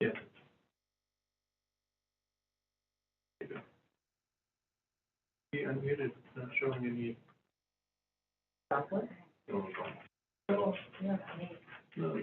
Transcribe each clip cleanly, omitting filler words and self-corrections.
Yeah. Be unmuted, it's not showing any. Chocolate? No. Oh, yeah. No.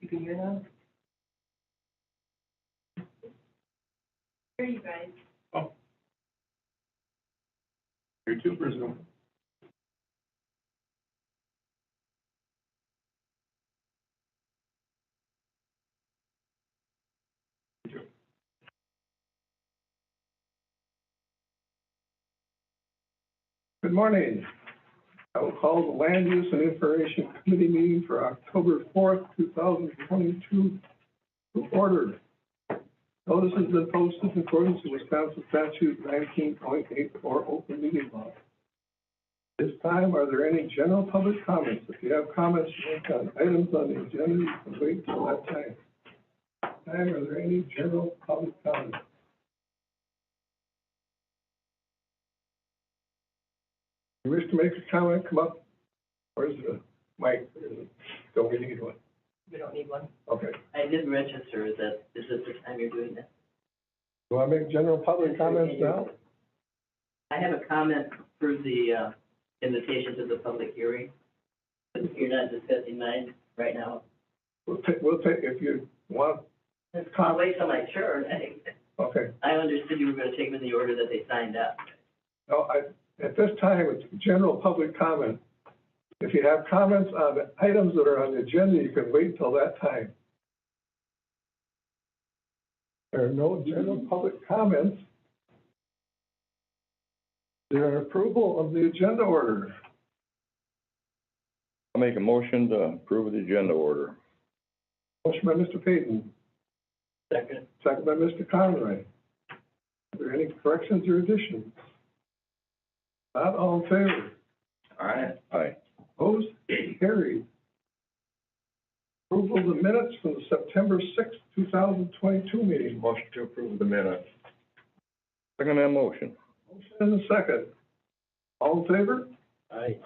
You can hear that? Hear you guys. Oh. YouTube or Zoom? Good morning. I will call the Land Use and Information Committee meeting for October 4th, 2022 to order. Notice has been posted in accordance with Wisconsin statute 19.84 open meeting law. This time, are there any general public comments? If you have comments to make on items on the agenda, you can wait till that time. Are there any general public comments? If you wish to make a comment, come up. Where's the mic? Don't we need one? We don't need one. Okay. I did register. Is this the time you're doing this? Do I make general public comments now? I have a comment for the, invitation to the public hearing. You're not discussing mine right now. We'll take, if you want, I'll wait till my turn. okay. I understood you were gonna take them in the order that they signed up. No, at this time, it's general public comment. If you have comments on the items that are on the agenda, you can wait until that time. There are no general public comments. There are approval of the agenda order. I'll make a motion to approve the agenda order. Motion by Mr. Payton, Second. second by Mr. Conroy. Are there any corrections or additions? Not all in favor? Aye. Opposed? Carried. Approval of the minutes from the September 6th, 2022 meeting. Motion to approve the minutes. Second that motion. Motion and a second. All in favor? Aye.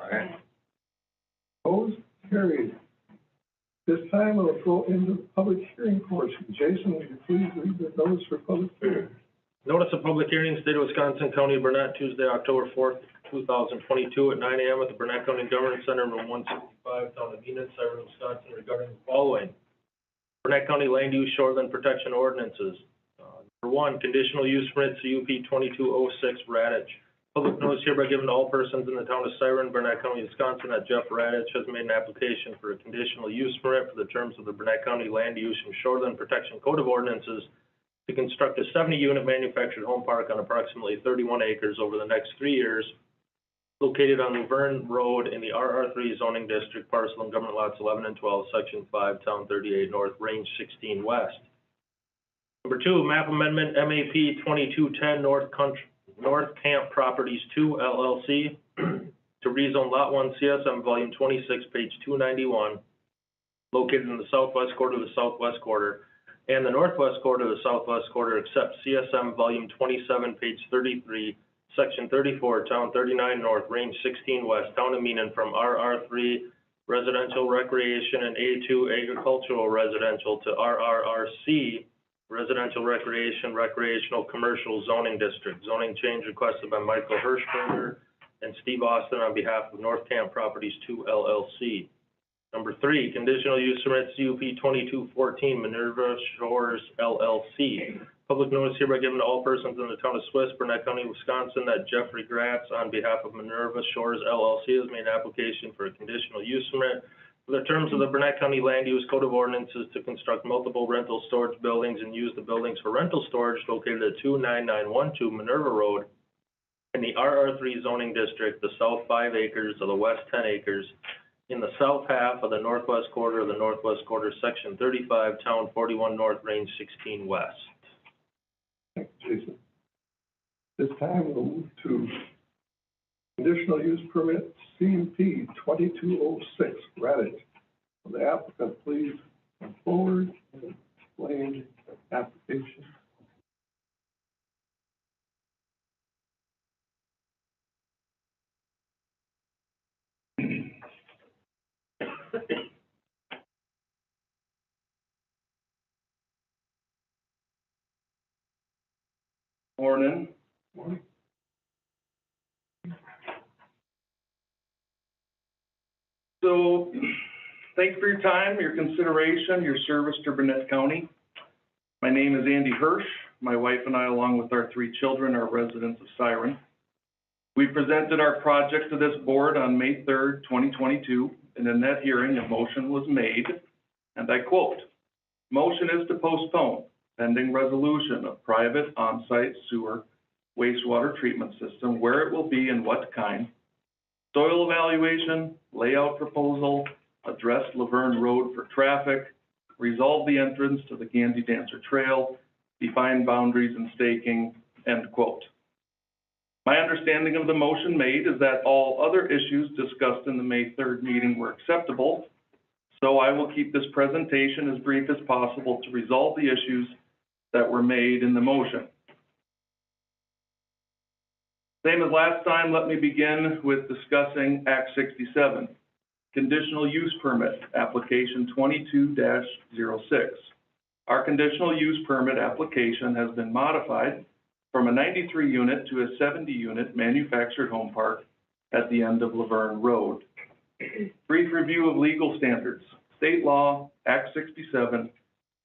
Opposed? Carried. This time we'll go into the public hearing portion. Jason, would you please read the notice for public hearing? Notice of public hearing, State of Wisconsin, County of Burnett, Tuesday, October 4th, 2022, at 9 a.m. at the Burnett County Government Center, room 165, Town of Enid, Cyrus, Wisconsin, regarding the following: Burnett County Land Use Shoreline Protection Ordinances. Number one, conditional use permit CUP 2206 Radich. Public notice hereby given to all persons in the town of Siren, Burnett County, Wisconsin, that Jeff Radich has made an application for a conditional use permit for the terms of the Burnett County Land Use and Shoreline Protection Code of Ordinances to construct a 70-unit manufactured home park on approximately 31 acres over the next 3 years, located on Laverne Road in the RR3 zoning district, parcel and government lots 11 and 12, section 5, town 38 north, range 16 west. Number two, map amendment MAP 2210 North Camp Properties 2 LLC to rezone Lot 1 CSM Volume 26, page 291, located in the southwest quarter of the southwest quarter and the northwest quarter of the southwest quarter, except CSM Volume 27, page 33, section 34, town 39 north, range 16 west, town of Meenan, from RR3 residential recreation and A2 agricultural residential to RRRC residential recreation, recreational commercial zoning district. Zoning change requested by Michael Hirschberger and Steve Austin on behalf of North Camp Properties 2 LLC. Number three, conditional use permit CUP 2214 Minerva Shores LLC. Public notice hereby given to all persons in the town of Swiss, Burnett County, Wisconsin, that Jeffrey Gratz on behalf of Minerva Shores LLC has made an application for a conditional use permit for the terms of the Burnett County Land Use Code of Ordinances to construct multiple rental storage buildings and use the buildings for rental storage located at 29912 Minerva Road in the RR3 zoning district, the south 5 acres of the west 10 acres, in the south half of the northwest quarter of the northwest quarter, section 35, town 41 north, range 16 west. Thank you, Jason. This time we'll move to conditional use permit CUP 2206 Radich. Will the applicant please come forward and explain the application? Morning. So, thanks for your time, your consideration, your service to Burnett County. My name is Andy Hirsch. My wife and I, along with our 3 children, are residents of Siren. We presented our project to this board on May 3rd, 2022, and in that hearing, a motion was made, and I quote, "Motion is to postpone pending resolution of private on-site sewer wastewater treatment system, where it will be and what kind, soil evaluation, layout proposal, address Laverne Road for traffic, resolve the entrance to the Gansey Dancer Trail, define boundaries and staking," end quote. My understanding of the motion made is that all other issues discussed in the May 3rd meeting were acceptable, so I will keep this presentation as brief as possible to resolve the issues that were made in the motion. Same as last time, let me begin with discussing Act 67, Conditional Use Permit, Application 22-06. Our conditional use permit application has been modified from a 93-unit to a 70-unit manufactured home park at the end of Laverne Road. Brief review of legal standards. State law, Act 67,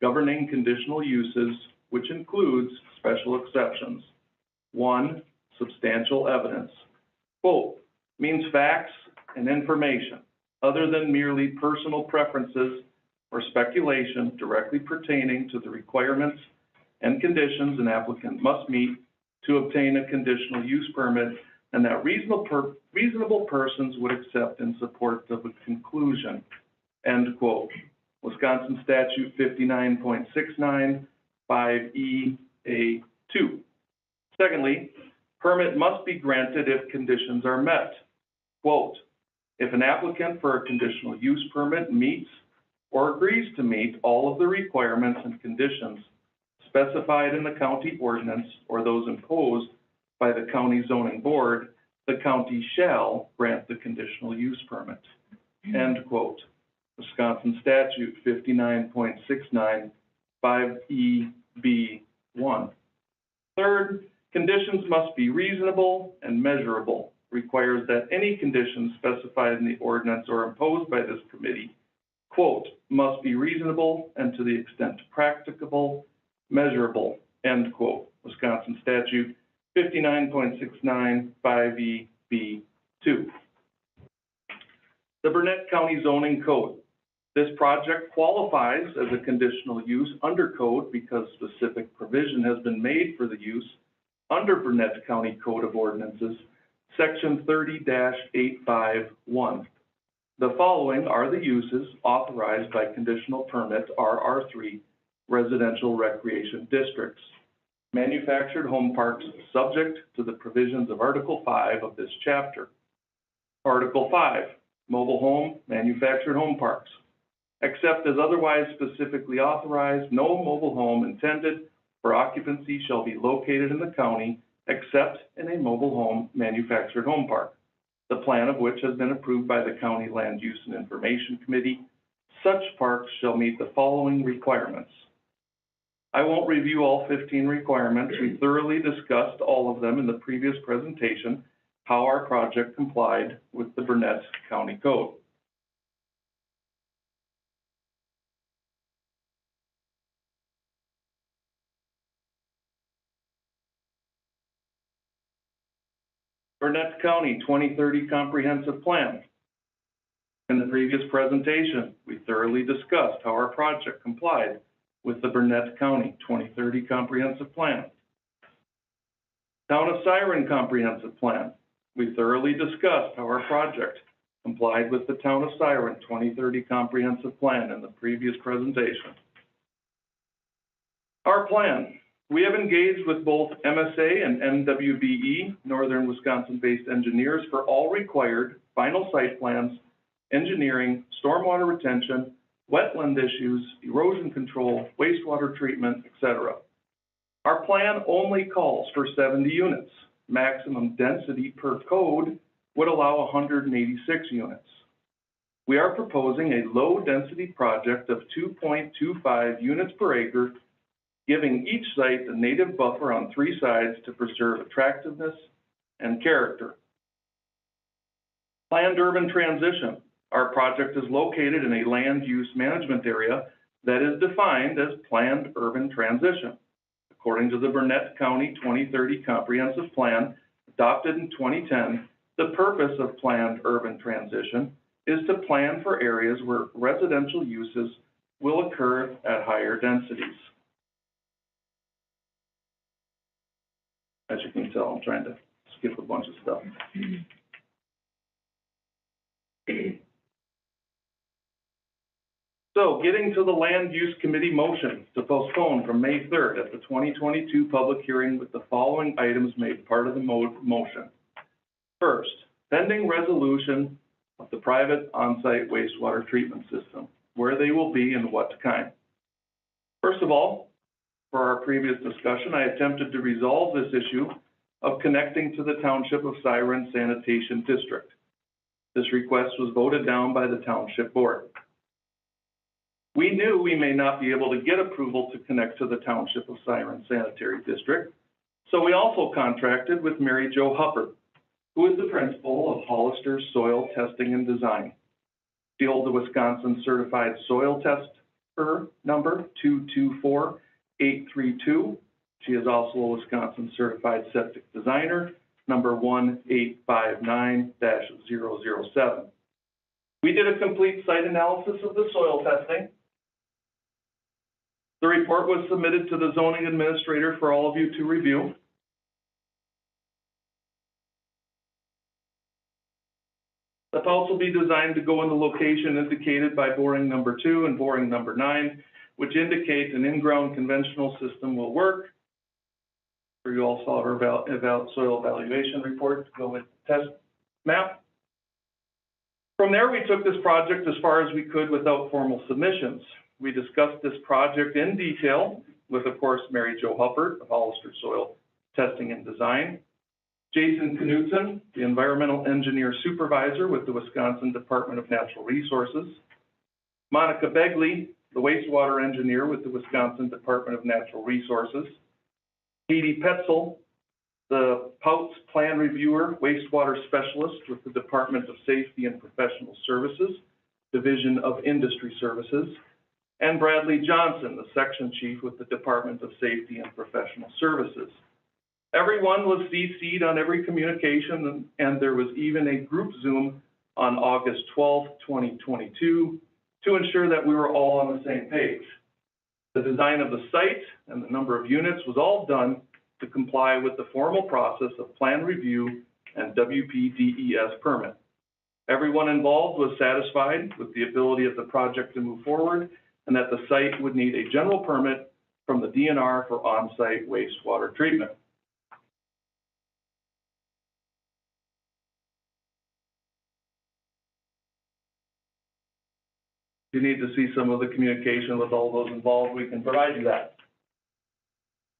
governing conditional uses, which includes special exceptions. 1, substantial evidence. Quote, means facts and information other than merely personal preferences or speculation directly pertaining to the requirements and conditions an applicant must meet to obtain a conditional use permit, and that reasonable persons would accept in support of a conclusion, end quote. Wisconsin Statute 59.69, 5E(a)(2). Secondly, permit must be granted if conditions are met. Quote, if an applicant for a conditional use permit meets or agrees to meet all of the requirements and conditions specified in the county ordinance or those imposed by the county zoning board, the county shall grant the conditional use permit, end quote. Wisconsin Statute 59.69, 5EB1. Third, conditions must be reasonable and measurable. Requires that any conditions specified in the ordinance or imposed by this committee, quote, must be reasonable and to the extent practicable, measurable, end quote. Wisconsin statute 59.69 5EB2. The Burnett County zoning code. This project qualifies as a conditional use under code because specific provision has been made for the use under Burnett County Code of Ordinances, section 30-851. The following are the uses authorized by conditional permit RR3 residential recreation districts. Manufactured home parks subject to the provisions of Article 5 of this chapter. Article 5, mobile home, manufactured home parks. Except as otherwise specifically authorized, no mobile home intended for occupancy shall be located in the county except in a mobile home manufactured home park, the plan of which has been approved by the County Land Use and Information Committee. Such parks shall meet the following requirements. I won't review all 15 requirements. We thoroughly discussed all of them in the previous presentation, how our project complied with the Burnett County Code. Burnett County 2030 Comprehensive Plan. In the previous presentation, we thoroughly discussed how our project complied with the Burnett County 2030 Comprehensive Plan. Town of Siren Comprehensive Plan. We thoroughly discussed how our project complied with the Town of Siren 2030 Comprehensive Plan in the previous presentation. Our plan. We have engaged with both MSA and NWBE, Northern Wisconsin-based engineers, for all required final site plans, engineering, stormwater retention, wetland issues, erosion control, wastewater treatment, etc. Our plan only calls for 70 units. Maximum density per code would allow 186 units. We are proposing a low-density project of 2.25 units per acre, giving each site a native buffer on 3 sides to preserve attractiveness and character. Planned urban transition. Our project is located in a land use management area that is defined as planned urban transition. According to the Burnett County 2030 Comprehensive Plan, adopted in 2010, the purpose of planned urban transition is to plan for areas where residential uses will occur at higher densities. As you can tell, I'm trying to skip a bunch of stuff. So, getting to the Land Use Committee motion to postpone from May 3rd at the 2022 public hearing with the following items made part of the motion. First, pending resolution of the private on-site wastewater treatment system, where they will be and what kind. First of all, for our previous discussion, I attempted to resolve this issue of connecting to the Township of Siren Sanitation District. This request was voted down by the Township Board. We knew we may not be able to get approval to connect to the Township of Siren Sanitary District, so we also contracted with Mary Jo Huppert, who is the principal of Hollister Soil Testing and Design. She holds the Wisconsin Certified Soil Tester number 224832. She is also a Wisconsin Certified Septic Designer number 1859-007. We did a complete site analysis of the soil testing. The report was submitted to the zoning administrator for all of you to review. The pumps will be designed to go in the location indicated by boring number 2 and boring number 9, which indicate an in-ground conventional system will work. You all saw our soil evaluation report to go with the test map. From there, we took this project as far as we could without formal submissions. We discussed this project in detail with, of course, Mary Jo Huppert of Hollister Soil Testing and Design, Jason Knudsen, the Environmental Engineer Supervisor with the Wisconsin Department of Natural Resources, Monica Begley, the Wastewater Engineer with the Wisconsin Department of Natural Resources, Katie Petzel, the POUTS Plan Reviewer, Wastewater Specialist with the Department of Safety and Professional Services, Division of Industry Services, and Bradley Johnson, the section chief with the Department of Safety and Professional Services. Everyone was CC'd on every communication, and there was even a group Zoom on August 12th, 2022, to ensure that we were all on the same page. The design of the site and the number of units was all done to comply with the formal process of plan review and WPDES permit. Everyone involved was satisfied with the ability of the project to move forward and that the site would need a general permit from the DNR for on-site wastewater treatment. If you need to see some of the communication with all those involved, we can provide you that.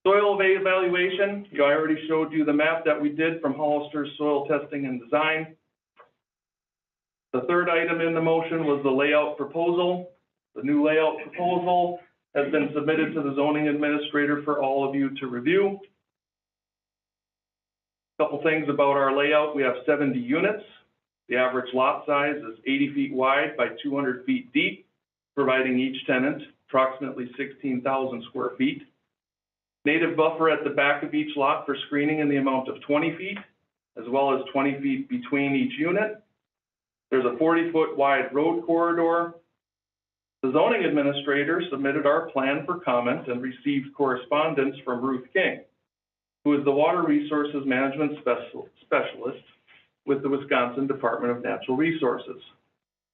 Soil evaluation, I already showed you the map that we did from Hollister's Soil Testing and Design. The third item in the motion was the layout proposal. The new layout proposal has been submitted to the zoning administrator for all of you to review. A couple things about our layout. We have 70 units. The average lot size is 80 feet wide by 200 feet deep, providing each tenant approximately 16,000 square feet. Native buffer at the back of each lot for screening in the amount of 20 feet, as well as 20 feet between each unit. There's a 40-foot wide road corridor. The zoning administrator submitted our plan for comment and received correspondence from Ruth King, who is the Water Resources Management Specialist with the Wisconsin Department of Natural Resources.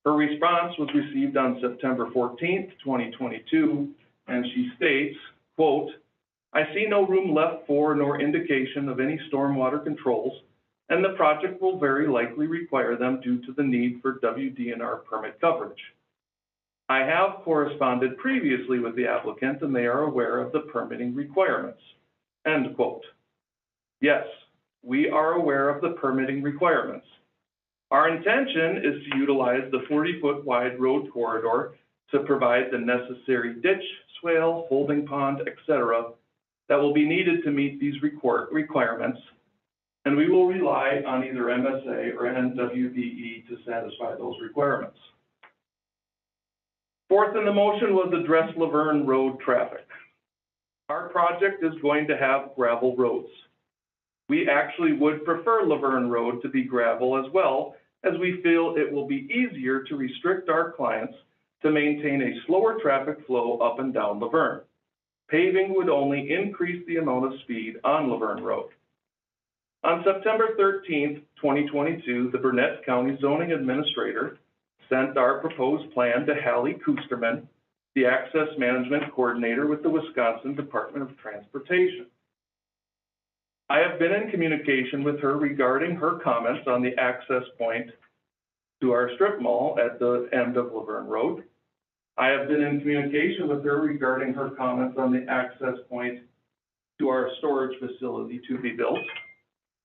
Her response was received on September 14th, 2022, and she states, quote, "I see no room left for nor indication of any stormwater controls, and the project will very likely require them due to the need for WDNR permit coverage. I have corresponded previously with the applicant and they are aware of the permitting requirements." End quote. Yes, we are aware of the permitting requirements. Our intention is to utilize the 40-foot wide road corridor to provide the necessary ditch, swale, holding pond, etc. that will be needed to meet these requirements, and we will rely on either MSA or NWDE to satisfy those requirements. Fourth in the motion was address Laverne Road traffic. Our project is going to have gravel roads. We actually would prefer Laverne Road to be gravel as well, as we feel it will be easier to restrict our clients to maintain a slower traffic flow up and down Laverne. Paving would only increase the amount of speed on Laverne Road. On September 13th, 2022, the Burnett County Zoning Administrator sent our proposed plan to Hallie Kusterman, the Access Management Coordinator with the Wisconsin Department of Transportation. I have been in communication with her regarding her comments on the access point to our strip mall at the end of Laverne Road. I have been in communication with her regarding her comments on the access point to our storage facility to be built.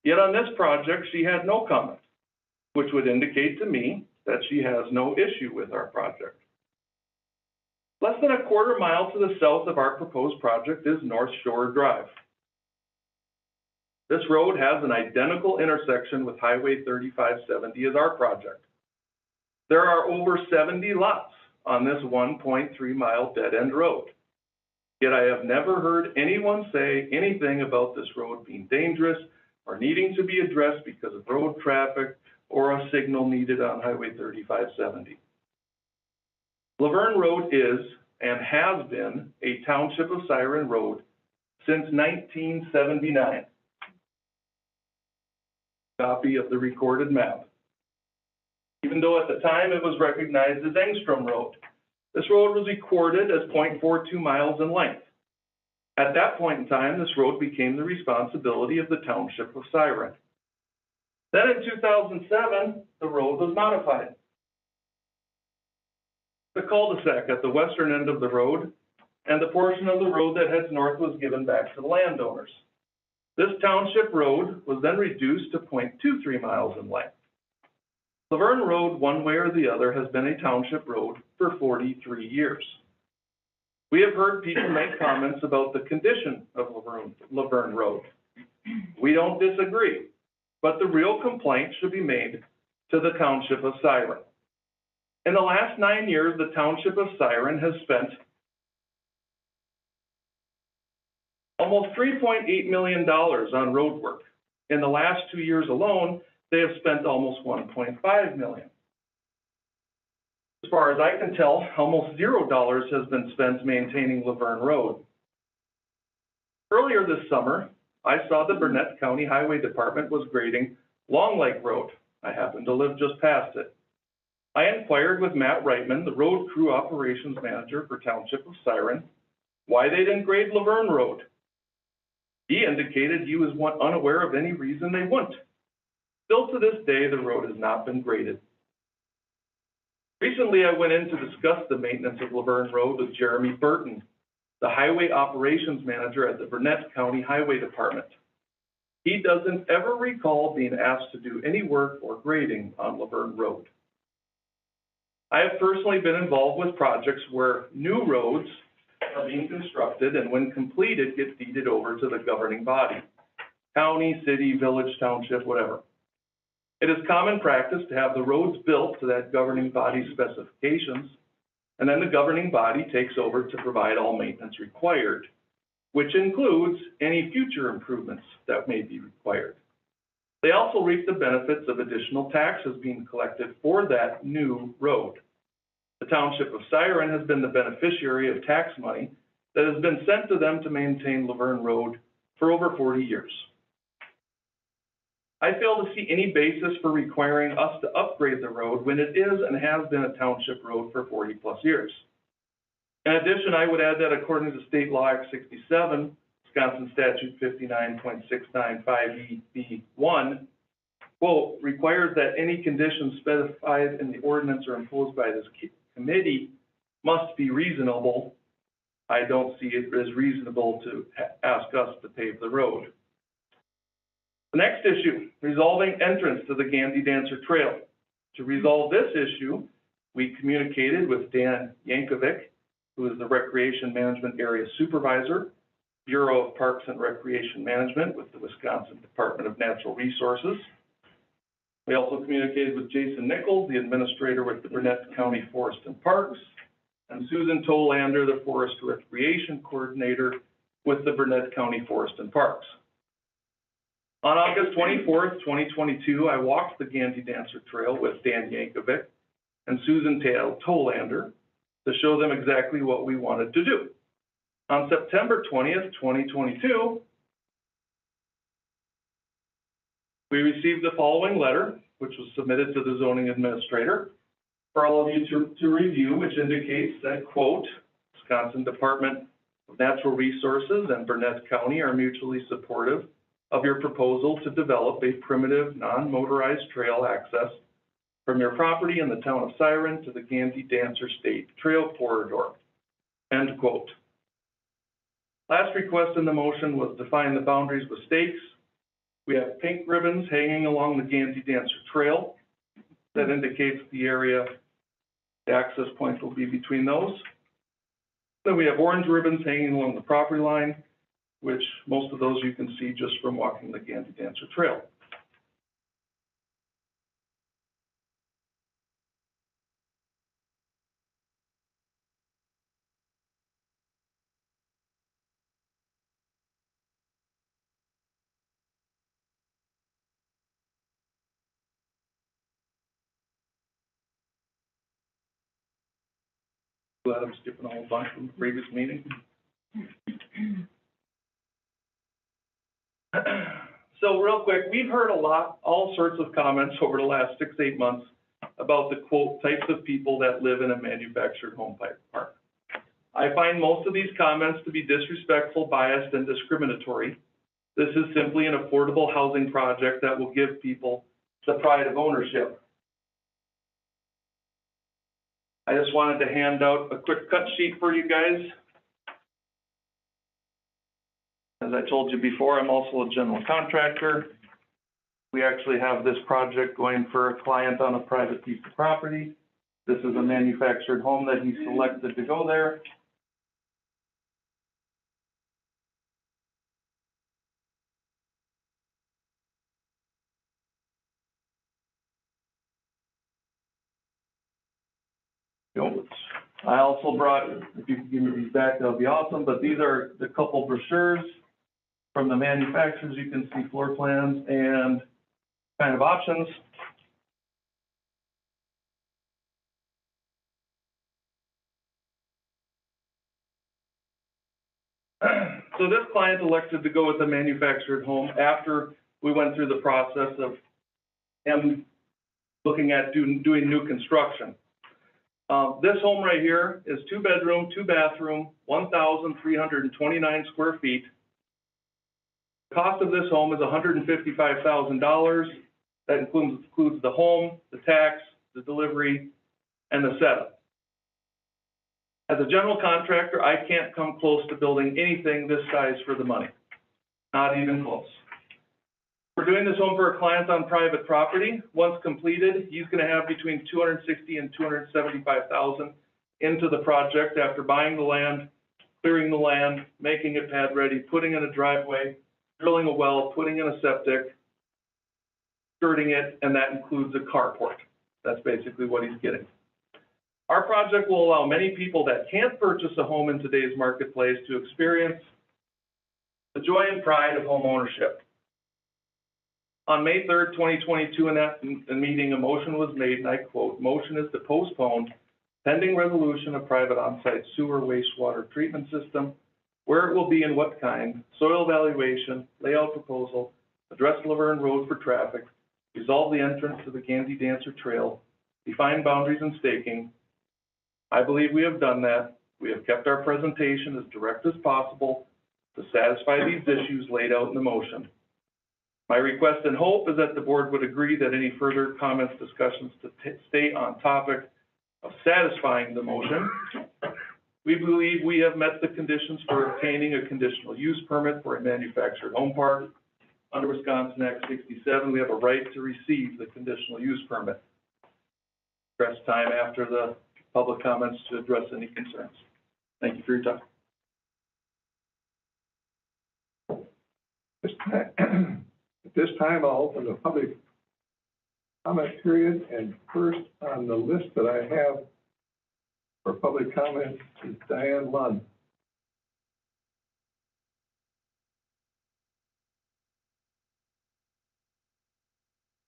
Yet on this project, she had no comment, which would indicate to me that she has no issue with our project. Less than a quarter mile to the south of our proposed project is North Shore Drive. This road has an identical intersection with Highway 3570 as our project. There are over 70 lots on this 1.3-mile dead-end road. Yet I have never heard anyone say anything about this road being dangerous or needing to be addressed because of road traffic or a signal needed on Highway 3570. Laverne Road is and has been a Township of Siren road since 1979. Copy of the recorded map. Even though at the time it was recognized as Engstrom Road, this road was recorded as 0.42 miles in length. At that point in time, this road became the responsibility of the Township of Siren. Then in 2007, the road was modified. The cul-de-sac at the western end of the road and the portion of the road that heads north was given back to the landowners. This township road was then reduced to 0.23 miles in length. Laverne Road, one way or the other, has been a township road for 43 years. We have heard people make comments about the condition of Laverne Road. We don't disagree, but the real complaint should be made to the Township of Siren. In the last 9 years, the Township of Siren has spent Almost $3.8 million on road work. In the last 2 years alone, they have spent almost $1.5 million. As far as I can tell, almost $0 has been spent maintaining Laverne Road. Earlier this summer, I saw the Burnett County Highway Department was grading Long Lake Road. I happened to live just past it. I inquired with Matt Reitman, the road crew operations manager for Township of Siren, why they didn't grade Laverne Road. He indicated he was unaware of any reason they wouldn't. Still to this day, the road has not been graded. Recently, I went in to discuss the maintenance of Laverne Road with Jeremy Burton, the highway operations manager at the Burnett County Highway Department. He doesn't ever recall being asked to do any work or grading on Laverne Road. I have personally been involved with projects where new roads are being constructed and when completed, get deeded over to the governing body, county, city, village, township, whatever. It is common practice to have the roads built to that governing body's specifications, and then the governing body takes over to provide all maintenance required, which includes any future improvements that may be required. They also reap the benefits of additional taxes being collected for that new road. The Township of Siren has been the beneficiary of tax money that has been sent to them to maintain Laverne Road for over 40 years. I fail to see any basis for requiring us to upgrade the road when it is and has been a township road for 40+ years. In addition, I would add that according to State Law Act 67, Wisconsin Statute 59.695E1, quote, requires that any conditions specified in the ordinance or imposed by this committee must be reasonable. I don't see it as reasonable to ask us to pave the road. The next issue, resolving entrance to the Gandy Dancer Trail. To resolve this issue, we communicated with Dan Yankovic, who is the Recreation Management Area Supervisor, Bureau of Parks and Recreation Management with the Wisconsin Department of Natural Resources. We also communicated with Jason Nichols, the administrator with the Burnett County Forest and Parks, and Susan Tolander, the Forest Recreation Coordinator with the Burnett County Forest and Parks. On August 24th, 2022, I walked the Gandy Dancer Trail with Dan Yankovic and Susan Tolander to show them exactly what we wanted to do. On September 20th, 2022, we received the following letter, which was submitted to the zoning administrator for all of you to review, which indicates that, quote, Wisconsin Department of Natural Resources and Burnett County are mutually supportive of your proposal to develop a primitive, non-motorized trail access from your property in the town of Siren to the Gandy Dancer State Trail Corridor, end quote. Last request in the motion was define the boundaries with stakes. We have pink ribbons hanging along the Gandy Dancer Trail. That indicates the area, the access point will be between those. Then we have orange ribbons hanging along the property line, which most of those you can see just from walking the Gandy Dancer Trail. Glad I'm skipping a whole bunch from the previous meeting. So real quick, we've heard all sorts of comments over the last 6 to 8 months about the quote types of people that live in a manufactured home park. I find most of these comments to be disrespectful, biased, and discriminatory. This is simply an affordable housing project that will give people the pride of ownership. I just wanted to hand out a quick cut sheet for you guys. As I told you before, I'm also a general contractor. We actually have this project going for a client on a private piece of property. This is a manufactured home that he selected to go there. I also brought, if you could give me these back, that would be awesome, but these are the couple brochures From the manufacturers, you can see floor plans and kind of options. So this client elected to go with a manufactured home after we went through the process of him looking at doing new construction. This home right here is 2-bedroom, 2-bathroom, 1,329 square feet. The cost of this home is $155,000. That includes the home, the tax, the delivery, and the setup. As a general contractor, I can't come close to building anything this size for the money. Not even close. We're doing this home for a client on private property. Once completed, he's going to have between $260,000 and $275,000 into the project after buying the land, clearing the land, making it pad ready, putting in a driveway, drilling a well, putting in a septic, skirting it, and that includes a carport. That's basically what he's getting. Our project will allow many people that can't purchase a home in today's marketplace to experience the joy and pride of home ownership. On May 3rd, 2022, in that meeting, a motion was made, and I quote, "Motion is to postpone pending resolution of private on-site sewer wastewater treatment system, where it will be and what kind, soil evaluation, layout proposal, address Laverne Road for traffic, resolve the entrance to the Gandy Dancer Trail, define boundaries and staking. I believe we have done that. We have kept our presentation as direct as possible to satisfy these issues laid out in the motion. My request and hope is that the board would agree that any further comments, discussions to stay on topic of satisfying the motion. We believe we have met the conditions for obtaining a conditional use permit for a manufactured home park. Under Wisconsin Act 67, we have a right to receive the conditional use permit. Press time after the public comments to address any concerns. Thank you for your time. At this time, I'll open the public comment period, and first on the list that I have for public comment is Diane Lund.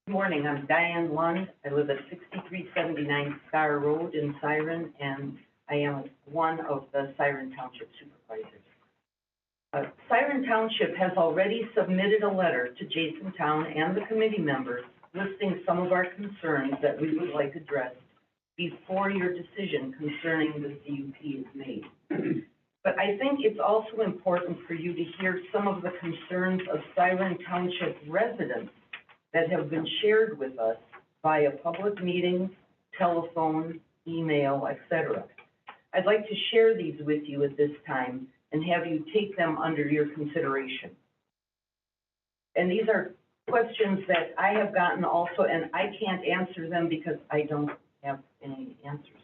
Good morning, I'm Diane Lund. I live at 6379 Star Road in Siren, and I am one of the Siren Township supervisors. Siren Township has already submitted a letter to Jason Town and the committee members listing some of our concerns that we would like addressed before your decision concerning the CUP is made. But I think it's also important for you to hear some of the concerns of Siren Township residents that have been shared with us via public meetings, telephone, email, etc. I'd like to share these with you at this time and have you take them under your consideration. And these are questions that I have gotten also, and I can't answer them because I don't have any answers.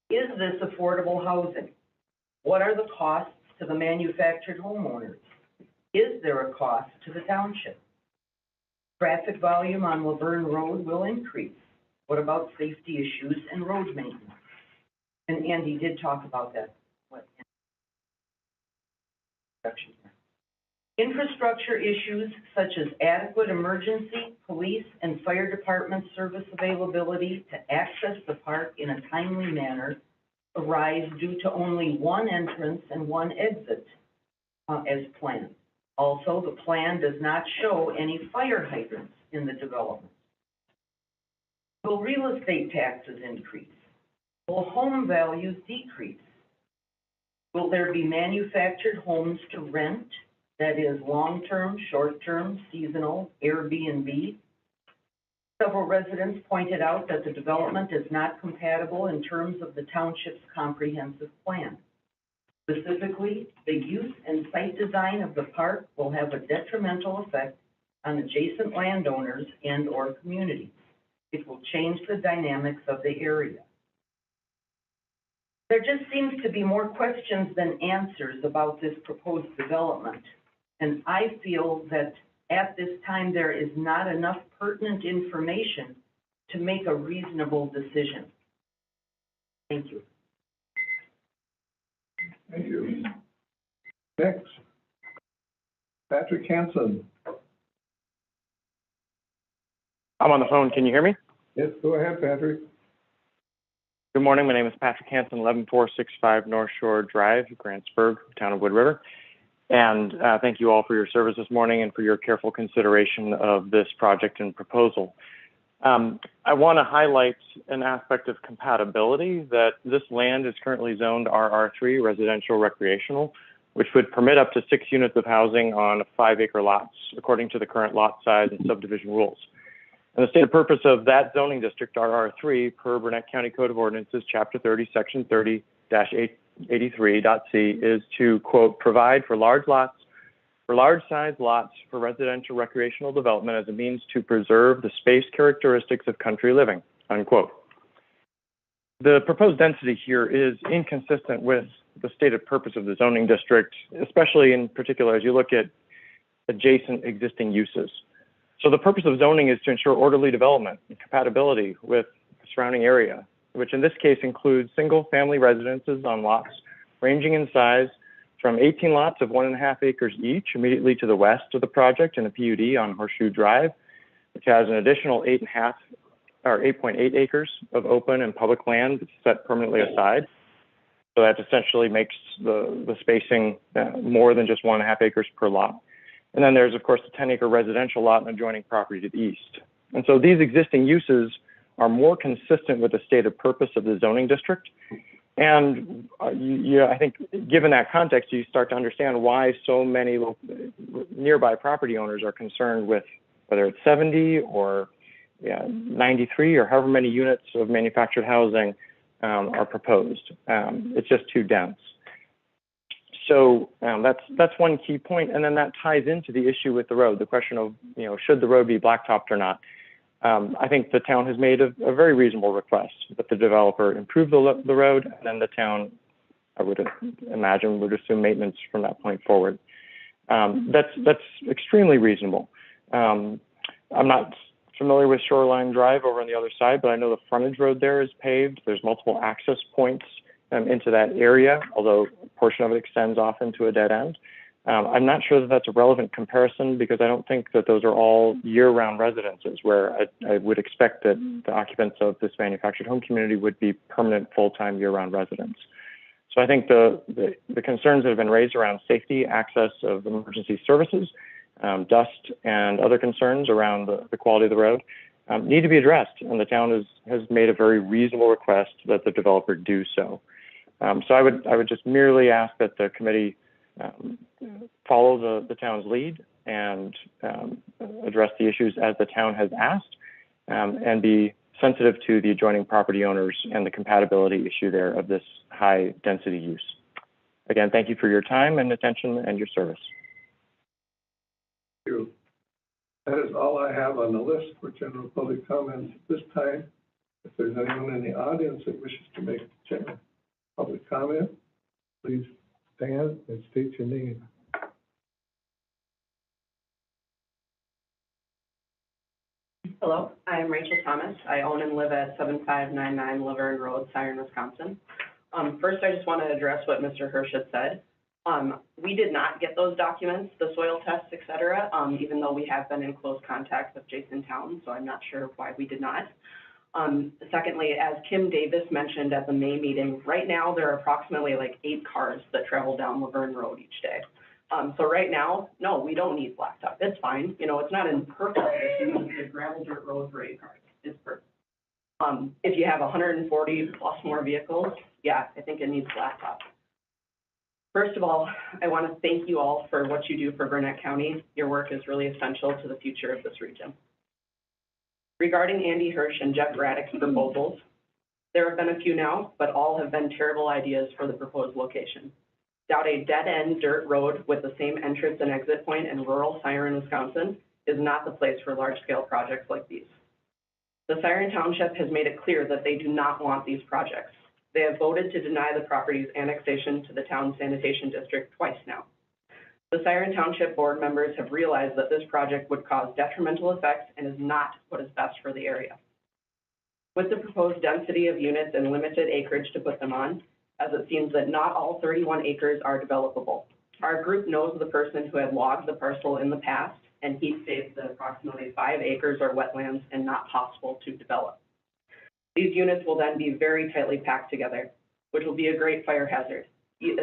Is this affordable housing? What are the costs to the manufactured homeowners? Is there a cost to the township? Traffic volume on Laverne Road will increase. What about safety issues and road maintenance? And Andy did talk about that. Infrastructure issues such as adequate emergency, police, and fire department service availability to access the park in a timely manner arise due to only one entrance and one exit as planned. Also, the plan does not show any fire hydrants in the development. Will real estate taxes increase? Will home values decrease? Will there be manufactured homes to rent, that is long-term, short-term, seasonal, Airbnb? Several residents pointed out that the development is not compatible in terms of the township's comprehensive plan. Specifically, the use and site design of the park will have a detrimental effect on adjacent landowners and/or communities. It will change the dynamics of the area. There just seems to be more questions than answers about this proposed development, and I feel that at this time there is not enough pertinent information to make a reasonable decision. Thank you. Thank you. Next. Patrick Hansen. I'm on the phone. Can you hear me? Yes, go ahead, Patrick. Good morning. My name is Patrick Hansen, 11465 North Shore Drive, Grantsburg, town of Wood River. And thank you all for your service this morning and for your careful consideration of this project and proposal. I want to highlight an aspect of compatibility, that this land is currently zoned RR3, residential recreational, which would permit up to 6 units of housing on 5-acre lots, according to the current lot size and subdivision rules. And the stated purpose of that zoning district, RR3, per Burnett County Code of Ordinances, Chapter 30, Section 30-83.c, is to, quote, provide for large-sized lots for residential recreational development as a means to preserve the space characteristics of country living, unquote. The proposed density here is inconsistent with the stated purpose of the zoning district, especially in particular as you look at adjacent existing uses. So the purpose of zoning is to ensure orderly development and compatibility with the surrounding area, which in this case includes single-family residences on lots ranging in size from 18 lots of 1.5 acres each immediately to the west of the project in a PUD on Horseshoe Drive, which has an additional 8.8 acres of open and public land set permanently aside. So that essentially makes the spacing more than just 1.5 acres per lot. And then there's, of course, the 10-acre residential lot and adjoining property to the east. And so these existing uses are more consistent with the stated purpose of the zoning district. And I think given that context, you start to understand why so many nearby property owners are concerned with whether it's 70 or 93 or however many units of manufactured housing are proposed. It's just too dense. So that's one key point, and then that ties into the issue with the road, the question of, should the road be blacktopped or not? I think the town has made a very reasonable request that the developer improve the road, and then the town, I would imagine, would assume maintenance from that point forward. That's extremely reasonable. I'm not familiar with Shoreline Drive over on the other side, but I know the frontage road there is paved. There's multiple access points into that area, although a portion of it extends off into a dead end. I'm not sure that that's a relevant comparison because I don't think that those are all year-round residences where I would expect that the occupants of this manufactured home community would be permanent, full-time, year-round residents. So I think the concerns that have been raised around safety, access of emergency services, dust, and other concerns around the quality of the road need to be addressed, and the town has made a very reasonable request that the developer do so. So I would just merely ask that the committee follow the town's lead and address the issues as the town has asked, and be sensitive to the adjoining property owners and the compatibility issue there of this high density use. Again, thank you for your time and attention and your service. Thank you. That is all I have on the list for general public comments at this time. If there's anyone in the audience that wishes to make general public comment, please stand and state your name. Hello, I'm Rachel Thomas. I own and live at 7599 Laverne Road, Siren, Wisconsin. First, I just want to address what Mr. Hirsch had said. We did not get those documents, the soil tests, et cetera, even though we have been in close contact with Jason Town, so I'm not sure why we did not. Secondly, as Kim Davis mentioned at the May meeting, right now there are approximately like 8 cars that travel down Laverne Road each day. So right now, no, we don't need blacktop. It's fine. It's not in perfect condition. It's a gravel dirt road for 8 cars. It's perfect. If you have 140 plus more vehicles, yeah, I think it needs blacktop. First of all, I want to thank you all for what you do for Burnett County. Your work is really essential to the future of this region. Regarding Andy Hirsch and Jeff Raddick's proposals, there have been a few now, but all have been terrible ideas for the proposed location. Down a dead-end dirt road with the same entrance and exit point in rural Siren, Wisconsin is not the place for large-scale projects like these. The Siren Township has made it clear that they do not want these projects. They have voted to deny the property's annexation to the town sanitation district twice now. The Siren Township board members have realized that this project would cause detrimental effects and is not what is best for the area. With the proposed density of units and limited acreage to put them on, as it seems that not all 31 acres are developable. Our group knows the person who had logged the parcel in the past, and he states that approximately 5 acres are wetlands and not possible to develop. These units will then be very tightly packed together, which will be a great fire hazard,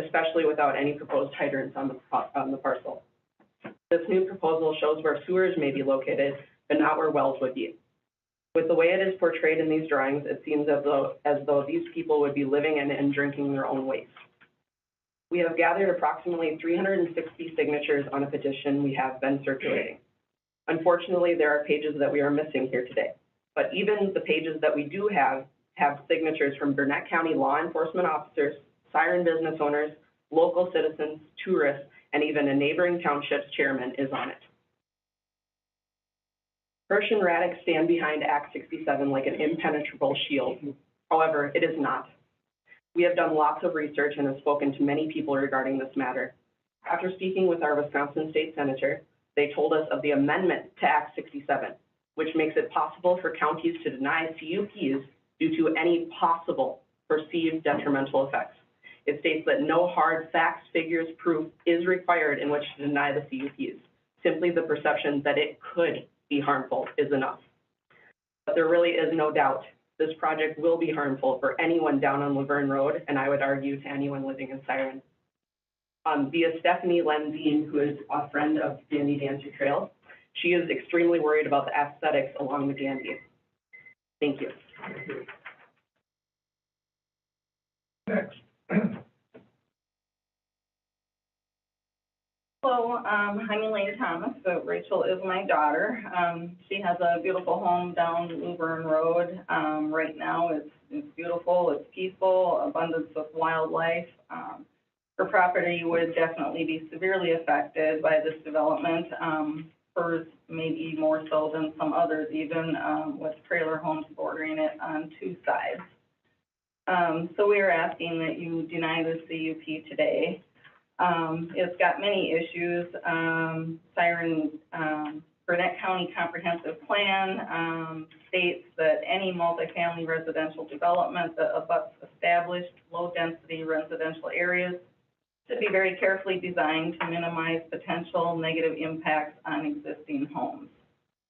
especially without any proposed hydrants on the parcel. This new proposal shows where sewers may be located, but not where wells would be. With the way it is portrayed in these drawings, it seems as though these people would be living in and drinking their own waste. We have gathered approximately 360 signatures on a petition we have been circulating. Unfortunately, there are pages that we are missing here today, but even the pages that we do have signatures from Burnett County law enforcement officers, Siren business owners, local citizens, tourists, and even a neighboring township's chairman is on it. Hirsch and Raddick stand behind Act 67 like an impenetrable shield. However, it is not. We have done lots of research and have spoken to many people regarding this matter. After speaking with our Wisconsin State Senator, they told us of the amendment to Act 67, which makes it possible for counties to deny CUPs due to any possible perceived detrimental effects. It states that no hard facts, figures, proof is required in which to deny the CUPs. Simply the perception that it could be harmful is enough. But there really is no doubt this project will be harmful for anyone down on Laverne Road, and I would argue to anyone living in Siren. Via Stephanie Lenzine, who is a friend of Dandy Dancer Trail, she is extremely worried about the aesthetics along the Dandy. Thank you. Next. Hello, I'm Elaine Thomas, so Rachel is my daughter. She has a beautiful home down Luverne Road. Right now it's beautiful, it's peaceful, abundance of wildlife. Her property would definitely be severely affected by this development. Hers maybe more so than some others even, with trailer homes bordering it on 2 sides. So we are asking that you deny this CUP today. It's got many issues. Siren, Burnett County Comprehensive Plan states that any multifamily residential development that abuts established low-density residential areas should be very carefully designed to minimize potential negative impacts on existing homes.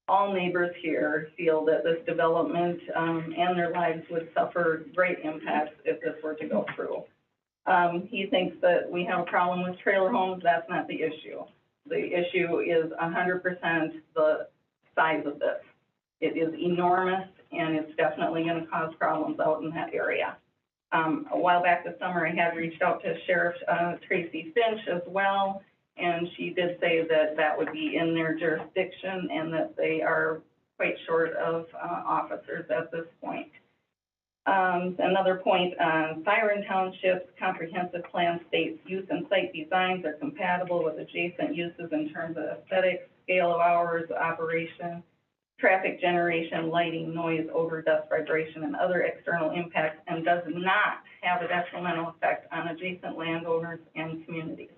All neighbors here feel that this development and their lives would suffer great impacts if this were to go through. He thinks that we have a problem with trailer homes. That's not the issue. The issue is 100% the size of this. It is enormous, and it's definitely going to cause problems out in that area. A while back this summer, I had reached out to Sheriff Tracy Finch as well, and she did say that that would be in their jurisdiction and that they are quite short of officers at this point. Another point, Siren Township's comprehensive plan states use and site designs are compatible with adjacent uses in terms of aesthetics, scale of hours, operation, traffic generation, lighting, noise, odor, dust, vibration, and other external impacts, and does not have a detrimental effect on adjacent landowners and communities.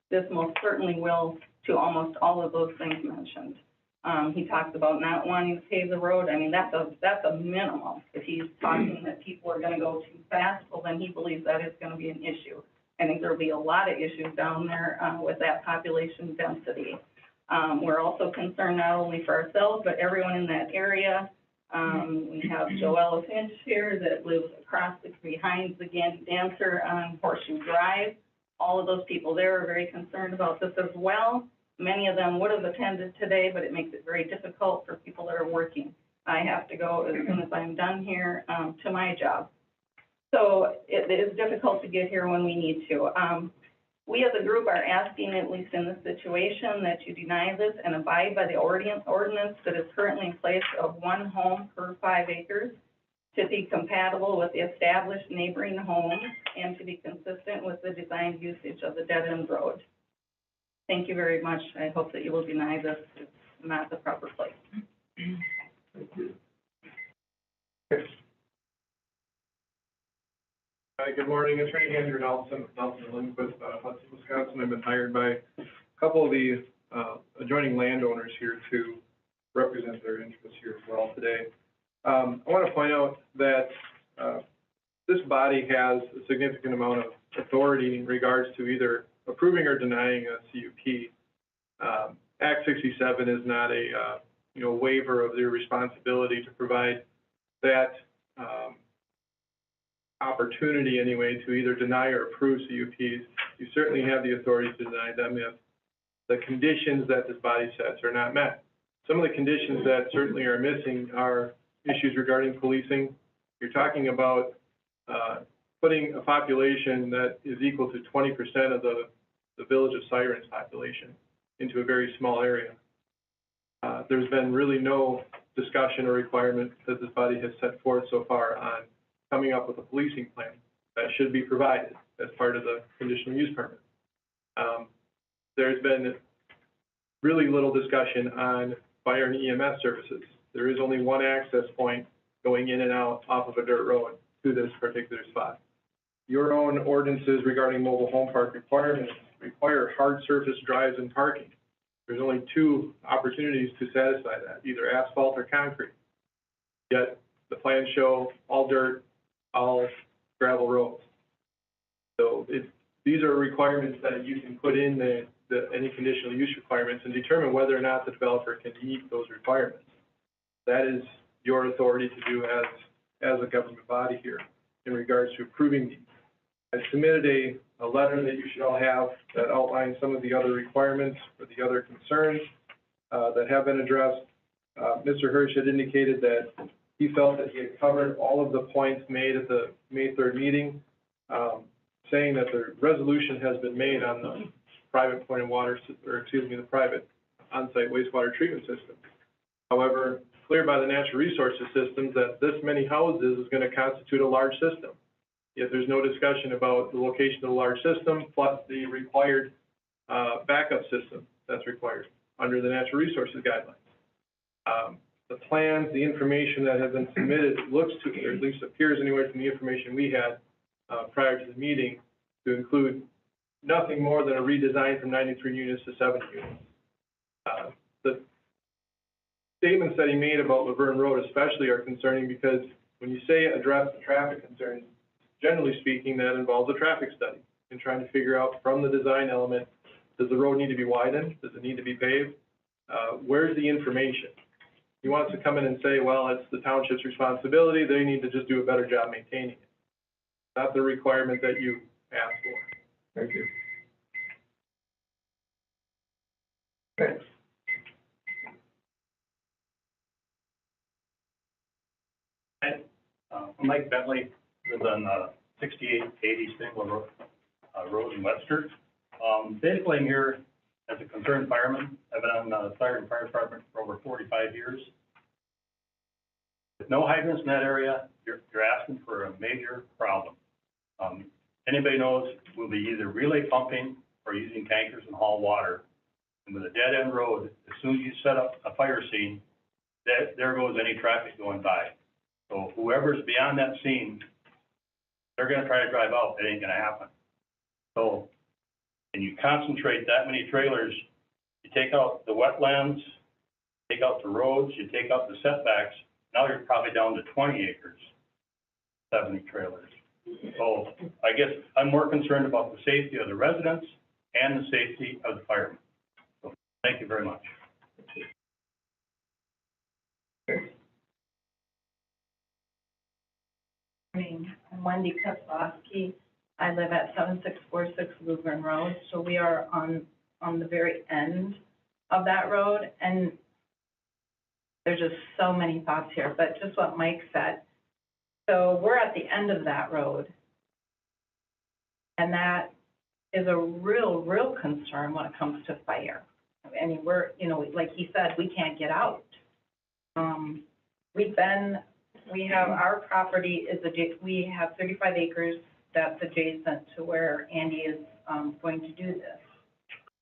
This most certainly will to almost all of those things mentioned. He talks about not wanting to pave the road. I mean, that's a minimum. If he's talking that people are gonna go too fast, well, then he believes that is gonna be an issue. I think there'll be a lot of issues down there, with that population density. We're also concerned not only for ourselves, but everyone in that area. We have Joella Finch here that lives behind the Dandy Dancer on Horseshoe Drive. All of those people there are very concerned about this as well. Many of them would have attended today, but it makes it very difficult for people that are working. I have to go as soon as I'm done here, to my job. So it is difficult to get here when we need to. We as a group are asking, at least in this situation, that you deny this and abide by the ordinance that is currently in place of 1 home per 5 acres to be compatible with the established neighboring homes and to be consistent with the designed usage of the dead-end road. Thank you very much. I hope that you will deny this. It's not the proper place. Thank you. Hi, good morning. Attorney Andrew Nelson Lindquist, Hudson, Wisconsin. I've been hired by a couple of the adjoining landowners here to represent their interests here as well today. I want to point out that this body has a significant amount of authority in regards to either approving or denying a CUP. Act 67 is not a, waiver of their responsibility to provide that, opportunity anyway to either deny or approve CUPs. You certainly have the authority to deny them if the conditions that this body sets are not met. Some of the conditions that certainly are missing are issues regarding policing. You're talking about putting a population that is equal to 20% of the village of Siren's population into a very small area. There's been really no discussion or requirement that this body has set forth so far on coming up with a policing plan that should be provided as part of the conditional use permit. There's been really little discussion on fire and EMS services. There is only one access point going in and out off of a dirt road to this particular spot. Your own ordinances regarding mobile home park requirements require hard surface drives and parking. There's only two opportunities to satisfy that, either asphalt or concrete. Yet the plans show all dirt, all gravel roads. So these are requirements that you can put in any conditional use requirements and determine whether or not the developer can meet those requirements. That is your authority to do as a government body here in regards to approving these. I submitted a letter that you should all have that outlines some of the other requirements or the other concerns that have been addressed. Mr. Hirsch had indicated that he felt that he had covered all of the points made at the May 3rd meeting, saying that the resolution has been made on the private point of water, the private on-site wastewater treatment system. However, clear by the natural resources systems that this many houses is going to constitute a large system. Yet there's no discussion about the location of the large system plus the required backup system that's required under the natural resources guidelines. The plans, the information that has been submitted looks to, or at least appears anyway from the information we had prior to the meeting, to include nothing more than a redesign from 93 units to 70 units. The statements that he made about Laverne Road especially are concerning because when you say address the traffic concerns, generally speaking, that involves a traffic study and trying to figure out from the design element, does the road need to be widened? Does it need to be paved? Where's the information? He wants to come in and say, well, it's the township's responsibility. They need to just do a better job maintaining it. Not the requirement that you asked for. Thank you. Thanks. Mike Bentley, lives on 6880 Spindler Road in Webster. Basically, I'm here as a concerned fireman. I've been on the Siren Fire Department for over 45 years. With no hydrants in that area, you're asking for a major problem. Anybody knows we'll be either relay pumping or using tankers and haul water. And with a dead-end road, as soon as you set up a fire scene, there goes any traffic going by. So whoever's beyond that scene, they're gonna try to drive out. It ain't gonna happen. So, and you concentrate that many trailers, you take out the wetlands, take out the roads, you take out the setbacks, now you're probably down to 20 acres, 70 trailers. So I guess I'm more concerned about the safety of the residents and the safety of the firemen. So thank you very much. I'm Wendy Kozlowski. I live at 7646 Luverne Road, so we are on the very end of that road, and there's just so many thoughts here, but just what Mike said. So we're at the end of that road, and that is a real concern when it comes to fire. I mean, we're, like he said, we can't get out. We have our property we have 35 acres that's adjacent to where Andy is going to do this.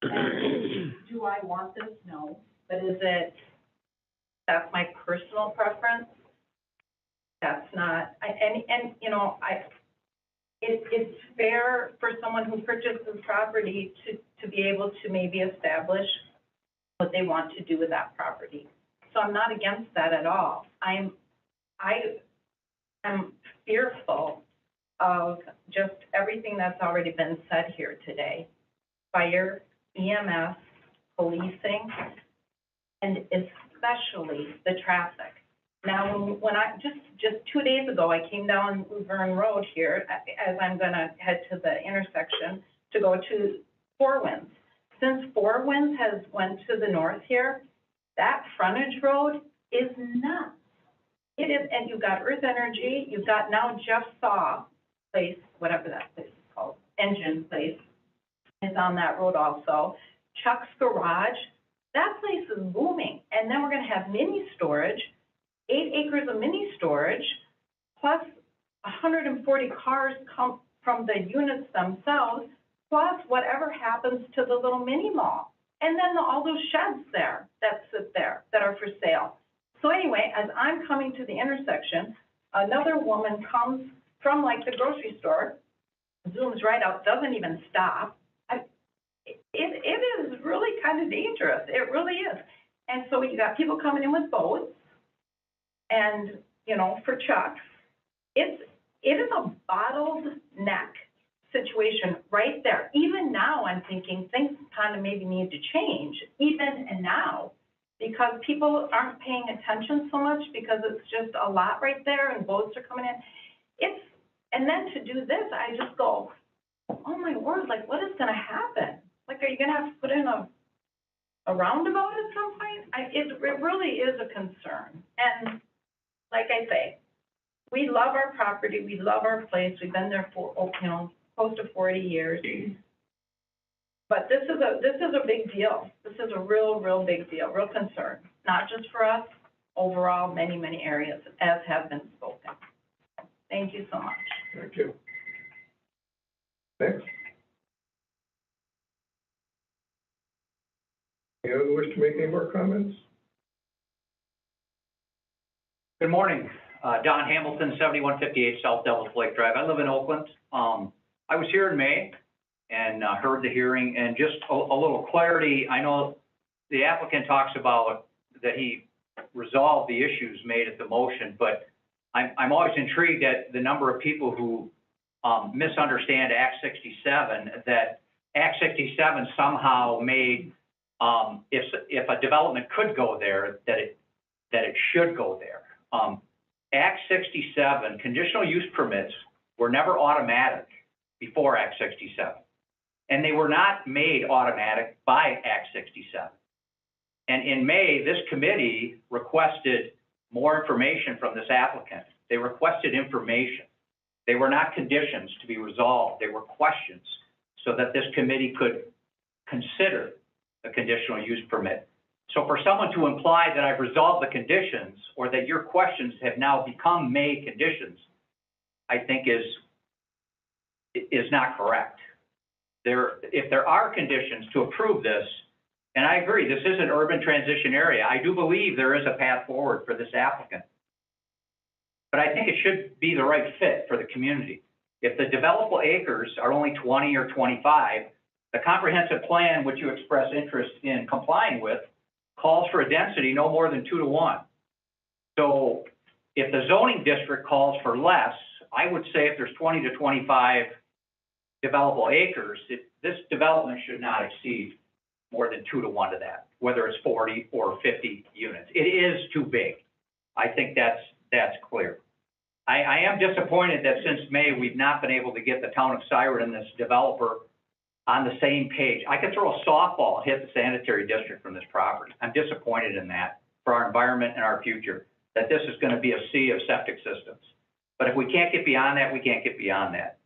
And do I want this? No. But that's my personal preference. That's not, it's fair for someone who purchases property to be able to maybe establish what they want to do with that property. So I'm not against that at all. I am fearful of just everything that's already been said here today. fire, EMS, policing, and especially the traffic. Now, when I, just 2 days ago, I came down Luverne Road here, as I'm gonna head to the intersection to go to Four Winds. Since Four Winds has went to the north here, that frontage road is nuts. It is, and you've got Earth Energy, you've got now Jeff Saw place, whatever that place is called, Engine Place, is on that road also. Chuck's Garage, that place is booming. And then we're gonna have mini storage, 8 acres of mini storage, plus 140 cars come from the units themselves, plus whatever happens to the little mini mall. And then all those sheds there that sit there that are for sale. So anyway, as I'm coming to the intersection, another woman comes from like the grocery store, zooms right out, doesn't even stop. It is really kind of dangerous. It really is. And so you got people coming in with boats and, you know, for trucks. It is a bottled neck situation right there. Even now, I'm thinking things kind of maybe need to change, even and now, because people aren't paying attention so much because it's just a lot right there and boats are coming in. And then to do this, I just go, oh my word, like what is gonna happen? Like, are you gonna have to put in a roundabout at some point? It really is a concern. And like I say, we love our property, we love our place, we've been there for, you know, close to 40 years. But this is a big deal. This is a real big deal, real concern, not just for us, overall, many areas, as have been spoken. Thank you so much. Thank you. Next. Anyone wish to make any more comments? Good morning, Don Hamilton, 7158 South Devils Lake Drive. I live in Oakland. I was here in May and heard the hearing, and just a little clarity. I know the applicant talks about that he resolved the issues made at the motion, but I'm always intrigued at the number of people who misunderstand Act 67, that Act 67 somehow made, if a development could go there, that it should go there. Act 67, conditional use permits were never automatic before Act 67. And they were not made automatic by Act 67. And in May, this committee requested more information from this applicant. They requested information. They were not conditions to be resolved. They were questions so that this committee could consider the conditional use permit. So for someone to imply that I've resolved the conditions or that your questions have now become May conditions, I think is not correct. If there are conditions to approve this, and I agree, this is an urban transition area. I do believe there is a path forward for this applicant. But I think it should be the right fit for the community. If the developable acres are only 20 or 25, the comprehensive plan, which you express interest in complying with, calls for a density no more than 2 to 1. So if the zoning district calls for less, I would say if there's 20 to 25 developable acres, this development should not exceed more than 2 to 1 to that, whether it's 40 or 50 units. It is too big. I think that's clear. I am disappointed that since May, we've not been able to get the town of Siren and this developer on the same page. I could throw a softball and hit the sanitary district from this property. I'm disappointed in that for our environment and our future, that this is going to be a sea of septic systems. But if we can't get beyond that, we can't get beyond that.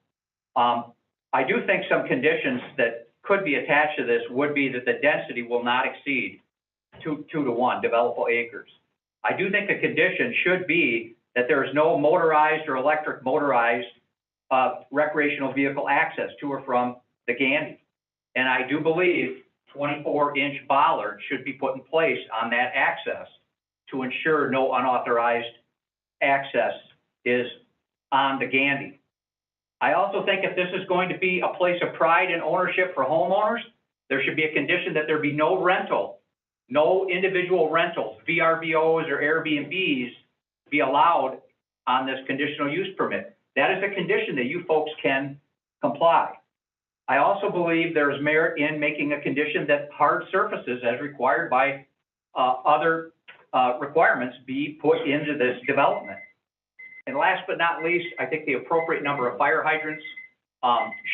I do think some conditions that could be attached to this would be that the density will not exceed 2 to 1 developable acres. I do think a condition should be that there is no motorized or electric motorized recreational vehicle access to or from the Gandy. And I do believe 24-inch bollards should be put in place on that access to ensure no unauthorized access is on the Gandy. I also think if this is going to be a place of pride and ownership for homeowners, there should be a condition that there be no rental, no individual rentals, VRBOs or Airbnbs be allowed on this conditional use permit. That is a condition that you folks can comply. I also believe there's merit in making a condition that hard surfaces, as required by other requirements, be put into this development. And last but not least, I think the appropriate number of fire hydrants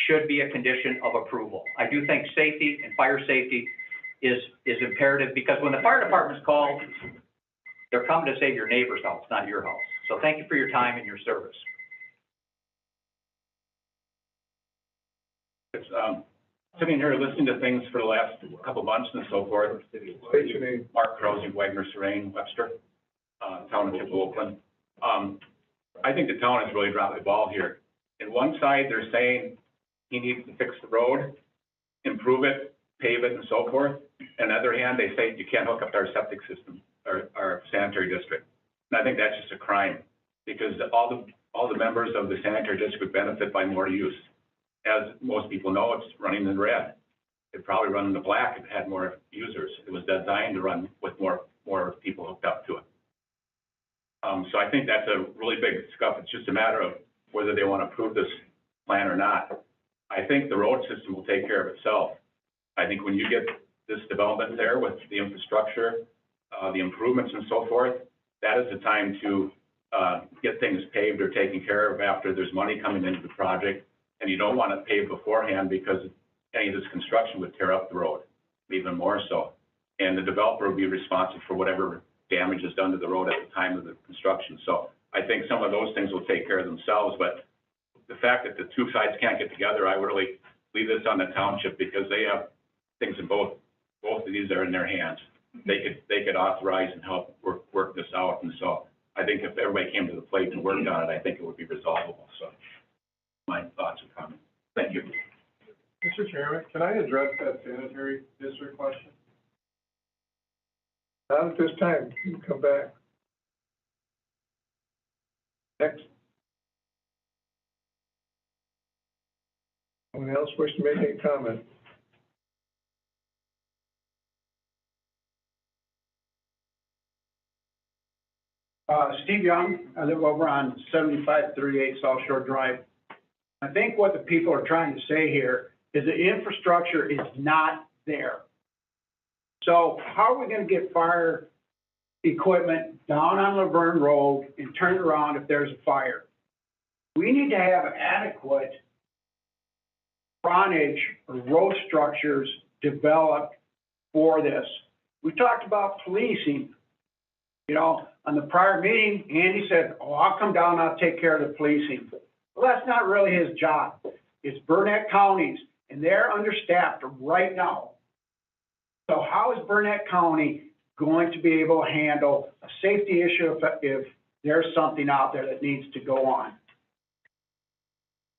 should be a condition of approval. I do think safety and fire safety is imperative, because when the fire department's called, they're coming to save your neighbor's house, not your house. So thank you for your time and your service. It's, sitting here listening to things for the last couple of months and so forth. State your name. Mark Crozy, Wagner, Serene, Webster, Township of Oakland. I think the town has really dropped the ball here. In one side, they're saying he needs to fix the road, improve it, pave it, and so forth. On the other hand, they say you can't hook up to our septic system, our sanitary district. And I think that's just a crime, because all the members of the sanitary district would benefit by more use. As most people know, it's running in red. It'd probably run in the black if it had more users. It was designed to run with more people hooked up to it. So I think that's a really big scuff. It's just a matter of whether they want to approve this plan or not. I think the road system will take care of itself. I think when you get this development there with the infrastructure, the improvements and so forth, that is the time to get things paved or taken care of after there's money coming into the project. And you don't want it paved beforehand, because any of this construction would tear up the road, even more so. And the developer would be responsible for whatever damage is done to the road at the time of the construction. So I think some of those things will take care of themselves, but the fact that the two sides can't get together, I would really leave this on the township, because they have things in both of these are in their hands. They could authorize and help work this out. And so I think if everybody came to the plate and worked on it, I think it would be resolvable. So my thoughts and comments. Thank you. Mr. Chairman, can I address that sanitary district question? Not at this time, you can come back. Next. Anyone else wish to make any comment? Steve Young, I live over on 7538 South Shore Drive. I think what the people are trying to say here is the infrastructure is not there. So how are we gonna get fire equipment down on Laverne Road and turn around if there's a fire? We need to have adequate frontage or road structures developed for this. We talked about policing. You know, on the prior meeting, Andy said, oh, I'll come down, I'll take care of the policing. Well, that's not really his job. It's Burnett County's, and they're understaffed right now. So how is Burnett County going to be able to handle a safety issue if there's something out there that needs to go on?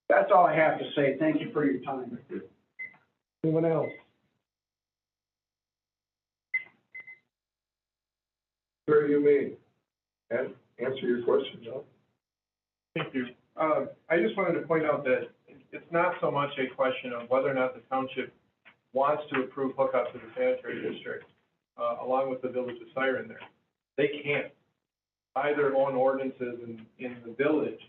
That's all I have to say. Thank you for your time. Anyone else? Sir, you may answer your question, Joe. Thank you. I just wanted to point out that it's not so much a question of whether or not the township wants to approve hookup to the sanitary district, along with the village of Siren there. They can't. By their own ordinances in the village,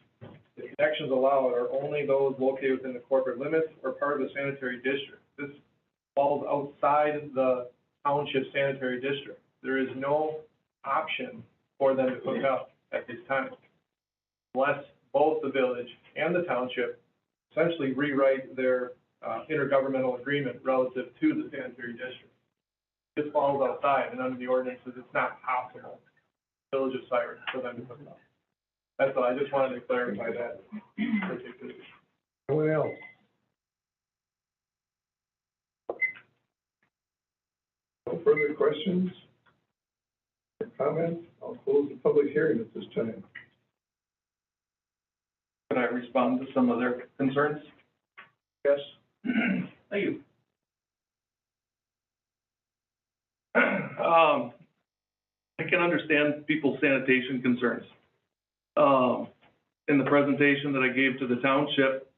the connections allowed are only those located within the corporate limits or part of the sanitary district. This falls outside the township sanitary district. There is no option for them to hook up at this time, unless both the village and the township essentially rewrite their intergovernmental agreement relative to the sanitary district. This falls outside, and under the ordinances, it's not possible, village of Siren, for them to hook up. That's all. I just wanted to clarify that particularly. Anyone else? No further questions or comments? I'll close the public hearing at this time. Can I respond to some of their concerns? Yes. Thank you. I can understand people's sanitation concerns. In the presentation that I gave to the township,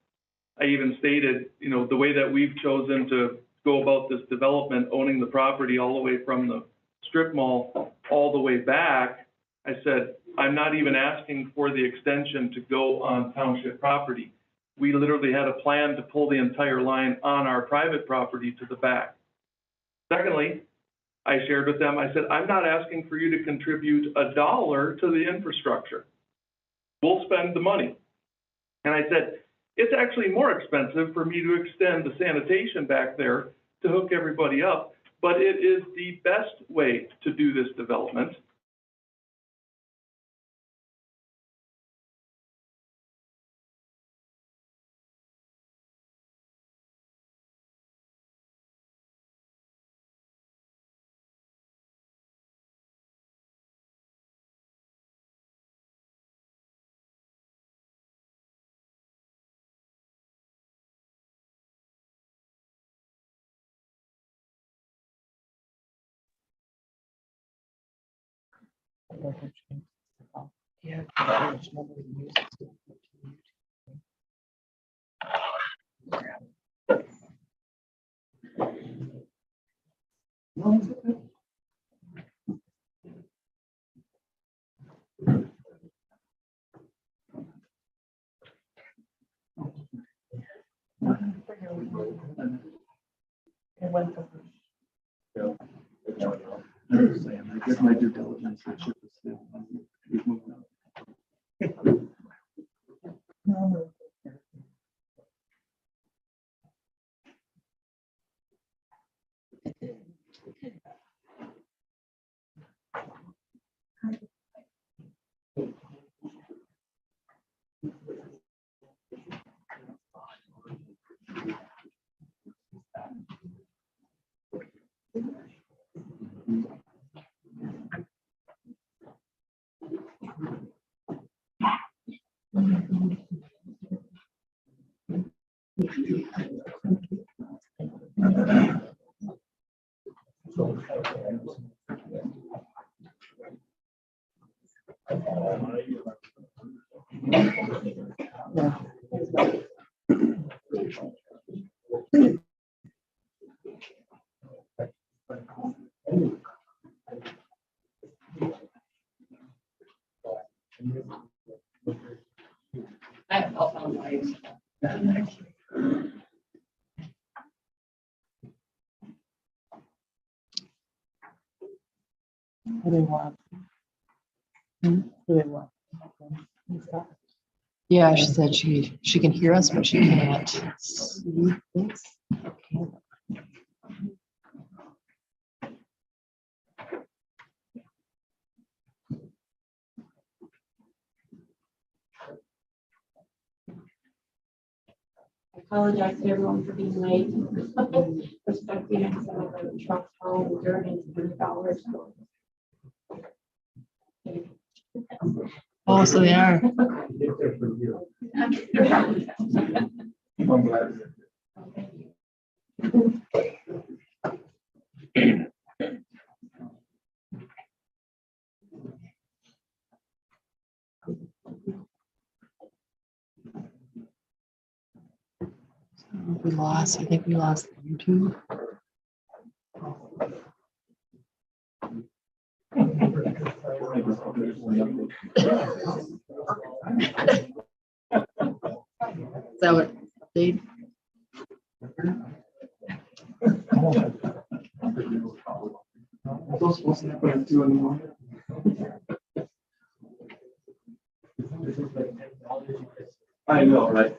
I even stated, you know, the way that we've chosen to go about this development, owning the property all the way from the strip mall all the way back, I said, I'm not even asking for the extension to go on township property. we literally had a plan to pull the entire line on our private property to the back. Secondly, I shared with them, I said, I'm not asking for you to contribute $1 to the infrastructure. We'll spend the money. And I said, it's actually more expensive for me to extend the sanitation back there to hook everybody up, but it is the best way to do this development. Yeah. I did my due diligence. It should be still. We've moved on. What do they want? What do they want? Yeah, she said she can hear us, but she can't see this. Okay. I apologize to everyone for being late. Respecting some of the trucks hauling dirt into the dollars. Oh, so they are. I'm glad. I think we lost YouTube. Is that what they? Those supposed to happen at 2 in the morning. I know, right?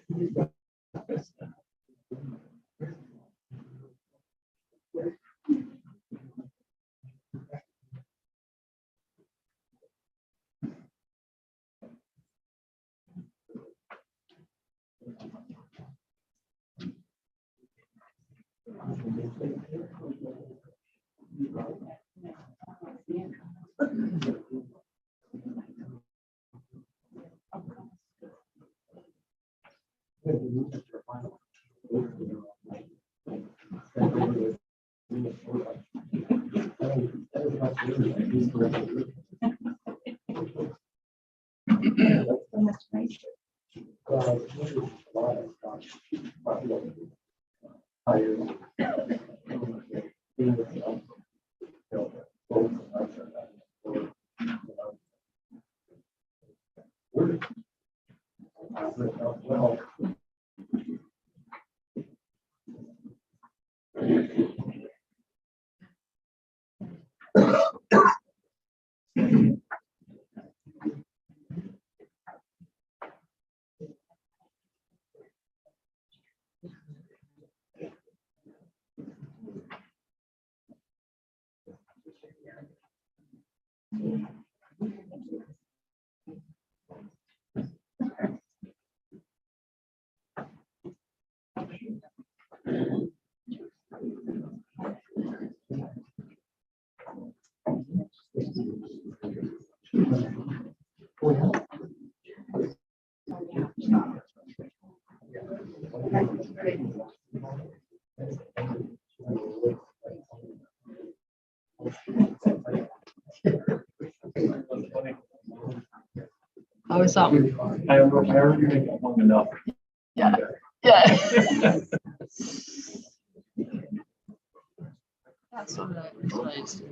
Always something. I already make that long enough. Yeah, yeah. That's what I realized.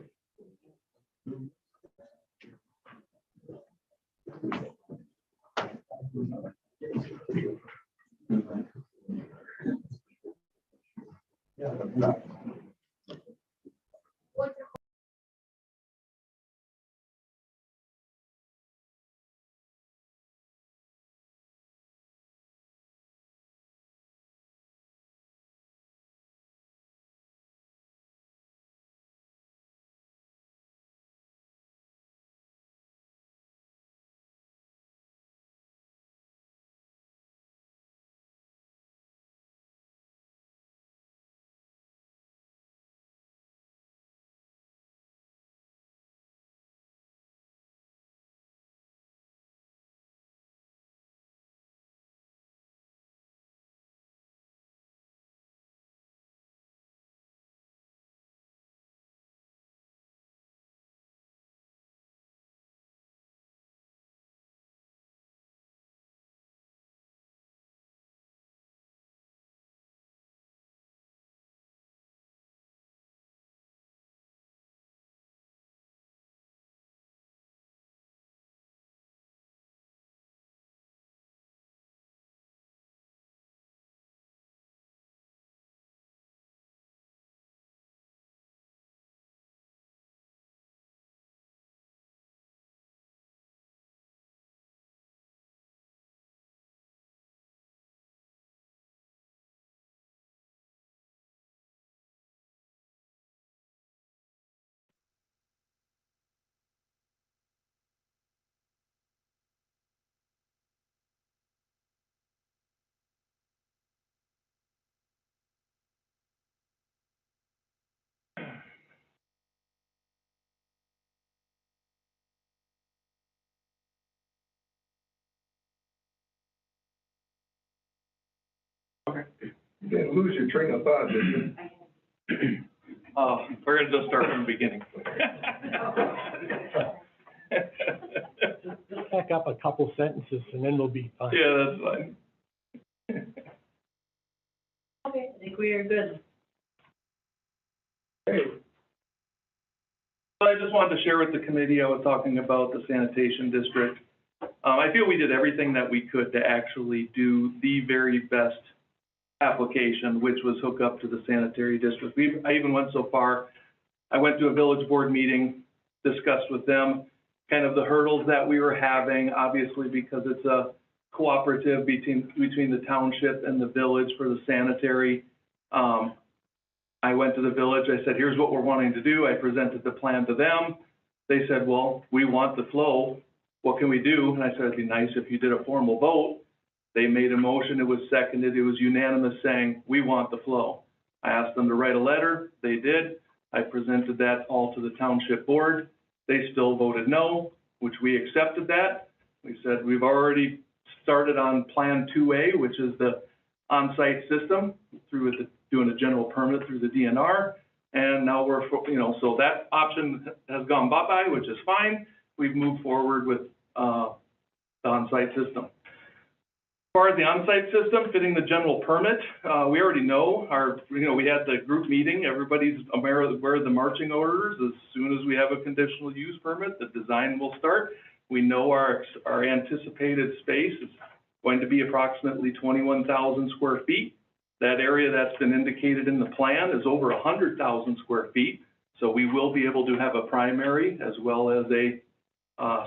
You didn't lose your train of thought, did you? We're gonna just start from the beginning. Just back up a couple sentences and then we'll be fine. Yeah, that's fine. Okay, I think we are good. Hey, So I just wanted to share with the committee, I was talking about the sanitation district. I feel we did everything that we could to actually do the very best application, which was hook up to the sanitary district. I even went so far, I went to a village board meeting, discussed with them kind of the hurdles that we were having, obviously because it's a cooperative between the township and the village for the sanitary. I went to the village, I said, here's what we're wanting to do. I presented the plan to them. They said, well, we want the flow. What can we do? And I said, it'd be nice if you did a formal vote. They made a motion, it was seconded, it was unanimous saying, we want the flow. I asked them to write a letter, they did. I presented that all to the township board. They still voted no, which we accepted that. We said, we've already started on Plan 2A, which is the on-site system through doing a general permit through the DNR. And now we're, so that option has gone bye-bye, which is fine. We've moved forward with the on-site system. As far as the on-site system fitting the general permit, we already know we had the group meeting. Everybody's aware of the marching orders. As soon as we have a conditional use permit, the design will start. We know our anticipated space is going to be approximately 21,000 square feet. That area that's been indicated in the plan is over 100,000 square feet. So we will be able to have a primary as well as a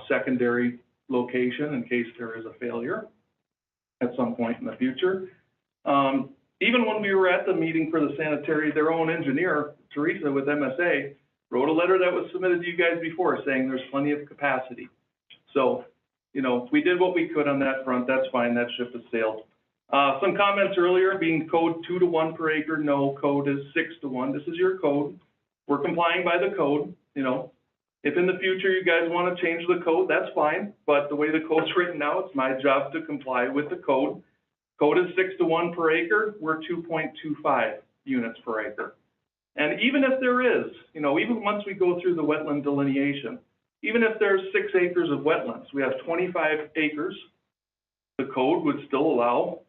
secondary location in case there is a failure at some point in the future. Even when we were at the meeting for the sanitary, their own engineer, Teresa with MSA, wrote a letter that was submitted to you guys before saying there's plenty of capacity. So, we did what we could on that front. That's fine. That ship has sailed. Some comments earlier being code 2 to 1 per acre. No, code is 6 to 1. This is your code. We're complying by the code, If in the future you guys want to change the code, that's fine. But the way the code's written now, it's my job to comply with the code. Code is 6 to 1 per acre. We're 2.25 units per acre. And even if there is, even once we go through the wetland delineation, even if there's 6 acres of wetlands, we have 25 acres. The code would still allow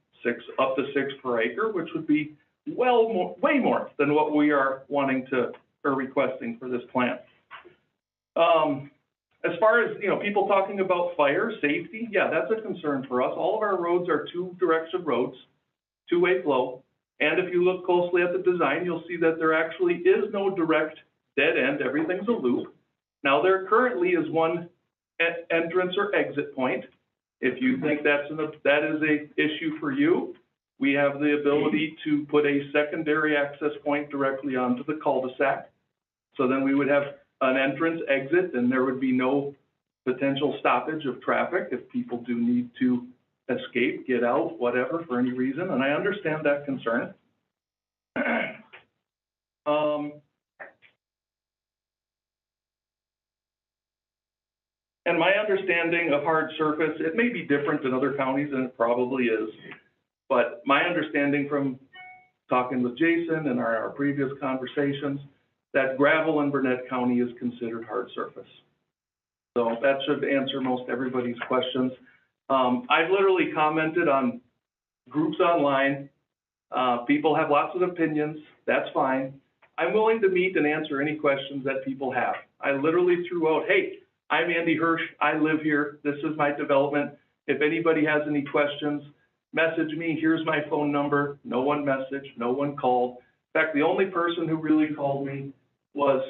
up to 6 per acre, which would be way more than what we are wanting to, or requesting for this plan. As far as, people talking about fire safety, yeah, that's a concern for us. All of our roads are 2-direction roads, 2-way flow. And if you look closely at the design, you'll see that there actually is no direct dead end. Everything's a loop. Now, there currently is one entrance or exit point. If you think that is a issue for you, we have the ability to put a secondary access point directly onto the cul-de-sac. So then we would have an entrance exit, and there would be no potential stoppage of traffic if people do need to escape, get out, whatever, for any reason, and I understand that concern. And my understanding of hard surface, it may be different in other counties, and it probably is, but my understanding from talking with Jason and our previous conversations, that gravel in Burnett County is considered hard surface. So that should answer most everybody's questions. I've literally commented on groups online. People have lots of opinions. That's fine. I'm willing to meet and answer any questions that people have. I literally threw out, hey, I'm Andy Hirsch. I live here. This is my development. If anybody has any questions, message me. Here's my phone number. No one messaged. No one called. In fact, the only person who really called me was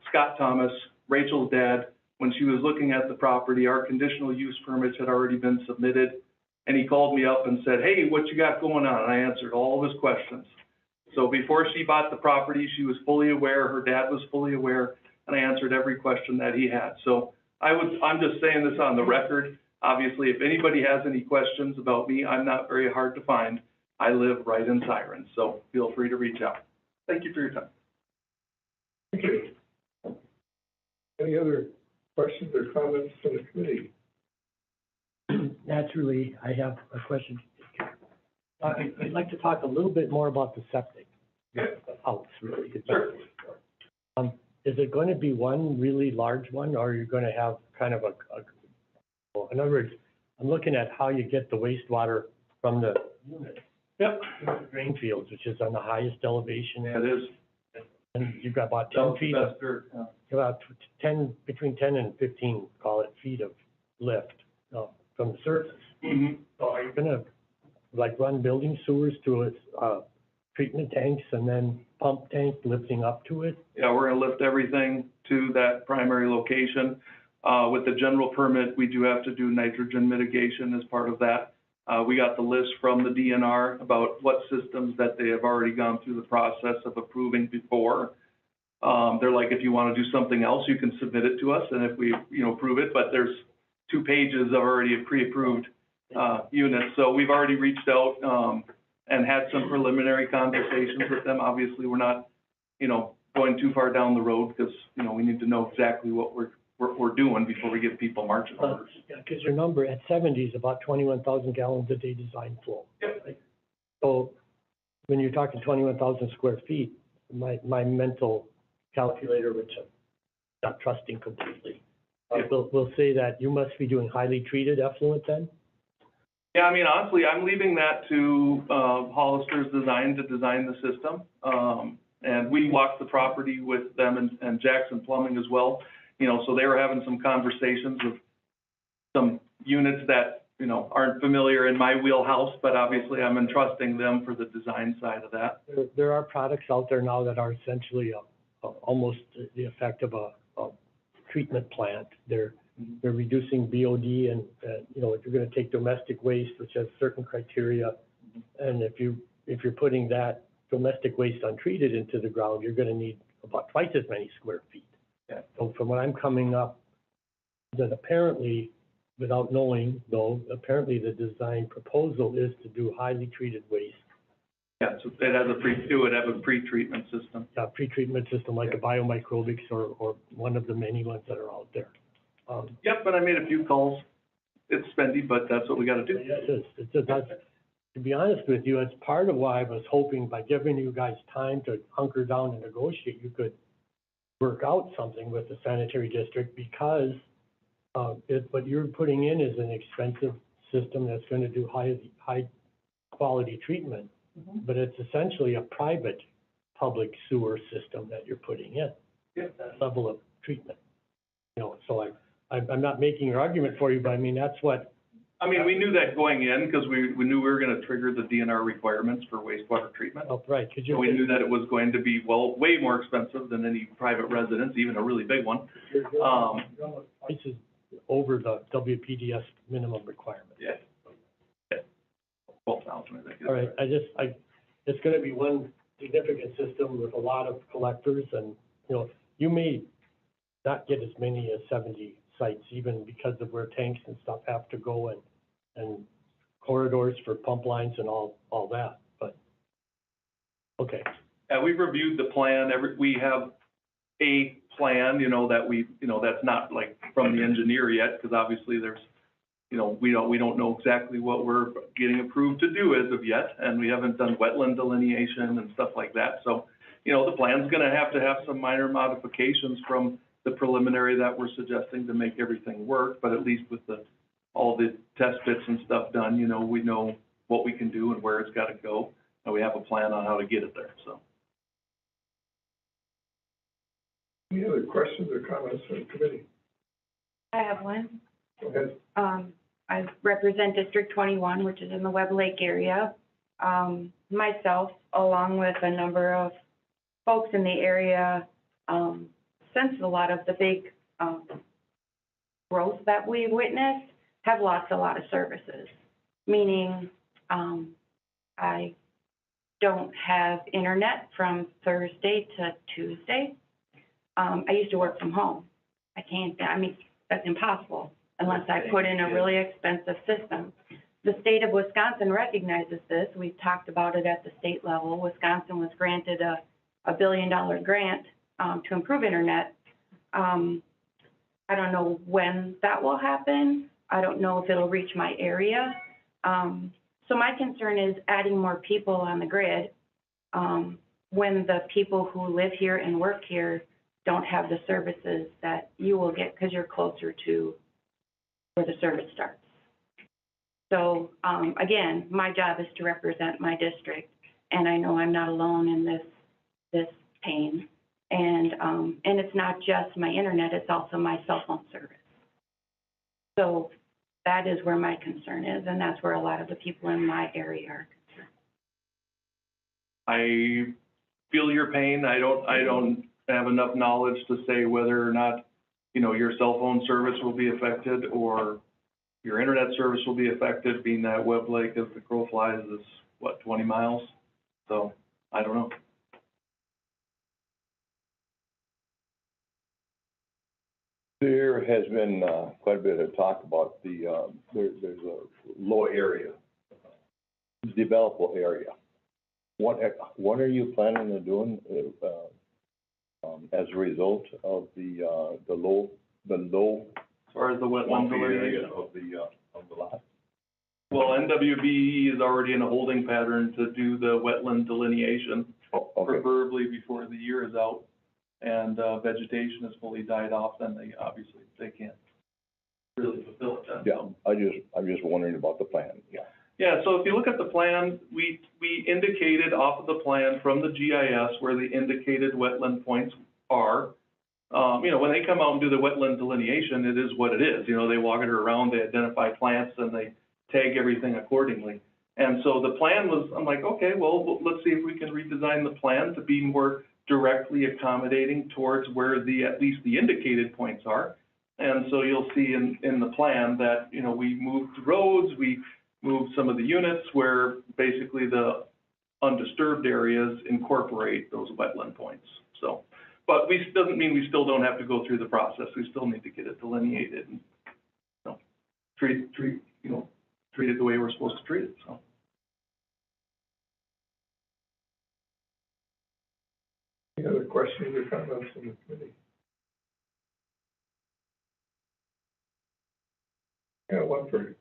Scott Thomas, Rachel's dad. When she was looking at the property, our conditional use permits had already been submitted, and he called me up and said, hey, what you got going on? And I answered all of his questions. So before she bought the property, she was fully aware, her dad was fully aware, and I answered every question that he had. So I'm just saying this on the record. Obviously, if anybody has any questions about me, I'm not very hard to find. I live right in Siren, so feel free to reach out. Thank you for your time. Thank you. Any other questions or comments from the committee? Naturally, I have a question. I'd like to talk a little bit more about the septic. Yeah. The house, really. Sure. Is it going to be one really large one, or are you going to have kind of in other words, I'm looking at how you get the wastewater from the unit. Yep. To the drain fields, which is on the highest elevation. Yeah, it is. And you've got about 10 feet, about 10, between 10 and 15, call it, feet of lift from the surface. Mm-hmm. So are you gonna run building sewers to its treatment tanks and then pump tank lifting up to it? Yeah, we're gonna lift everything to that primary location. With the general permit, we do have to do nitrogen mitigation as part of that. We got the list from the DNR about what systems that they have already gone through the process of approving before. They're like, if you want to do something else, you can submit it to us, and if we, approve it, but there's 2 pages of already pre-approved units. So we've already reached out and had some preliminary conversations with them. Obviously, we're not, going too far down the road because, we need to know exactly what we're doing before we give people marching orders. Yeah, because your number at 70 is about 21,000 gallons a day design flow. Yep. Right? So when you're talking 21,000 square feet, my mental calculator, which I'm not trusting completely, will say that you must be doing highly treated effluent then? Yeah, I mean, honestly, I'm leaving that to Hollister's design to design the system. And we walked the property with them and Jackson Plumbing as well. So they were having some conversations with some units that, aren't familiar in my wheelhouse, but obviously I'm entrusting them for the design side of that. There are products out there now that are essentially almost the effect of a treatment plant. They're reducing BOD and, if you're going to take domestic waste, which has certain criteria, and if you're putting that domestic waste untreated into the ground, you're going to need about twice as many square feet. Yeah. So from what I'm coming up, that apparently, without knowing though, apparently the design proposal is to do highly treated waste. Yeah, so it would have a pre-treatment system. A pre-treatment system like a biomicrobics or one of the many ones that are out there. Yep, but I made a few calls. It's spendy, but that's what we got to do. Yeah, it is. To be honest with you, it's part of why I was hoping by giving you guys time to hunker down and negotiate, you could work out something with the sanitary district, because What you're putting in is an expensive system that's gonna do high quality treatment, but it's essentially a private public sewer system that you're putting in, that level of treatment. You know, so I'm not making an argument for you, but I mean, that's what. I mean, we knew that going in, because we knew we were gonna trigger the DNR requirements for wastewater treatment. Oh, right, could you? So we knew that it was going to be, well, way more expensive than any private residence, even a really big one. This is over the WPDS minimum requirement. Yeah. 12,000, I think. All right, it's gonna be one significant system with a lot of collectors and, you know, you may not get as many as 70 sites, even because of where tanks and stuff have to go and corridors for pump lines and all that, but, okay. Yeah, we've reviewed the plan, we have a plan, that's not like from the engineer yet, because obviously there's, we don't know exactly what we're getting approved to do as of yet, and we haven't done wetland delineation and stuff like that, so, the plan's gonna have to have some minor modifications from the preliminary that we're suggesting to make everything work, but at least with all the test bits and stuff done, we know what we can do and where it's gotta go, and we have a plan on how to get it there, so. Any other questions or comments from the committee? I have one. Go ahead. I represent District 21, which is in the Webb Lake area. Myself, along with a number of folks in the area, since a lot of the big growth that we witnessed, have lost a lot of services, meaning I don't have internet from Thursday to Tuesday. I used to work from home. That's impossible unless I put in a really expensive system. The state of Wisconsin recognizes this. We've talked about it at the state level. Wisconsin was granted a $1 billion grant to improve internet. I don't know when that will happen. I don't know if it'll reach my area. So my concern is adding more people on the grid when the people who live here and work here don't have the services that you will get because you're closer to where the service starts. So again, my job is to represent my district, and I know I'm not alone in this pain. And it's not just my internet, it's also my cell phone service. So that is where my concern is, and that's where a lot of the people in my area are concerned. I feel your pain. I don't have enough knowledge to say whether or not, your cell phone service will be affected or your internet service will be affected, being that Webb Lake, as the crow flies, is, 20 miles? So, I don't know. There has been quite a bit of talk about there's a low area, developable area. What are you planning on doing as a result of the low? As far as the wetland area delineation of the lot? Well, NWBE is already in a holding pattern to do the wetland delineation, preferably before the year is out and vegetation is fully died off, then they can't really fulfill it then. Yeah, I'm just wondering about the plan, yeah. Yeah, so if you look at the plan, we indicated off of the plan from the GIS where the indicated wetland points are. When they come out and do the wetland delineation, it is what it is. They walk it around, they identify plants, and they tag everything accordingly. And so the plan was, I'm like, okay, well, let's see if we can redesign the plan to be more directly accommodating towards where at least the indicated points are. And so you'll see in the plan that, we moved roads, we moved some of the units where basically the undisturbed areas incorporate those wetland points. So, but doesn't mean we still don't have to go through the process. We still need to get it delineated and, treat it the way we're supposed to treat it, so. Any other questions or comments from the committee? Yeah, one for you.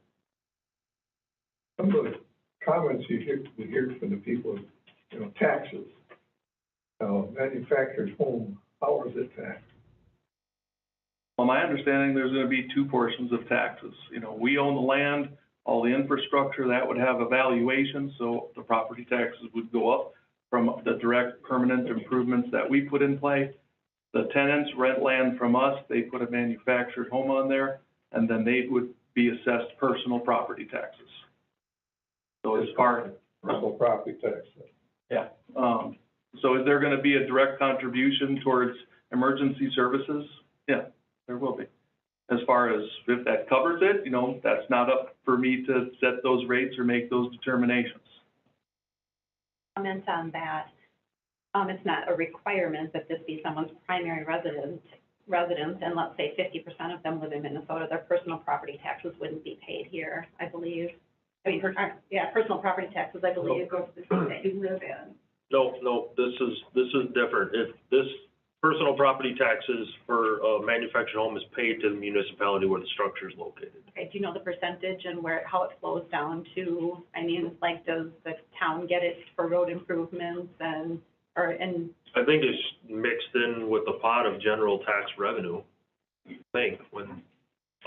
Some of the comments we hear from the people, taxes. Now, manufactured home, how is it taxed? Well, my understanding, there's gonna be two portions of taxes. You know, we own the land, all the infrastructure, that would have a valuation, so the property taxes would go up from the direct permanent improvements that we put in play. The tenants rent land from us, they put a manufactured home on there, and then they would be assessed personal property taxes. So as far, Personal property tax. yeah, so is there gonna be a direct contribution towards emergency services? Yeah, there will be. As far as if that covers it, you know, that's not up for me to set those rates or make those determinations. Comment on that. It's not a requirement that this be someone's primary residence, and let's say 50% of them live in Minnesota, their personal property taxes wouldn't be paid here, I believe. I mean, personal property taxes, I believe, go to the state that you live in. No, this is different. If this personal property taxes for a manufactured home is paid to the municipality where the structure is located. Okay, do you know the percentage and how it flows down to? I mean, like, does the town get it for road improvements and I think it's mixed in with the pot of general tax revenue. I think when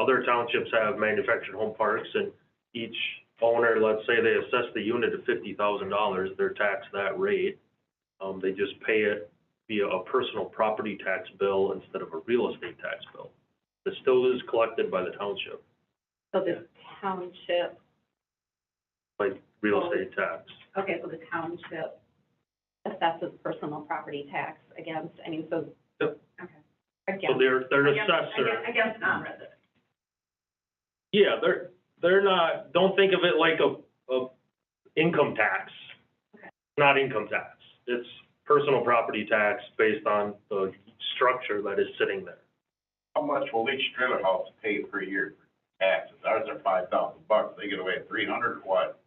other townships have manufactured home parks and each owner, let's say they assess the unit at $50,000, they're taxed that rate. They just pay it via a personal property tax bill instead of a real estate tax bill. It still is collected by the township, so the township, like real estate tax. okay, so the township assesses personal property tax against, I mean, so. Yep. Okay. So Against, they're assessor. against non-residents. Yeah, they're not, don't think of it like a income tax. Okay. Not income tax. It's personal property tax based on the structure that is sitting there. How much will each trailer house pay per year for taxes? Ours are $5,000. They get away at 300 or what?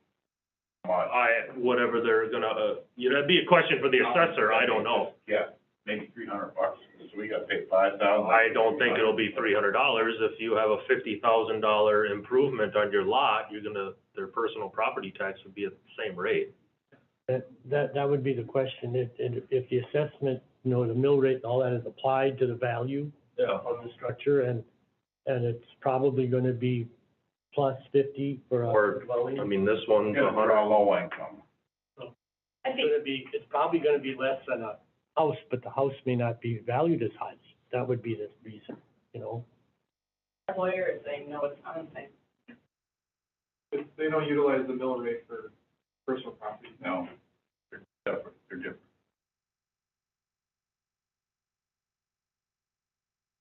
Whatever they're gonna, that'd be a question for the assessor, I don't know. Yeah, maybe $300, so we gotta pay $5,000. I don't think it'll be $300. If you have a $50,000 improvement on your lot, their personal property tax would be at the same rate. That would be the question, if the assessment, the mill rate and all that is applied to the value of the structure, and it's probably gonna be plus 50 for a dwelling. I mean, this one's Yeah, we're all low income. It's probably gonna be less than a house, but the house may not be valued as highly. That would be the reason, Our lawyer is saying, no, it's not the same. They don't utilize the mill rate for personal property. No, they're separate, they're different.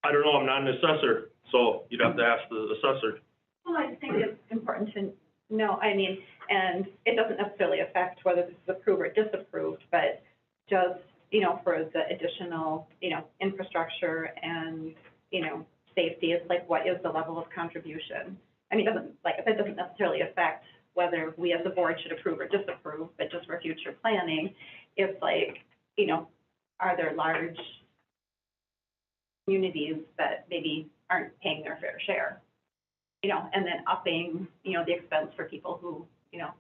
I don't know, I'm not an assessor, so you'd have to ask the assessor. Well, I think it's important to know, I mean, and it doesn't necessarily affect whether this is approved or disapproved, but just, for the additional, infrastructure and, safety, it's like, what is the level of contribution? I mean, that doesn't necessarily affect whether we as a board should approve or disapprove, but just for future planning, it's like, are there large communities that maybe aren't paying their fair share? And then upping, the expense for people who, are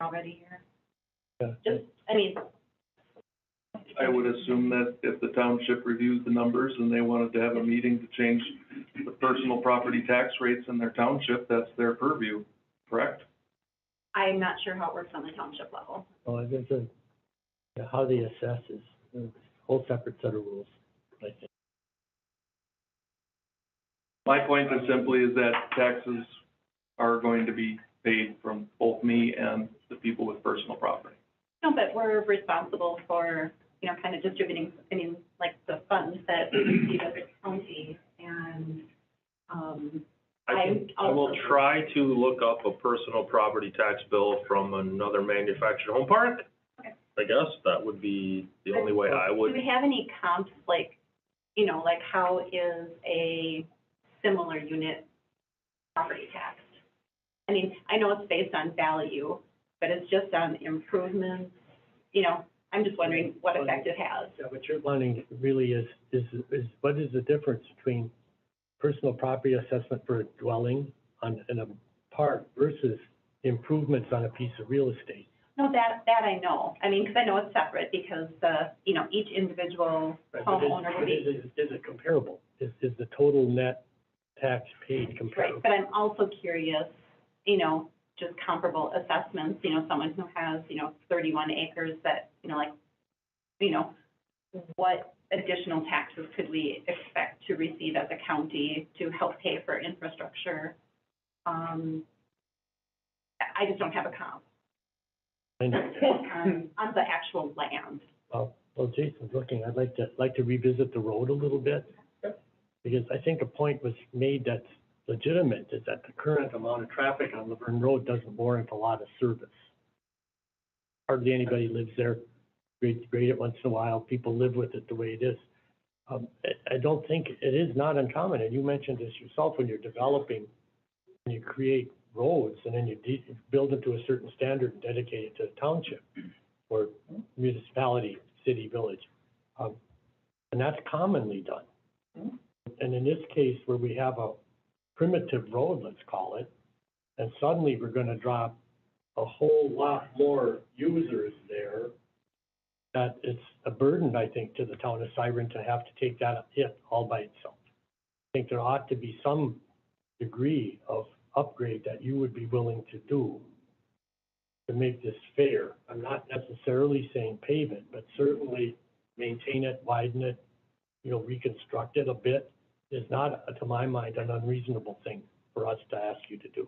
already here. Yeah. Just, I mean. I would assume that if the township reviews the numbers and they wanted to have a meeting to change the personal property tax rates in their township, that's their purview, correct? I'm not sure how it works on the township level. Oh, there's how they assess is a whole separate set of rules, I think. My point is simply is that taxes are going to be paid from both me and the people with personal property. No, but we're responsible for, kind of distributing, like the funds that we receive as a county, and, I will try to look up a personal property tax bill from another manufactured home park. Okay. I guess that would be the only way I would. Do we have any comps, like, like how is a similar unit property taxed? I mean, I know it's based on value, but it's just on improvements, I'm just wondering what effect it has. Yeah, what you're wanting really is what is the difference between personal property assessment for a dwelling in a park versus improvements on a piece of real estate? No, that I know. I mean, because I know it's separate because each individual Right, but homeowner will be. is it comparable? Is the total net tax paid comparable? Right, but I'm also curious, just comparable assessments, someone who has, 31 acres that, what additional taxes could we expect to receive as a county to help pay for infrastructure? I just don't have a comp on the actual land. Well, Jason's looking, I'd like to revisit the road a little bit. Because I think a point was made that's legitimate, is that the current amount of traffic on Laverne Road doesn't warrant a lot of service. Hardly anybody lives there, grade it once in a while, people live with it the way it is. I don't think, it is not uncommon, and you mentioned this yourself, when you're developing, when you create roads, and then you build them to a certain standard and dedicate it to the township, or municipality, city, village. And that's commonly done. And in this case, where we have a primitive road, let's call it, and suddenly we're gonna drop a whole lot more users there, that it's a burden, I think, to the town of Siren to have to take that hit all by itself. I think there ought to be some degree of upgrade that you would be willing to do to make this fair. I'm not necessarily saying pave it, but certainly maintain it, widen it, reconstruct it a bit is not, to my mind, an unreasonable thing for us to ask you to do.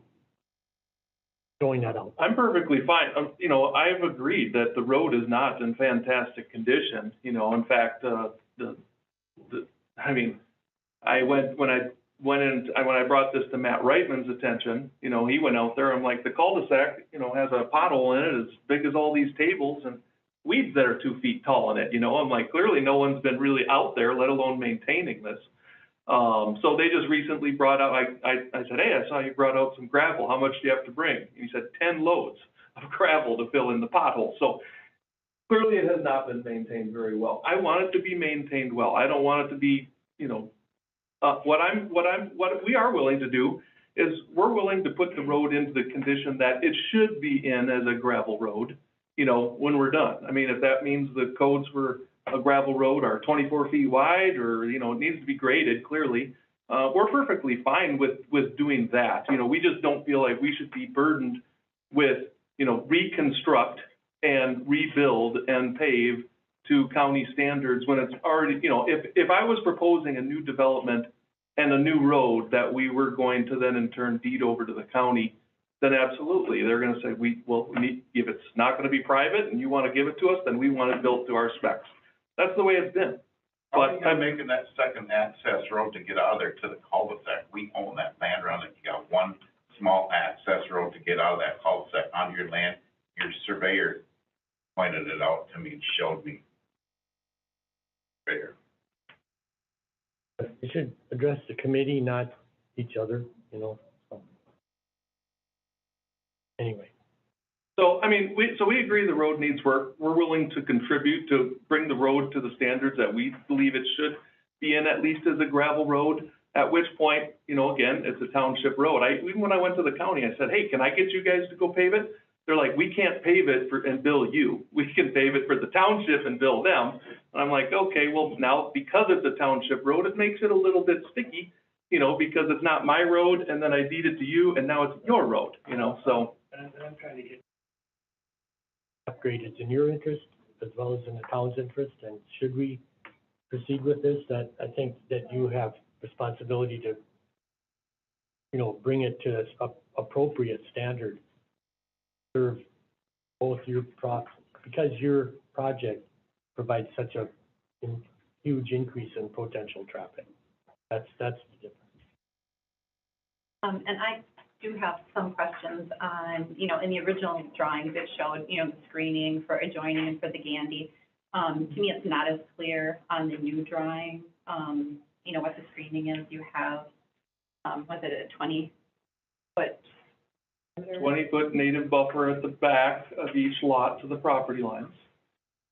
Throwing that out. I'm perfectly fine. I've agreed that the road is not in fantastic condition. In fact, when I brought this to Matt Reitman's attention, he went out there, I'm like, the cul-de-sac, has a pothole in it as big as all these tables and weeds that are 2 feet tall in it, I'm like, clearly no one's been really out there, let alone maintaining this. So they just recently brought out, I said, hey, I saw you brought out some gravel, how much do you have to bring? And he said 10 loads of gravel to fill in the pothole. So clearly it has not been maintained very well. I want it to be maintained well. I don't want it to be, what we are willing to do is we're willing to put the road into the condition that it should be in as a gravel road, when we're done. I mean, if that means the codes for a gravel road are 24 feet wide, or, it needs to be graded, clearly, we're perfectly fine with doing that. We just don't feel like we should be burdened with, reconstruct and rebuild and pave to county standards when it's already, if I was proposing a new development and a new road that we were going to then in turn deed over to the county, then absolutely, they're gonna say, if it's not gonna be private and you wanna give it to us, then we want it built to our specs. That's the way it's been. But I'm making that second access road to get out of there to the cul-de-sac. We own that land around it. You got one small access road to get out of that cul-de-sac on your land. Your surveyor pointed it out to me and showed me. Surveyor. You should address the committee, not each other, Anyway. So, we agree the road needs work. We're willing to contribute to bring the road to the standards that we believe it should be in, at least as a gravel road, at which point, again, it's a township road. Even when I went to the county, I said, hey, can I get you guys to go pave it? They're like, we can't pave it and bill you. We can pave it for the township and bill them. And I'm like, okay, well, now, because it's a township road, it makes it a little bit sticky, because it's not my road, and then I deed it to you, and now it's your road, so. And I'm trying to get upgraded in your interest as well as in the town's interest, and should we proceed with this, that I think that you have responsibility to, bring it to an appropriate standard, serve both because your project provides such a huge increase in potential traffic. That's the difference. And I do have some questions on, in the original drawings, it showed, the screening for adjoining and for the Gandy. To me, it's not as clear on the new drawing, what the screening is. You have, was it a 20-foot? 20-foot native buffer at the back of each lot to the property lines.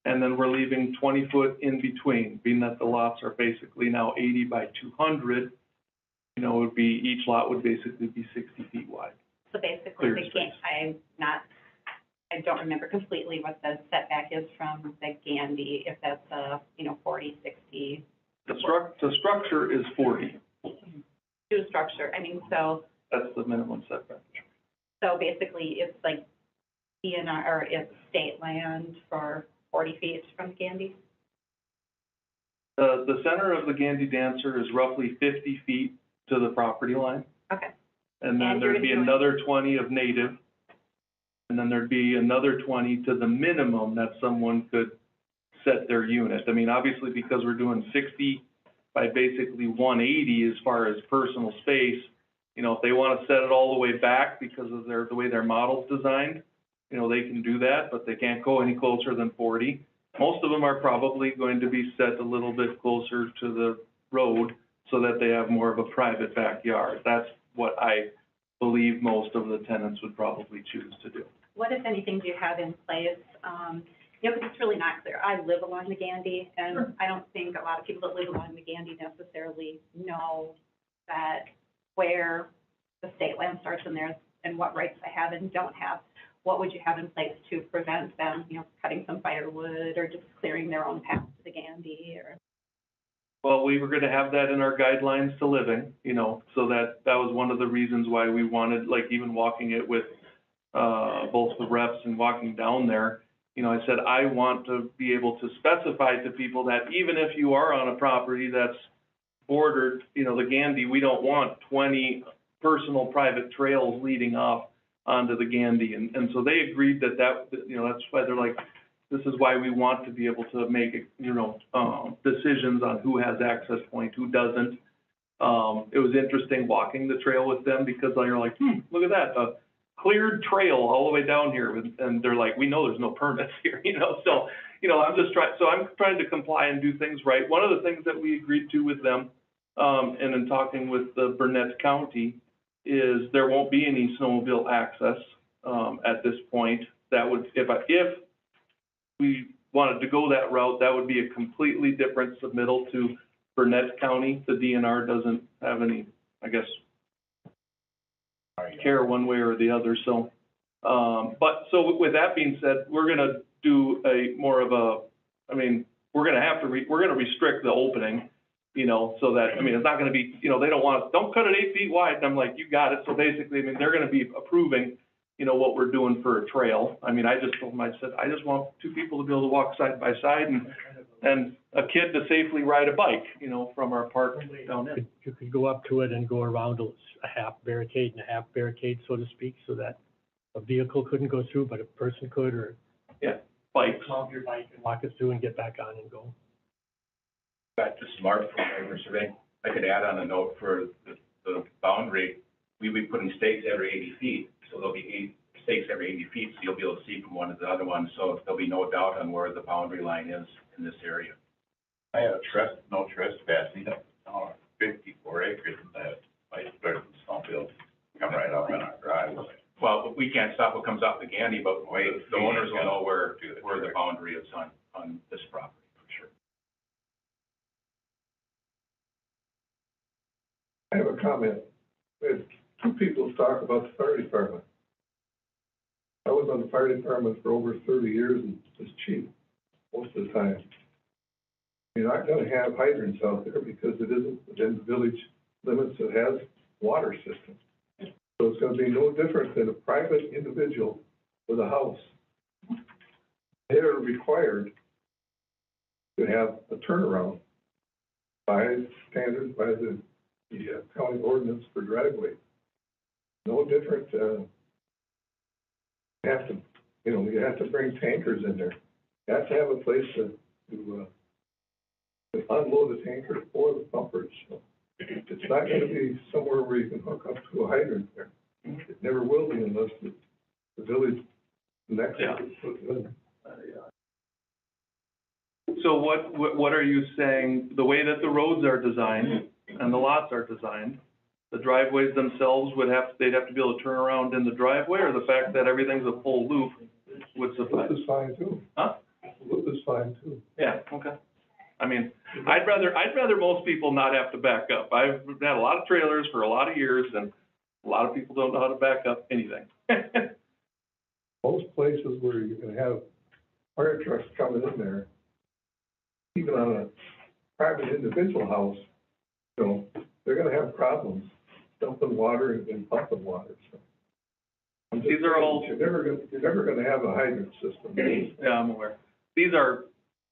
And then we're leaving 20 foot in between, being that the lots are basically now 80 by 200. Each lot would basically be 60 feet wide. So basically, they can't, I I don't remember completely what the setback is from the Gandy, if that's 40, 60. The structure is 40. To structure, I mean, so That's the minimum setback. basically it's like DNR, or it's state land for 40 feet from Gandy? The center of the Gandy Dancer is roughly 50 feet to the property line. Okay. And then And you're there'd be gonna do- another 20 of native. And then there'd be another 20 to the minimum that someone could set their unit. I mean, obviously, because we're doing 60 by basically 180 as far as personal space, you know, if they want to set it all the way back because of the way their model's designed, you know, they can do that, but they can't go any closer than 40. Most of them are probably going to be set a little bit closer to the road so that they have more of a private backyard. That's what I believe most of the tenants would probably choose to do. What, if anything, do you have in place? Because it's really not clear. I live along the Gandy, and I don't think a lot of people that live along the Gandy necessarily know that where the state land starts and there's, and what rights they have and don't have. What would you have in place to prevent them, cutting some firewood or just clearing their own path to the Gandy, or? Well, we were gonna have that in our guidelines to living, so that was one of the reasons why we wanted, like, even walking it with, both the reps and walking down there. I said, I want to be able to specify to people that even if you are on a property that's bordered, the Gandy, we don't want 20 personal private trails leading off onto the Gandy. And so they agreed that, that's why they're like, this is why we want to be able to make, decisions on who has access point, who doesn't. It was interesting walking the trail with them because they're like, look at that, a cleared trail all the way down here. And they're like, we know there's no permits here, so, I'm trying to comply and do things right. One of the things that we agreed to with them, and in talking with the Burnett County, is there won't be any snowmobile access, at this point. That would, if we wanted to go that route, that would be a completely different submittal to Burnett County. The DNR doesn't have any, I guess, care one way or the other, so. But, so with that being said, we're gonna do we're gonna restrict the opening, so that, it's not gonna be, they don't cut it 8 feet wide, and I'm like, you got it. So basically, they're gonna be approving, what we're doing for a trail. I just told them, I said, I just want 2 people to be able to walk side by side and a kid to safely ride a bike, from our park down in. You could go up to it and go around a half barricade and a half barricade, so to speak, so that a vehicle couldn't go through, but a person could, or. Yeah, bikes. Mount your bike and walk it through and get back on and go. This is Mark from Cyber Surveying. I could add on a note for the boundary. We'll be putting stakes every 80 feet, so there'll be stakes every 80 feet, so you'll be able to see from one to the other one, so there'll be no doubt on where the boundary line is in this area. I have no trespassing, 54 acres of that, like, there's snowmobile come right up in our driveway. Well, we can't stop what comes off the Gandy, but the owners will know where the boundary is on this property, for sure. I have a comment. We had 2 people talk about the fire department. I was on the fire department for over 30 years, and it's cheap most of the time. You're not gonna have hydrants out there because it isn't within the village limits that has water system. So it's gonna be no different than a private individual with a house. They are required to have a turnaround by standards, by the county ordinance for driveway. No different, you have to bring tankers in there. You have to have a place to unload the tanker for the pumpers. So it's not gonna be somewhere where you can hook up to a hydrant there. It never will be unless the village next to it puts in. So what are you saying, the way that the roads are designed and the lots are designed, the driveways themselves they'd have to be able to turn around in the driveway, or the fact that everything's a full loop would suffice? Loop is fine too. Huh? Loop is fine too. Yeah, okay. I'd rather most people not have to back up. I've had a lot of trailers for a lot of years, and a lot of people don't know how to back up anything. Most places places where you're gonna have fire trucks coming in there, even on a private individual house, you know, they're gonna have problems dumping water and pumping water, so. I'm just These are all- saying, you're never gonna have a hydrant system. Yeah, I'm aware. These are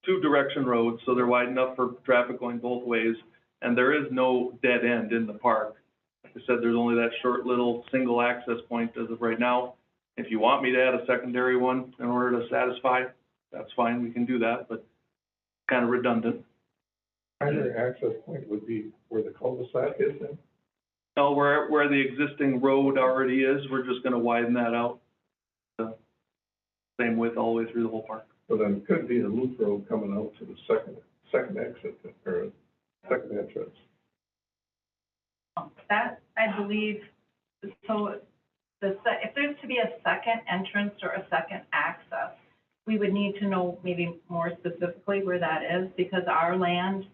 two-direction roads, so they're wide enough for traffic going both ways, and there is no dead end in the park. Like I said, there's only that short little single access point as of right now. If you want me to add a secondary one in order to satisfy, that's fine, we can do that, but kind of redundant. Primary access point would be where the cul-de-sac is then? No, where the existing road already is, we're just gonna widen that out. The same width all the way through the whole park. So then it could be a loop road coming out to the second exit, or second entrance. That, I believe, so if there's to be a second entrance or a second access, we would need to know maybe more specifically where that is, because our land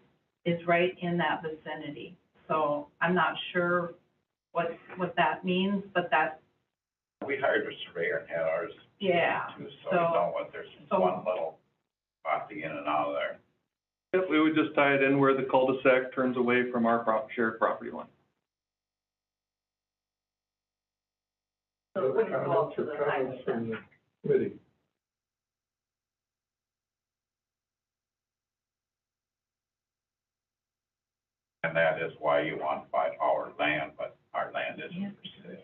is right in that vicinity. So I'm not sure what that means, but that, We hired a surveyor and had ours yeah. too, so we know what, there's one little spot to get in and out of there. Yep, we would just tie it in where the cul-de-sac turns away from our shared property line. So it wouldn't go up to the Comments from the committee? And that is why you want our land, but our land isn't for sale.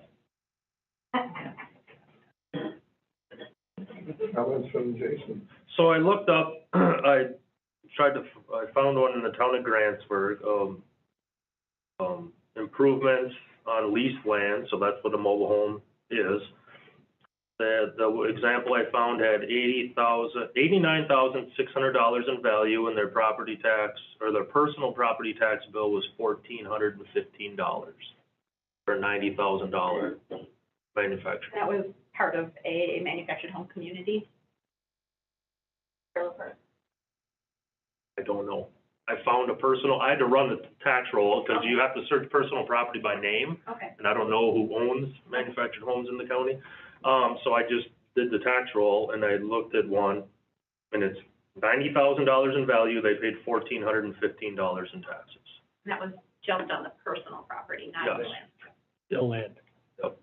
Comments from Jason? So I looked up, I found one in the town of Grantsburg, improvements on leased land, so that's what a mobile home is. The example I found had $89,600 in value, and their property tax, or their personal property tax bill was $1,415 for a $90,000 manufacturer. That was part of a manufactured home community. I don't know. I found I had to run the tax roll, because you have to search personal property by name, Okay. and I don't know who owns manufactured homes in the county. So I just did the tax roll, and I looked at one, and it's $90,000 in value, they paid $1,415 in taxes. And that was just on the personal property, not the Yes. land. The land. Yep.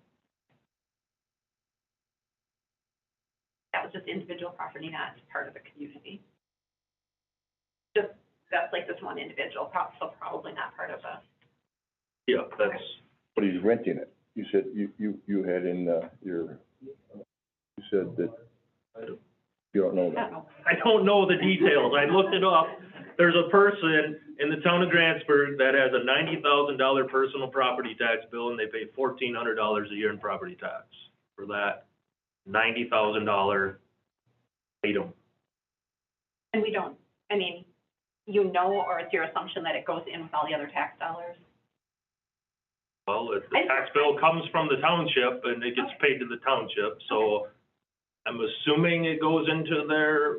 That was just individual property, not part of a community. Just, that's like this one individual, so probably not part of a. Yeah, that's, But he's renting it. You said, you had in, you said that, you don't know that. I don't know the details, I looked it up. There's a person in the town of Grantsburg that has a $90,000 personal property tax bill, and they pay $1,400 a year in property tax for that $90,000 item. And we don't, I mean, you know, or it's your assumption that it goes in with all the other tax dollars? Well, the tax bill comes from the township, and it gets paid to the township, so I'm assuming it goes into their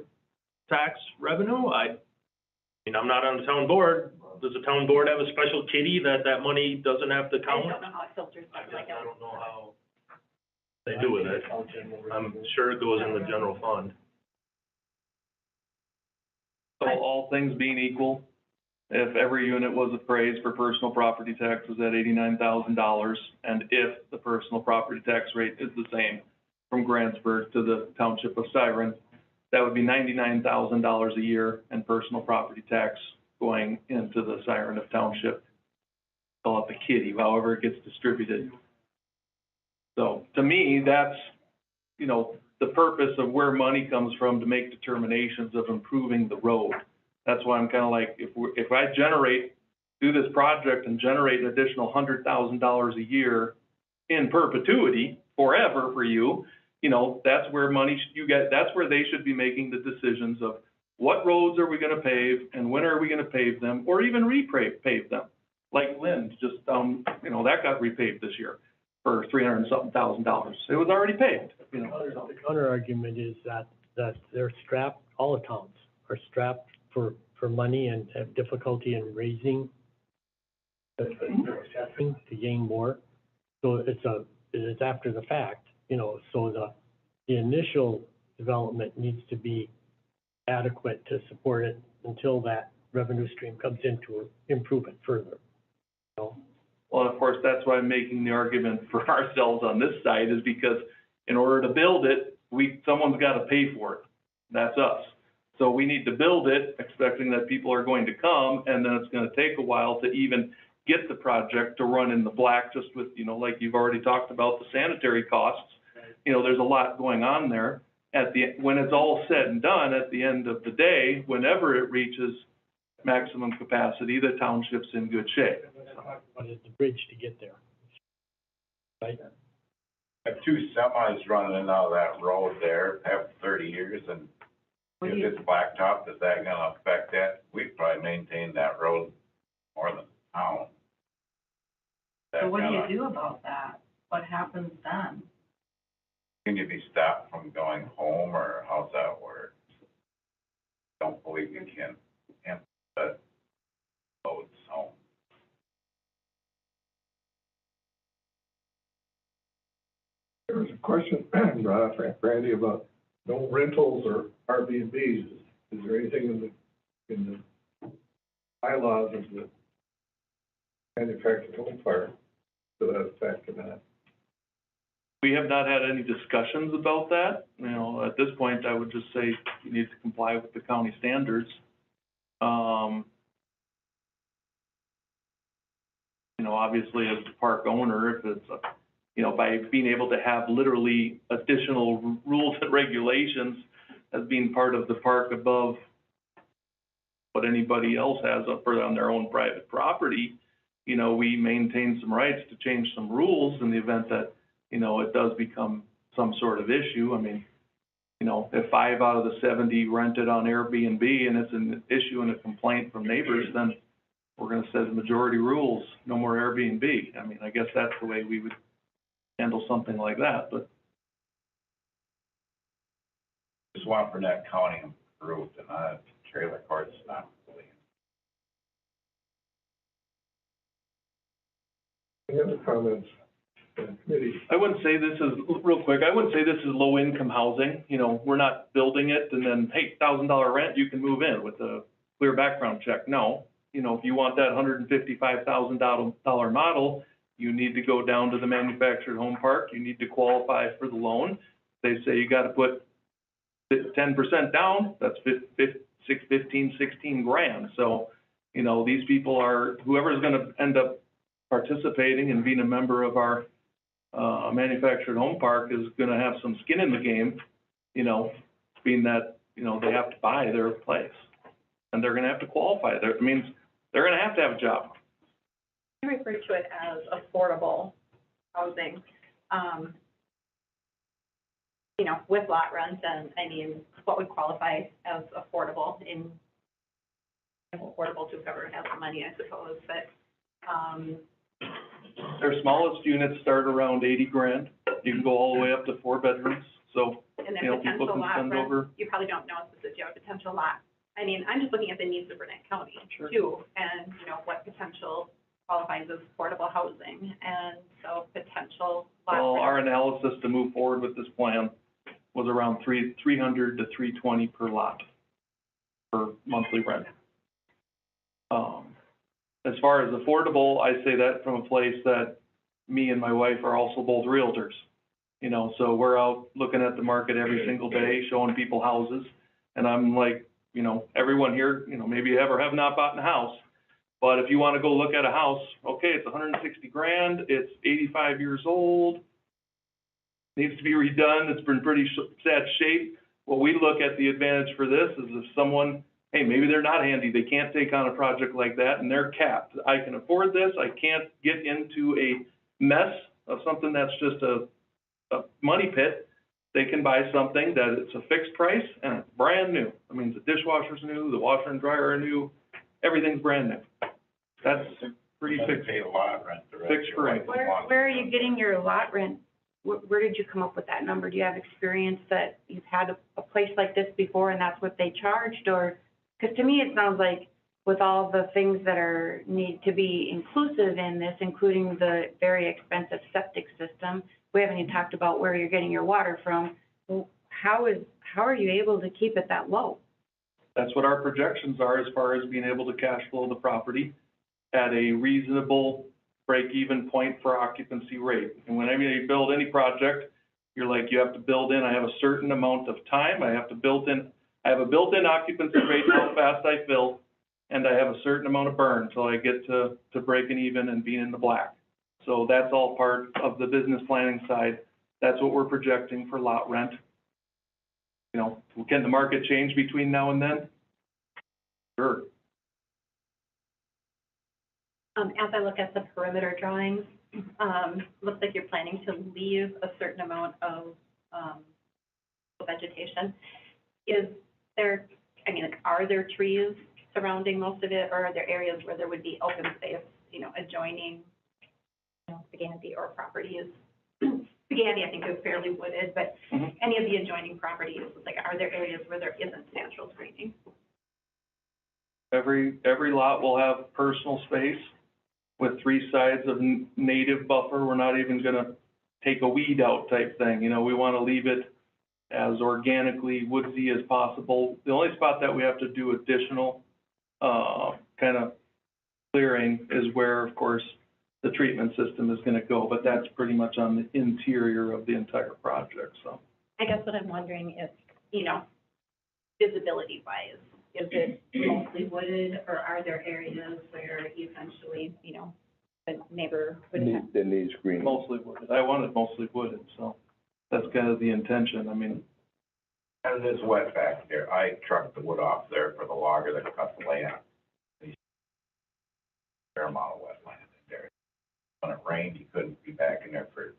tax revenue. I mean, I'm not on the town board. Does the town board have a special kitty that money doesn't have to I count? don't know how it filters, but like, I don't know how they do with it. I'm sure it goes in the general fund. So all things being equal, if every unit was appraised for personal property taxes at $89,000, and if the personal property tax rate is the same from Grantsburg to the township of Siren, that would be $99,000 a year in personal property tax going into the Siren of Township. Call it the kitty, however it gets distributed. So to me, that's, you know, the purpose of where money comes from to make determinations of improving the road. That's why I'm kind of like, if I do this project and generate an additional $100,000 a year in perpetuity, forever for you, you know, that's where that's where they should be making the decisions of what roads are we gonna pave and when are we gonna pave them, or even repave them. Like Lynn, just, you know, that got repaved this year for $300 and something thousand. It was already paved, you know. The counter argument is that they're strapped, all the towns are strapped for money and have difficulty in raising, assessing to gain more. So it's after the fact, you know, so the initial development needs to be adequate to support it until that revenue stream comes in to improve it further. So, Well, of course, that's why I'm making the argument for ourselves on this side, is because in order to build it, someone's got to pay for it. That's us. So we need to build it, expecting that people are going to come, and then it's going to take a while to even get the project to run in the black, just with, you know, like you've already talked about, the sanitary costs. You know, there's a lot going on there. When it's all said and done, at the end of the day, whenever it reaches maximum capacity, the township's in good shape. what is the bridge to get there? Right? I have two semis running in and out of that road there, have 30 years, and if it's blacktop, is that gonna affect that? We probably maintain that road more than town. So what do you do about that? What happens then? Can you be stopped from going home, or how's that work? Don't believe you can, but loads home. There was a question brought up, Randy, about no rentals or Airbnbs. Is there anything in the bylaws of the manufactured home park to that effect or not? We have not had any discussions about that. You know, at this point, I would just say you need to comply with the county standards. You know, obviously as the park owner, if it's, you know, by being able to have literally additional rules and regulations as being part of the park above what anybody else has up on their own private property, you know, we maintain some rights to change some rules in the event that, you know, it does become some sort of issue. I mean, you know, if 5 out of the 70 rented on Airbnb and it's an issue and a complaint from neighbors, then we're gonna set the majority rules, no more Airbnb. I mean, I guess that's the way we would handle something like that, but. Just want Burnett County improved, and trailer court's not really. Any other comments from the committee? I wouldn't say this is, real quick, I wouldn't say this is low-income housing. You know, we're not building it and then, hey, $1,000 rent, you can move in with a clear background check. No. You know, if you want that $155,000 model, you need to go down to the manufactured home park. You need to qualify for the loan. They say you got to put 10% down, that's 16 grand. So, you know, these people are, whoever's going to end up participating and being a member of our manufactured home park is going to have some skin in the game, you know, being that, you know, they have to buy their place and they're going to have to qualify. That means they're going to have a job. I refer to it as affordable housing, you know, with lot rent, and I mean, what would qualify as affordable affordable to whoever has the money, I suppose, but, Their smallest units start around 80 grand. You can go all the way up to 4 bedrooms. So, and then you know, people potential can lot spend rent, over. you probably don't know if this is, you know, potential lot. I mean, I'm just looking at the needs of Burnett County Sure. too, and, you know, what potential qualifies as affordable housing, and so potential lot Well, rent. our analysis to move forward with this plan was around 300 to 320 per lot per monthly rent. As far as affordable, I say that from a place that me and my wife are also both realtors. You know, so we're out looking at the market every single day, showing people houses. And I'm like, you know, everyone here, you know, maybe you ever have not bought a house, but if you want to go look at a house, okay, it's 160 grand, it's 85 years old, needs to be redone, it's been pretty sad shape. What we look at the advantage for this is if someone, hey, maybe they're not handy, they can't take on a project like that, and they're capped. I can afford this, I can't get into a mess of something that's just a money pit. They can buy something that it's a fixed price and it's brand new. I mean, the dishwasher's new, the washer and dryer are new, everything's brand new. That's pretty fixed. Pay a lot rent the rest Fixed of your life. Where are you getting your lot rent? Where did you come up with that number? Do you have experience that you've had a place like this before and that's what they charged? Or, because to me, it sounds like with all the things that need to be inclusive in this, including the very expensive septic system, we haven't even talked about where you're getting your water from. how are you able to keep it that low? That's what our projections are as far as being able to cash flow the property at a reasonable break-even point for occupancy rate. And whenever you build any project, you're like, you have to build in, I have a certain amount of time, I have a built-in occupancy rate, how fast I fill, and I have a certain amount of burn till I get to breaking even and being in the black. So that's all part of the business planning side. That's what we're projecting for lot rent. You know, can the market change between now and then? Sure. As I look at the perimeter drawings, looks like you're planning to leave a certain amount of, vegetation. Is there, I mean, like, are there trees surrounding most of it, or are there areas where there would be open space, you know, adjoining, you know, Spaghetti or properties? Spaghetti, I think, is fairly wooded, but any of the adjoining properties, like, are there areas where there isn't natural screening? Every lot will have personal space with 3 sides of native buffer. We're not even gonna take a weed out type thing. You know, we wanna leave it as organically woodsy as possible. The only spot that we have to do additional, kind of clearing is where, of course, the treatment system is gonna go, but that's pretty much on the interior of the entire project, so. I guess what I'm wondering is, you know, visibility wise, is it mostly wooded, or are there areas where essentially, you know, the neighbor would have? That needs screening. Mostly wooded. I want it mostly wooded, so that's kind of the intention. I mean, As it is wet back there, I trucked the wood off there for the logger that cut the land. Fair amount of wetland in there. When it rained, you couldn't be back in there for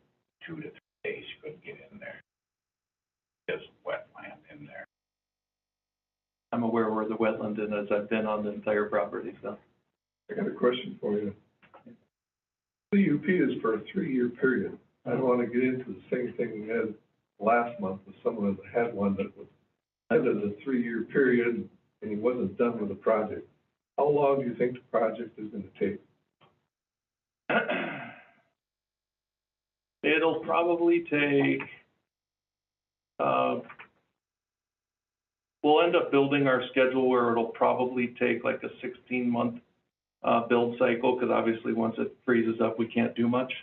2 to 3 days, you couldn't get in there. There's wetland in there. I'm aware where the wetland is. I've been on the entire property, so. I got a question for you. CUP is for a 3-year period. I don't want to get into the same thing we had last month with someone that had one that was ended a 3-year period and he wasn't done with the project. How long do you think the project is going to take? It'll probably take, we'll end up building our schedule where it'll probably take like a 16-month build cycle, because obviously once it freezes up, we can't do much.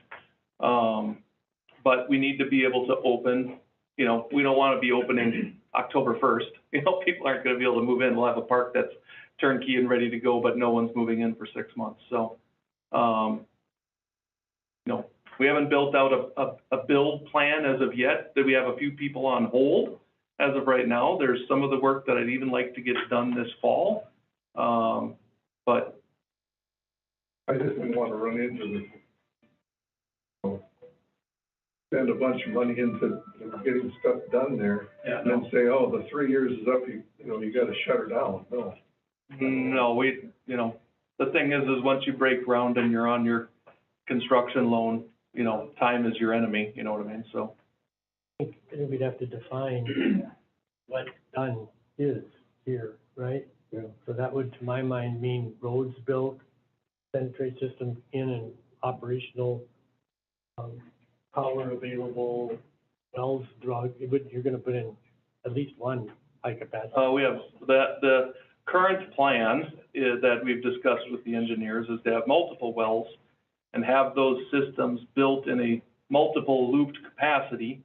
But we need to be able to open, you know, we don't want to be opening October 1st. You know, people aren't going to be able to move in. We'll have a park that's turnkey and ready to go, but no one's moving in for 6 months. So, you know, we haven't built out a build plan as of yet. That we have a few people on hold as of right now. There's some of the work that I'd even like to get done this fall. But I just didn't want to run into the, spend a bunch of money into getting stuff done there, and then say, oh, the 3 years is up, you know, you got to shut her down. No. no, you know, the thing is once you break ground and you're on your construction loan, you know, time is your enemy, you know what I mean? So. I think we'd have to define what done is here, right? Yeah. So that would, to my mind, mean roads built, sanitary system in and operational, power available, wells drug. You're gonna put in at least one high capacity. We have, the current plan is that we've discussed with the engineers is to have multiple wells and have those systems built in a multiple looped capacity,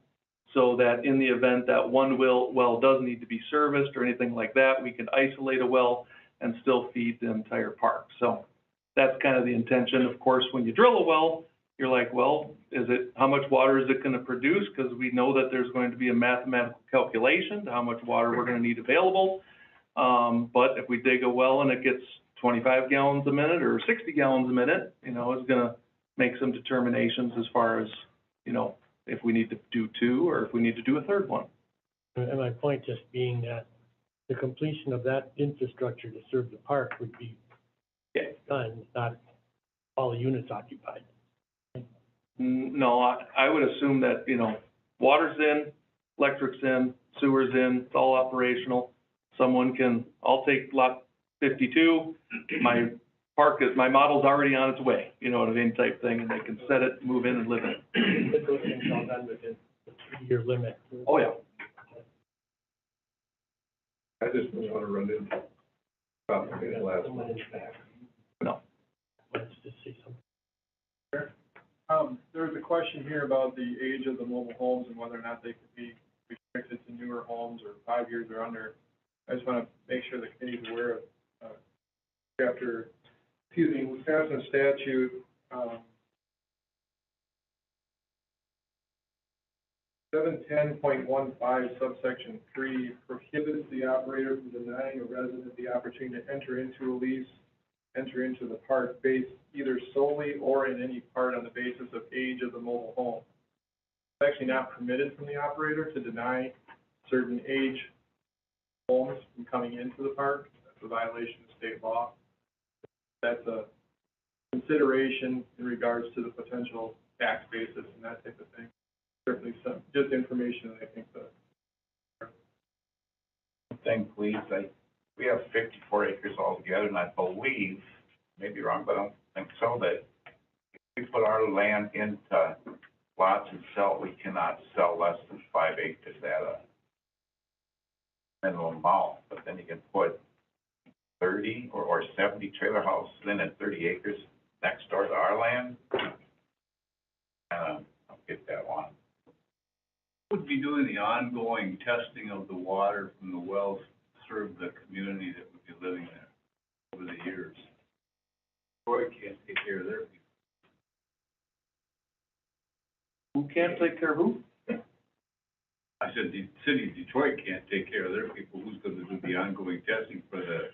so that in the event that one well does need to be serviced or anything like that, we can isolate a well and still feed the entire park. So that's kind of the intention. Of course, when you drill a well, you're like, well, how much water is it going to produce? Because we know that there's going to be a mathematical calculation to how much water we're going to need available. But if we dig a well and it gets 25 gallons a minute or 60 gallons a minute, you know, it's going to make some determinations as far as, you know, if we need to do 2 or if we need to do a third one. And my point just being that the completion of that infrastructure to serve the park would be done, not all the units occupied. No, I would assume that, you know, water's in, electric's in, sewer's in, it's all operational. I'll take lot 52, my model's already on its way, you know what I mean, type thing, and they can set it, move in and live in it. Get those things all done within the 3-year limit. Oh, yeah. I just don't want to run into something in the last month. No. Let's just say something. There was a question here about the age of the mobile homes and whether or not they could be restricted to newer homes or 5 years or under. I just want to make sure the committee's aware of, Wisconsin statute, 710.15 subsection 3 prohibits the operator from denying a resident the opportunity to enter into a lease, enter into the park based either solely or in any part on the basis of age of the mobile home. It's actually not permitted from the operator to deny certain age homes from coming into the park. That's a violation of state law. That's a consideration in regards to the potential tax basis and that type of thing. Certainly some, just information that I think that. Thing, please, we have 54 acres altogether, and I believe, maybe wrong, but I don't think so, that if we put our land into lots and sell, we cannot sell less than 5 acres at a minimum amount, but then you can put 30 or 70 trailer houses in at 30 acres next door to our land. I'll get that one. Would be doing the ongoing testing of the water from the wells to serve the community that would be living there over the years. Troy can't take care of their people. Who can't take care of who? I said the city of Detroit can't take care of their people. Who's going to do the ongoing testing for the?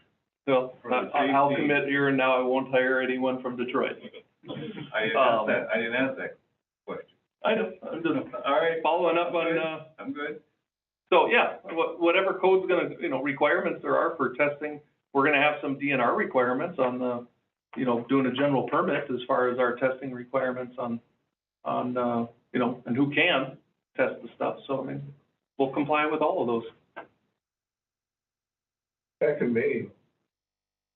Well, For the I'll safety. commit here and now I won't hire anyone from Detroit. I didn't ask that question. I know, I'm just, all right, following up on, I'm good. so, yeah, whatever code's gonna, requirements there are for testing, we're gonna have some DNR requirements on the, doing a general permit as far as our testing requirements on, and who can test the stuff, so, I mean, we'll comply with all of those. Back in May,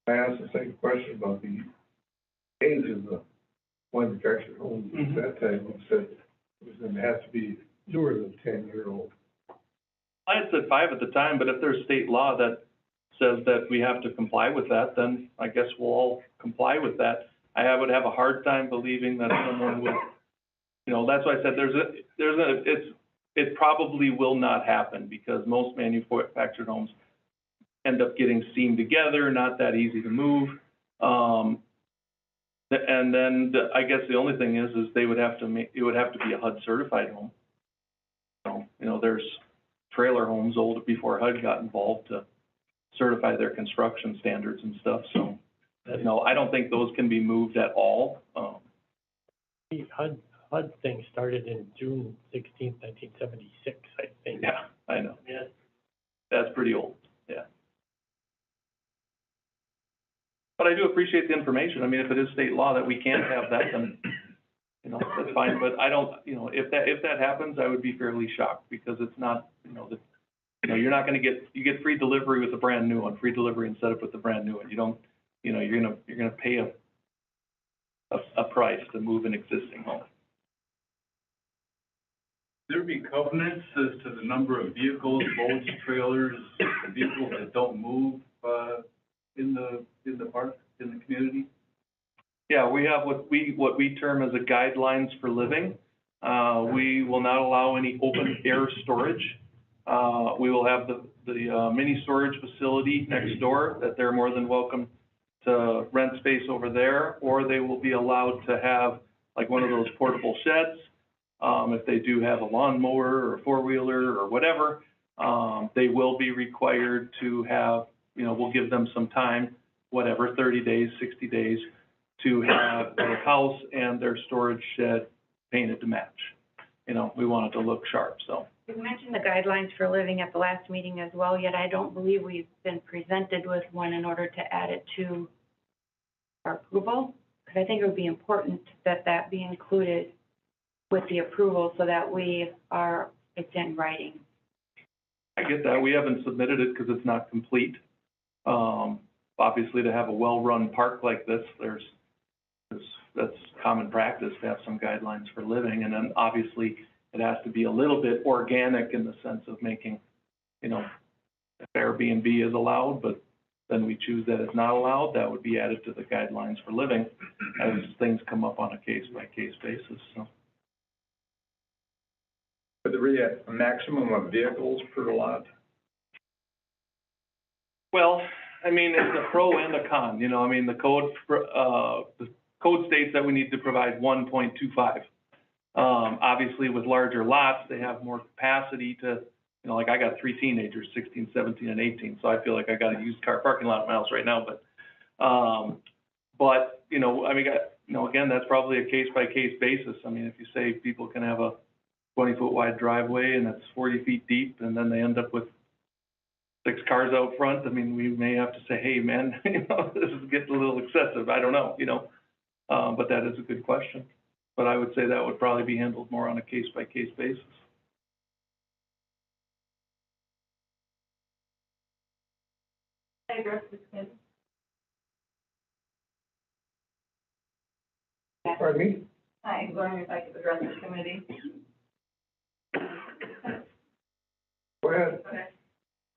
I asked the same question about the age of the manufactured homes. At that time, it said it was gonna have to be newer than 10-year-old. I had said 5 at the time, but if there's state law that says that we have to comply with that, then I guess we'll all comply with that. I would have a hard time believing that someone would, that's why I said it probably will not happen because most manufactured homes end up getting seamed together, not that easy to move. And then I guess the only thing is it would have to be a HUD certified home. So, there's trailer homes old before HUD got involved to certify their construction standards and stuff, so, I don't think those can be moved at all. The HUD thing started in June 16th, 1976, I think. Yeah, I know. Yeah. That's pretty old, yeah. But I do appreciate the information. I mean, if it is state law that we can't have that, then, that's fine. But I don't, if that happens, I would be fairly shocked because it's not, you're not gonna you get free delivery with a brand new one, free delivery and setup with the brand new one. You don't, you're gonna pay a price to move an existing home. There be covenants as to the number of vehicles, boats, trailers, vehicles that don't move, in the park, in the community? Yeah, we have what we term as a guidelines for living. We will not allow any open air storage. We will have the mini storage facility next door that they're more than welcome to rent space over there, or they will be allowed to have like one of those portable sheds. If they do have a lawnmower or a four-wheeler or whatever, they will be required to have, we'll give them some time, 30 days, 60 days, to have their house and their storage shed painted to match. We want it to look sharp, so. You mentioned the guidelines for living at the last meeting as well, yet I don't believe we've been presented with one in order to add it to our approval, because I think it would be important that that be included with the approval so that it's in writing. I get that. We haven't submitted it because it's not complete. Obviously, to have a well-run park like this, that's common practice to have some guidelines for living. And then obviously, it has to be a little bit organic in the sense of making, if Airbnb is allowed, but then we choose that it's not allowed, that would be added to the guidelines for living as things come up on a case-by-case basis, so. But there really a maximum of vehicles per lot? Well, I mean, it's a pro and a con, you know, I mean, the code states that we need to provide 1.25. Obviously with larger lots, they have more capacity to, you know, like I got 3 teenagers, 16, 17, and 18, so I feel like I got a used car parking lot at my house right now, but, you know, I mean, you know, again, that's probably a case-by-case basis. I mean, if you say people can have a 20-foot wide driveway and it's 40 feet deep, and then they end up with 6 cars out front, I mean, we may have to say, hey, man, you know, this is getting a little excessive, I don't know, you know, but that is a good question. But I would say that would probably be handled more on a case-by-case basis. I address this, kid. Pardon me? Hi, I was wondering if I could address the committee. Go ahead. Okay.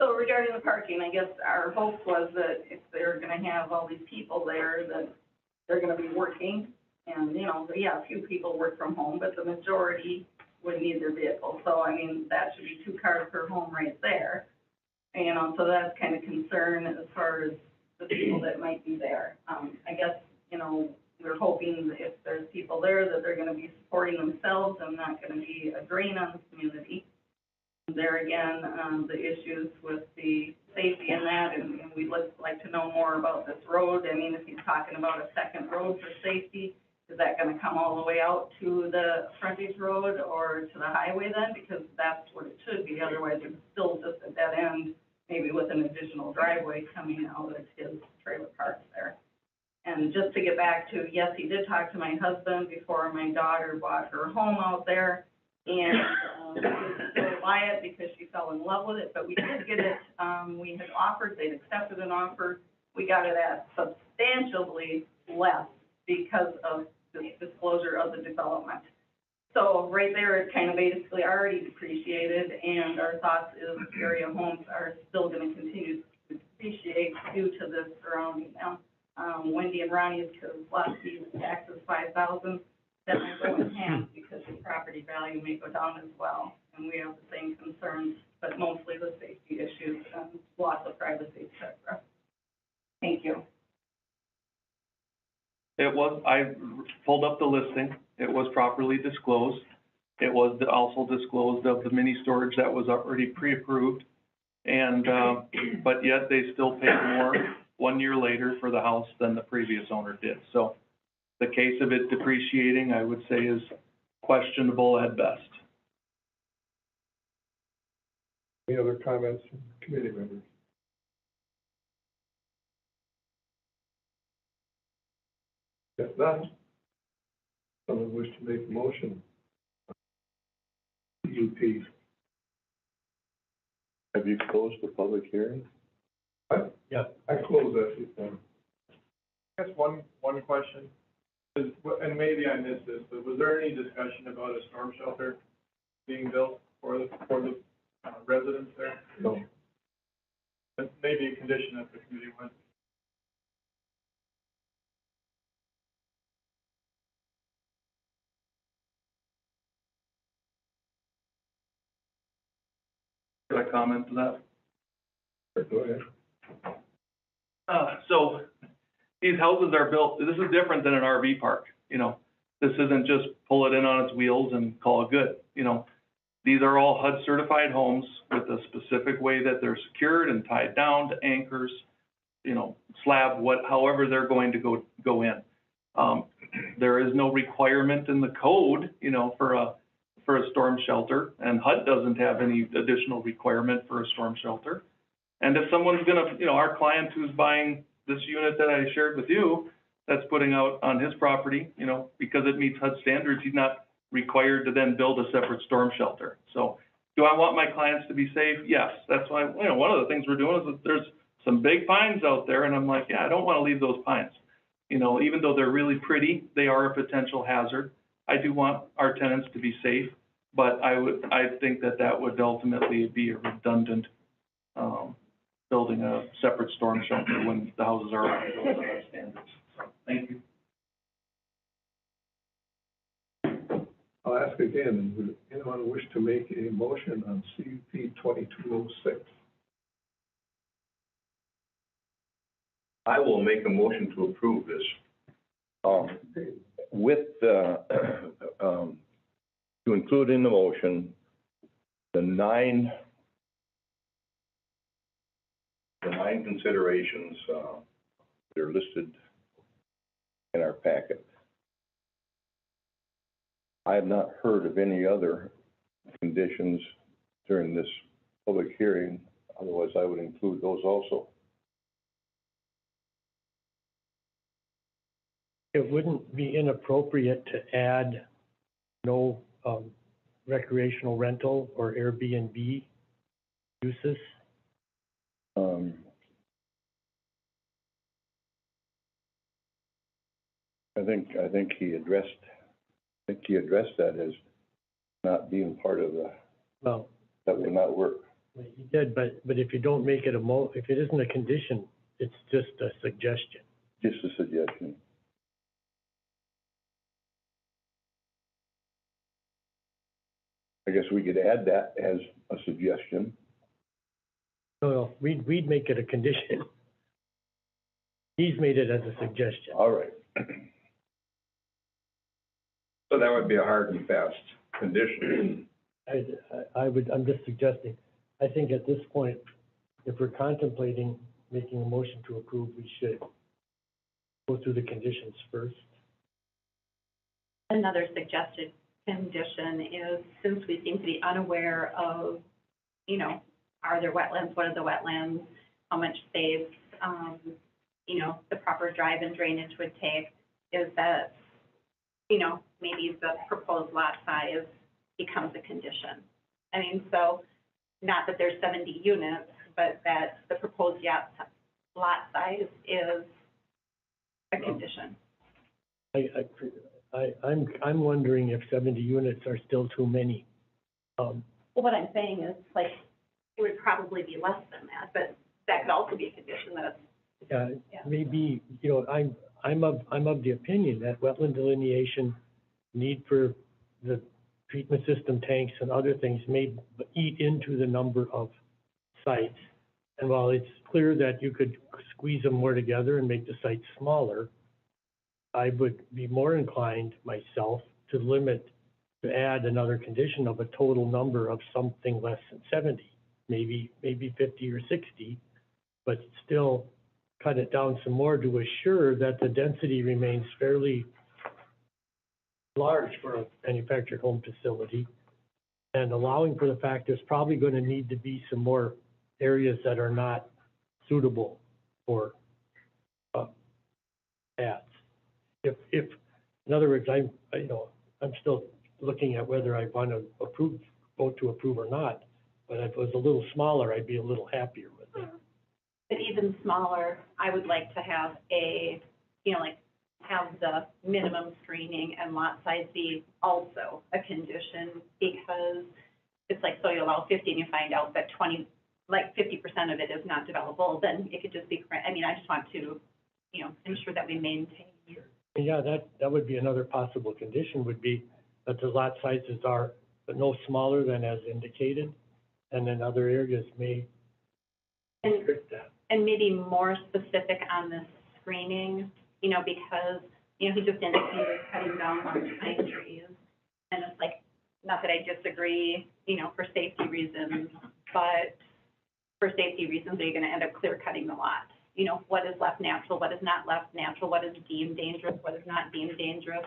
So regarding the parking, I guess our hope was that if they're gonna have all these people there, that they're gonna be working. And, you know, yeah, a few people work from home, but the majority would need their vehicle. So, I mean, that should be 2 cars per home right there. And, you know, so that's kind of concern as far as the people that might be there. I guess, you know, we're hoping that if there's people there, that they're gonna be supporting themselves and not gonna be a drain on the community. There again, the issues with the safety in that, and we'd like to know more about this road. I mean, if he's talking about a second road for safety, is that gonna come all the way out to the frontage road or to the highway then? Because that's what it should be, otherwise it's still just a dead end, maybe with an additional driveway coming out of his trailer park there. And just to get back to, yes, he did talk to my husband before my daughter bought her home out there. And, she didn't still buy it because she fell in love with it, but we did get it, we had offered, they'd accepted an offer. We got it at substantially less because of the disclosure of the development. So right there, it's kind of basically already depreciated, and our thoughts is area homes are still gonna continue to depreciate due to this surrounding them. Wendy and Ronnie's, because last year's tax is $5,000, that might go in half because the property value may go down as well. And we have the same concerns, but mostly the safety issues and loss of privacy, et cetera. Thank you. It was, I pulled up the listing, it was properly disclosed. It was also disclosed of the mini storage that was already pre-approved. And, but yet they still paid more 1 year later for the house than the previous owner did. So the case of it depreciating, I would say, is questionable at best. Any other comments from committee members? If not, someone wish to make a motion? UP. Have you closed the public hearing? Yeah. I close that. I guess one question is, and maybe I missed this, but was there any discussion about a storm shelter being built for the residents there? No. That may be a condition that the committee went. Could I comment to that? Go ahead. So these houses are built, this is different than an RV park, you know. This isn't just pull it in on its wheels and call it good, you know. These are all HUD certified homes with a specific way that they're secured and tied down to anchors, you know, slab, however they're going to go in. There is no requirement in the code, you know, for a storm shelter, and HUD doesn't have any additional requirement for a storm shelter. And if someone's gonna, you know, our client who's buying this unit that I shared with you, that's putting out on his property, you know, because it meets HUD standards, he's not required to then build a separate storm shelter. So do I want my clients to be safe? Yes. That's why, you know, one of the things we're doing is that there's some big pines out there, and I'm like, yeah, I don't want to leave those pines. You know, even though they're really pretty, they are a potential hazard. I do want our tenants to be safe, but I think that would ultimately be a redundant building a separate storm shelter when the houses are already built to our standards. So, thank you. I'll ask again, would anyone wish to make a motion on CUP 2206? I will make a motion to approve this. With, to include in the motion, the nine considerations, that are listed in our packet. I have not heard of any other conditions during this public hearing, otherwise I would include those also. It wouldn't be inappropriate to add no recreational rental or Airbnb uses. I think he addressed that as not being part of the, Well, that would not work. you did, but if you don't make it if it isn't a condition, it's just a suggestion. Just a suggestion. I guess we could add that as a suggestion. No, we'd make it a condition. He's made it as a suggestion. All right. So that would be a hard and fast condition. I'm just suggesting, I think at this point, if we're contemplating making a motion to approve, we should go through the conditions first. Another suggested condition is, since we seem to be unaware of, you know, are there wetlands, what are the wetlands, how much space, you know, the proper drive and drainage would take, is that, you know, maybe the proposed lot size becomes a condition. I mean, so, not that there's 70 units, but that the proposed lot size is a condition. I'm wondering if 70 units are still too many. Well, what I'm saying is, like, it would probably be less than that, but that could also be a condition that it's, Maybe, you know, I'm of the opinion that wetland delineation, need for the treatment system tanks and other things may eat into the number of sites. And while it's clear that you could squeeze them more together and make the site smaller, I would be more inclined myself to add another condition of a total number of something less than 70, maybe 50 or 60, but still cut it down some more to assure that the density remains fairly large for a manufactured home facility, and allowing for the fact there's probably going to need to be some more areas that are not suitable for ads. If, in other words, I'm still looking at whether I want to vote to approve or not, but if it was a little smaller, I'd be a little happier with it. but even smaller, I would like to have have the minimum screening and lot size be also a condition, because it's like, so you allow 50 and you find out that 50% of it is not developable, then it could just be, I mean, I just want to, ensure that we maintain. Yeah, that would be another possible condition, would be that the lot sizes are but no smaller than as indicated, and then other areas may restrict that. And maybe more specific on this screening, because, he just indicated cutting down large pine trees. And it's like, not that I disagree, for safety reasons, but for safety reasons, are you gonna end up clear cutting the lot? What is left natural, what is not left natural, what is deemed dangerous, what is not deemed dangerous?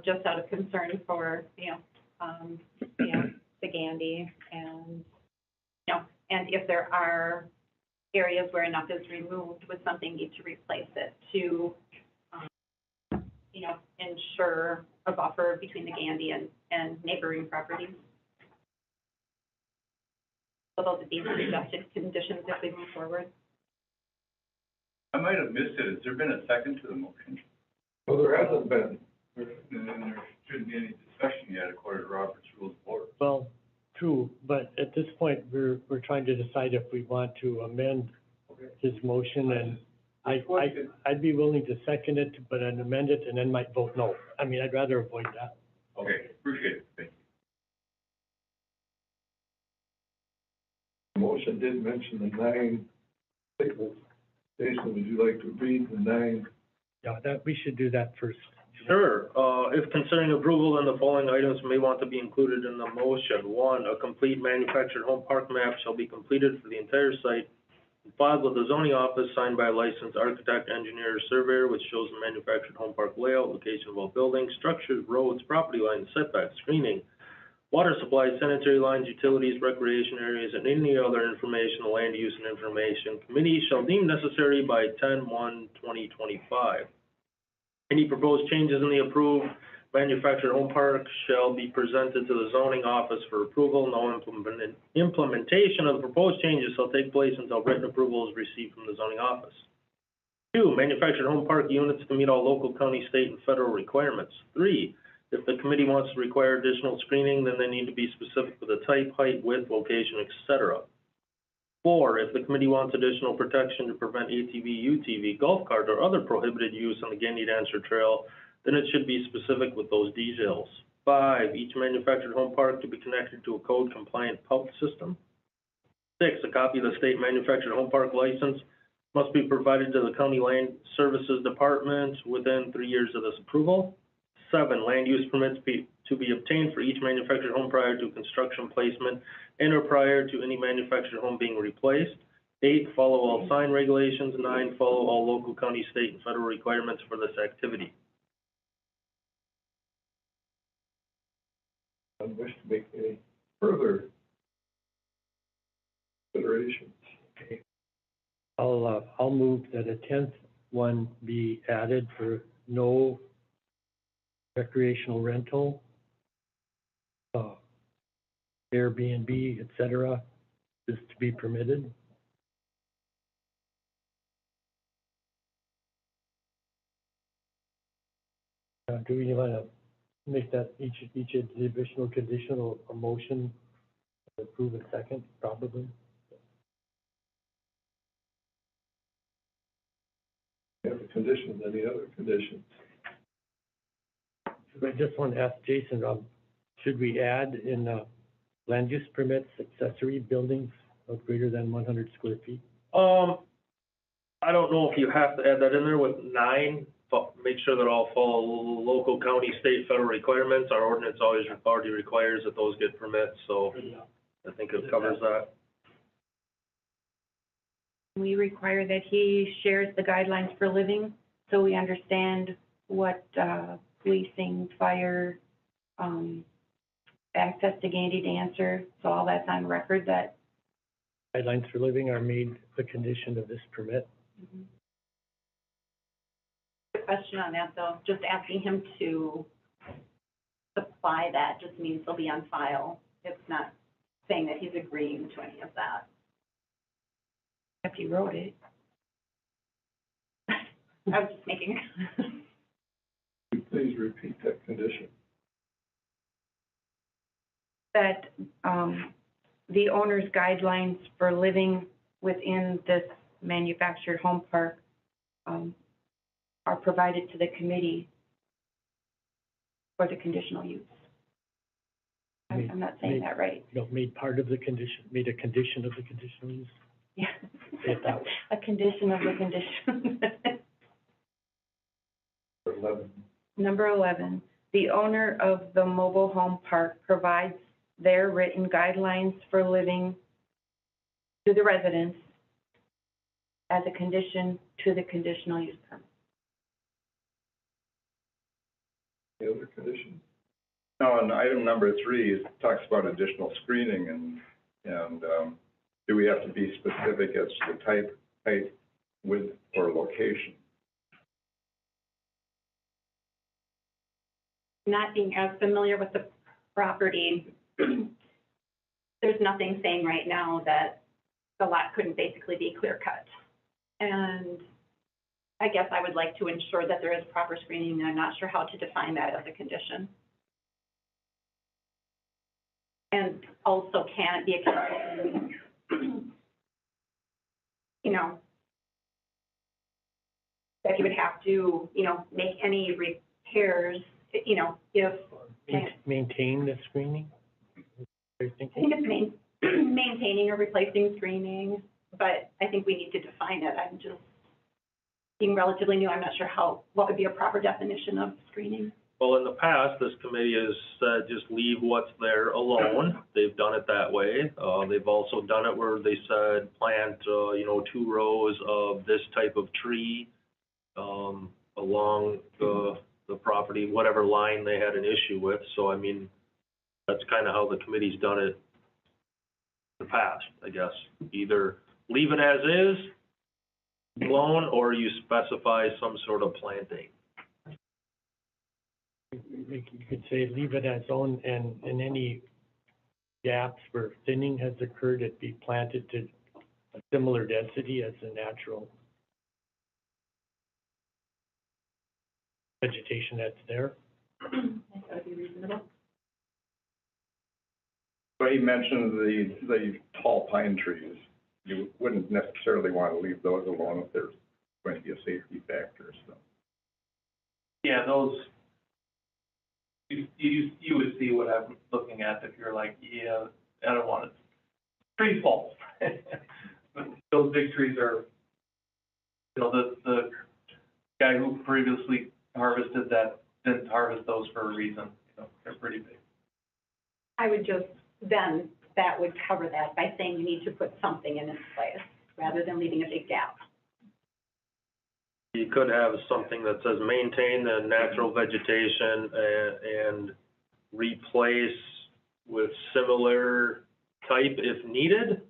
Just out of concern for, the Gandy, and, and if there are areas where enough is removed, would something need to replace it to, ensure a buffer between the Gandy and neighboring properties? So those would be suggested conditions if we move forward. I might have missed it. Has there been a second to the motion? Well, there hasn't been. And then there shouldn't be any discussion yet according to Robert's Rules of Order. Well, true, but at this point, we're trying to decide if we want to amend his motion, and I'd be willing to second it, but I'd amend it and then might vote no. I mean, I'd rather avoid that. Okay, appreciate it, thank you. Motion did mention the 9 signals. Jason, would you like to read the 9? Yeah, that, we should do that first. Sure. If considering approval, then the following items may want to be included in the motion. 1, a complete manufactured home park map shall be completed for the entire site and filed with the zoning office, signed by a licensed architect, engineer, or surveyor, which shows the manufactured home park layout, location of all buildings, structures, roads, property lines, setbacks, screening, water supply, sanitary lines, utilities, recreation areas, and any other information, the land use and information committee shall deem necessary by 10/1/2025. Any proposed changes in the approved manufactured home park shall be presented to the zoning office for approval. No implementation of the proposed changes shall take place until written approval is received from the zoning office. 2, manufactured home park units to meet all local, county, state, and federal requirements. 3, if the committee wants to require additional screening, then they need to be specific with the type, height, width, location, et cetera. 4, if the committee wants additional protection to prevent ATV, UTV, golf cart, or other prohibited use on the Gandy Dancer Trail, then it should be specific with those details. 5, each manufactured home park to be connected to a code-compliant pump system. 6, a copy of the state manufactured home park license must be provided to the County Land Services Department within 3 years of this approval. 7, land use permits to be obtained for each manufactured home prior to construction placement and or prior to any manufactured home being replaced. 8, follow all sign regulations. 9, follow all local, county, state, and federal requirements for this activity. I wish to make any further considerations. Okay. I'll move that a 10th one be added for no recreational rental, Airbnb, et cetera, is to be permitted. Do we want to make that each additional conditional a motion, approve a second, probably? You have the conditions, any other conditions? I just want to ask Jason, should we add in land use permits, accessory buildings of greater than 100 square feet? I don't know if you have to add that in there with 9, but make sure that all follow local, county, state, federal requirements. Our ordinance always already requires that those get permits, so I think it covers that. We require that he shares the guidelines for living, so we understand what, policing, fire, access to Gandy Dancer, so all that's on record that. Guidelines for living are made a condition of this permit. Question on that, though, just asking him to supply that just means they'll be on file. It's not saying that he's agreeing to any of that. If he wrote it. I was just making. Please repeat that condition. That, the owner's guidelines for living within this manufactured home park, are provided to the committee for the conditional use. I'm not saying that right. No, made part of the condition, made a condition of the conditional use. Yeah. Say it that way. A condition of the condition. 11. Number 11, the owner of the mobile home park provides their written guidelines for living to the residents as a condition to the conditional use permit. Any other conditions? Now, on item number 3, it talks about additional screening and do we have to be specific as to the type, height, width, or location? Not being as familiar with the property, there's nothing saying right now that the lot couldn't basically be clear cut. And I guess I would like to ensure that there is proper screening, and I'm not sure how to define that as a condition. And also, can it be a condition, you know, he would have to, you know, make any repairs, you know, if, Maintain the screening? Are you I thinking? think it's maintaining or replacing screening, but I think we need to define it. I'm just being relatively new, I'm not sure what would be a proper definition of screening. Well, in the past, this committee has said just leave what's there alone. They've done it that way. They've also done it where they said plant, 2 rows of this type of tree, along the property, whatever line they had an issue with. So, I mean, that's kind of how the committee's done it in the past, I guess. Either leave it as is, alone, or you specify some sort of planting. You could say leave it as own, and in any gaps where thinning has occurred, it be planted to a similar density as the natural vegetation that's there. That would be reasonable. So he mentioned the tall pine trees. You wouldn't necessarily want to leave those alone if there's going to be a safety factor, so. Yeah, those, you would see what I'm looking at if you're like, yeah, I don't want it. Tree falls. But those big trees are, you know, the guy who previously harvested that didn't harvest those for a reason, you know, they're pretty big. I would just, then that would cover that by saying you need to put something in its place rather than leaving a big gap. You could have something that says maintain the natural vegetation and replace with similar type if needed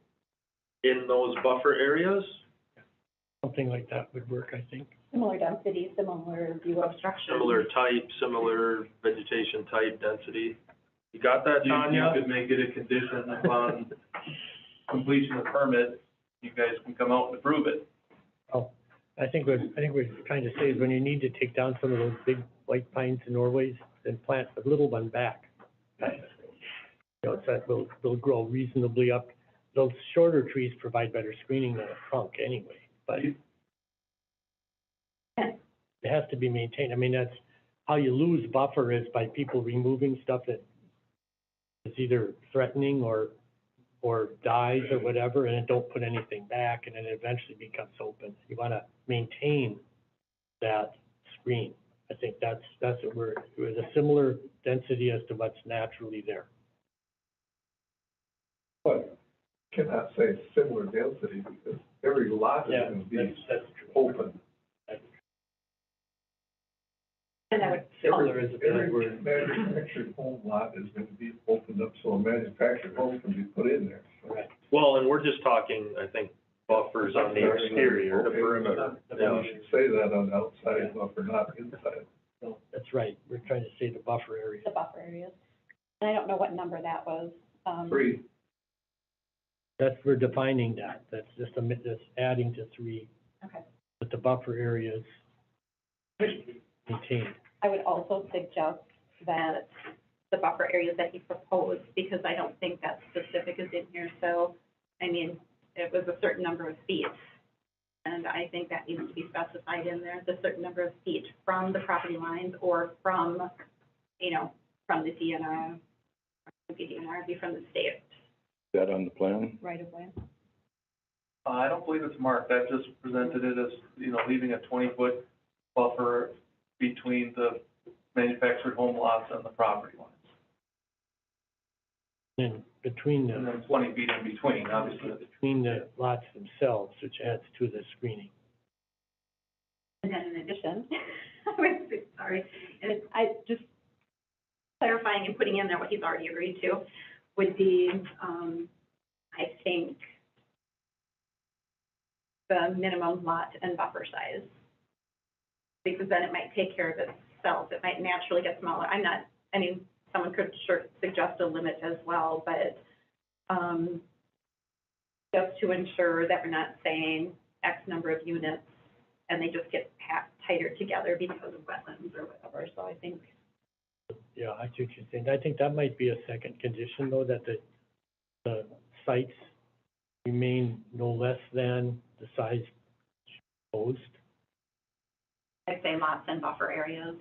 in those buffer areas. Something like that would work, I think. Similar density, similar view obstruction. Similar type, similar vegetation type, density. You got that, Tanya? You could make it a condition upon completion of permit, you guys can come out and approve it. Oh, I think what we're trying to say is when you need to take down some of those big white pines and Norways, then plant a little one back. You know, it's that will grow reasonably up. Those shorter trees provide better screening than a trunk anyway, but it has to be maintained. I mean, that's how you lose buffer is by people removing stuff that is either threatening or dies or whatever, and it don't put anything back, and then it eventually becomes open. You want to maintain that screen. I think that's what we're, with a similar density as to what's naturally there. But cannot say similar density because every lot is going to be open. And that would. Every manufactured home lot is going to be opened up so a manufactured home can be put in there. Right. Well, and we're just talking, I think, buffers on the exterior, the perimeter. Yeah, you should say that on the outside buffer, not inside. No, that's right. We're trying to say the buffer area. The buffer areas. And I don't know what number that was. 3. That's, we're defining that. That's just that's adding to 3. Okay. But the buffer areas maintained. I would also suggest that the buffer areas that he proposed, because I don't think that specific is in here, so, I mean, it was a certain number of feet. And I think that needs to be specified in there, the certain number of feet from the property lines or from, from the DNR, be from the state Is that on the plan? right of way. I don't believe it's marked, that just presented it as, leaving a 20-foot buffer between the manufactured home lots and the property lines. And between And the, then 20 feet in between, obviously. between the lots themselves, which adds to the screening. And then in addition, sorry, and I just clarifying and putting in there what he's already agreed to would be, I think, the minimum lot and buffer size. Because then it might take care of itself. It might naturally get smaller. Someone could suggest a limit as well, but just to ensure that we're not saying X number of units and they just get packed tighter together because of wetlands or whatever. So I think. Yeah, I see what you're saying. I think that might be a second condition, though, that the sites remain no less than the size proposed. I'd say lots and buffer areas.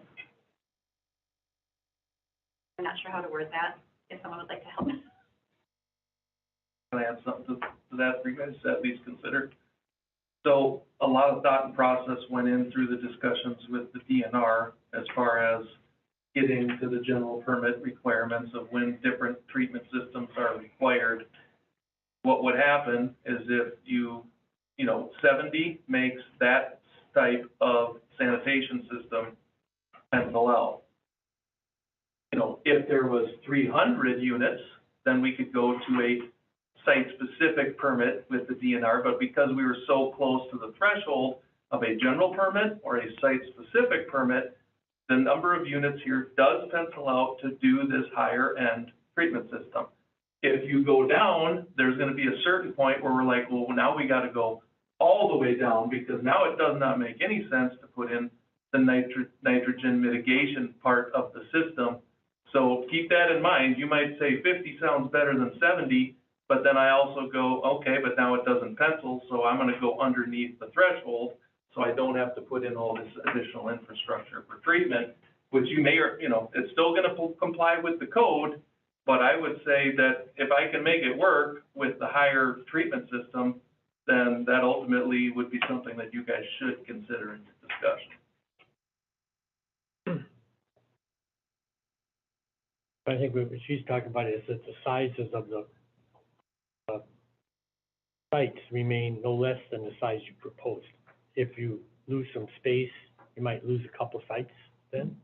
I'm not sure how to word that, if someone would like to help. Can I add something to that for you guys to at least consider? So a lot of thought and process went in through the discussions with the DNR as far as getting to the general permit requirements of when different treatment systems are required. What would happen is if you know, 70 makes that type of sanitation system pencil out. You know, if there was 300 units, then we could go to a site-specific permit with the DNR, but because we were so close to the threshold of a general permit or a site-specific permit, the number of units here does pencil out to do this higher-end treatment system. If you go down, there's gonna be a certain point where we're like, well, now we gotta go all the way down, because now it does not make any sense to put in the nitrogen mitigation part of the system. So keep that in mind. You might say 50 sounds better than 70, but then I also go, okay, but now it doesn't pencil, so I'm gonna go underneath the threshold, so I don't have to put in all this additional infrastructure for treatment, which you may, or, you know, it's still gonna comply with the code, but I would say that if I can make it work with the higher treatment system, then that ultimately would be something that you guys should consider in your discussion. I think what she's talking about is that the sizes of the sites remain no less than the size you proposed. If you lose some space, you might lose a couple sites then,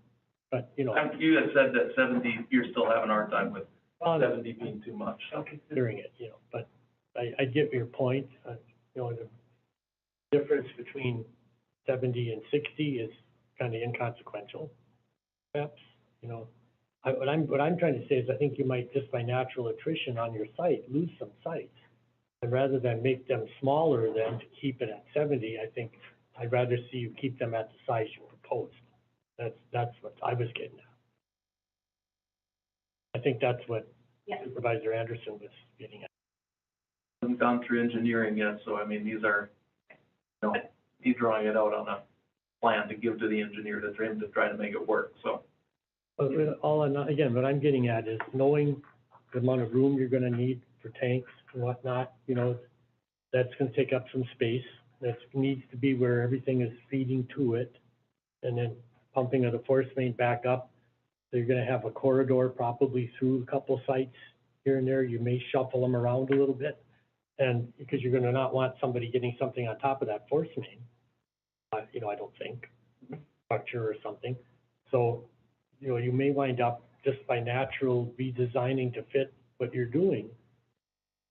but, you know. You had said that 70, you're still having a hard time with 70 being too much. I'm considering it, you know, but I get your point. You know, the difference between 70 and 60 is kind of inconsequential, perhaps, you know. What I'm trying to say is I think you might, just by natural attrition on your site, lose some sites. And rather than make them smaller than to keep it at 70, I think I'd rather see you keep them at the size you proposed. That's what I was getting at. I think that's what Supervisor Anderson was getting at. Haven't gone through engineering yet, so I mean, these are, you know, he's drawing it out on a plan to give to the engineer to try to make it work, so. But again, what I'm getting at is knowing the amount of room you're gonna need for tanks and whatnot, you know, that's gonna take up some space. That needs to be where everything is feeding to it, and then pumping of the force main back up. So you're gonna have a corridor probably through a couple sites here and there. You may shuffle them around a little bit, and because you're gonna not want somebody getting something on top of that force main. You know, I don't think, structure or something. So, you know, you may wind up just by natural redesigning to fit what you're doing,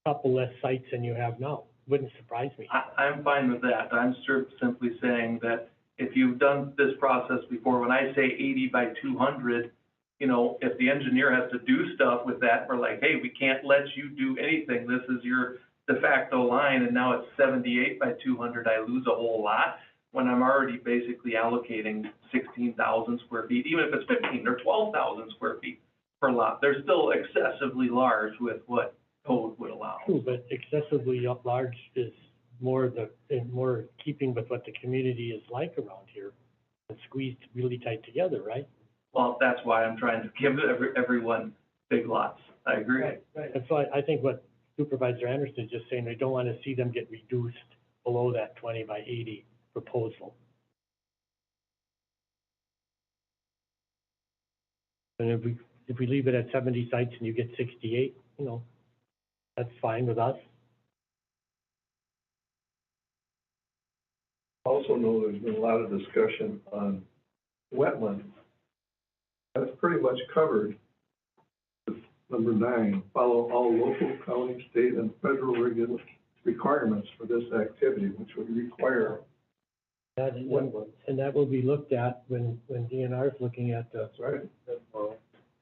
a couple less sites than you have now. Wouldn't surprise me. I'm fine with that. I'm simply saying that if you've done this process before, when I say 80 by 200, you know, if the engineer has to do stuff with that, we're like, hey, we can't let you do anything. This is your de facto line, and now it's 78 by 200. I lose a whole lot when I'm already basically allocating 16,000 square feet, even if it's 15 or 12,000 square feet per lot. They're still excessively large with what code would allow. True, but excessively large is more keeping with what the community is like around here, and squeezed really tight together, right? Well, that's why I'm trying to give everyone big lots. I agree. Right. That's why I think what Supervisor Anderson is just saying, they don't want to see them get reduced below that 20 by 80 proposal. And if we leave it at 70 sites and you get 68, you know, that's fine with us. Also know there's been a lot of discussion on wetlands. That's pretty much covered. Number 9, follow all local, county, state, and federal requirements for this activity, which would require. And that will be looked at when DNR is looking at the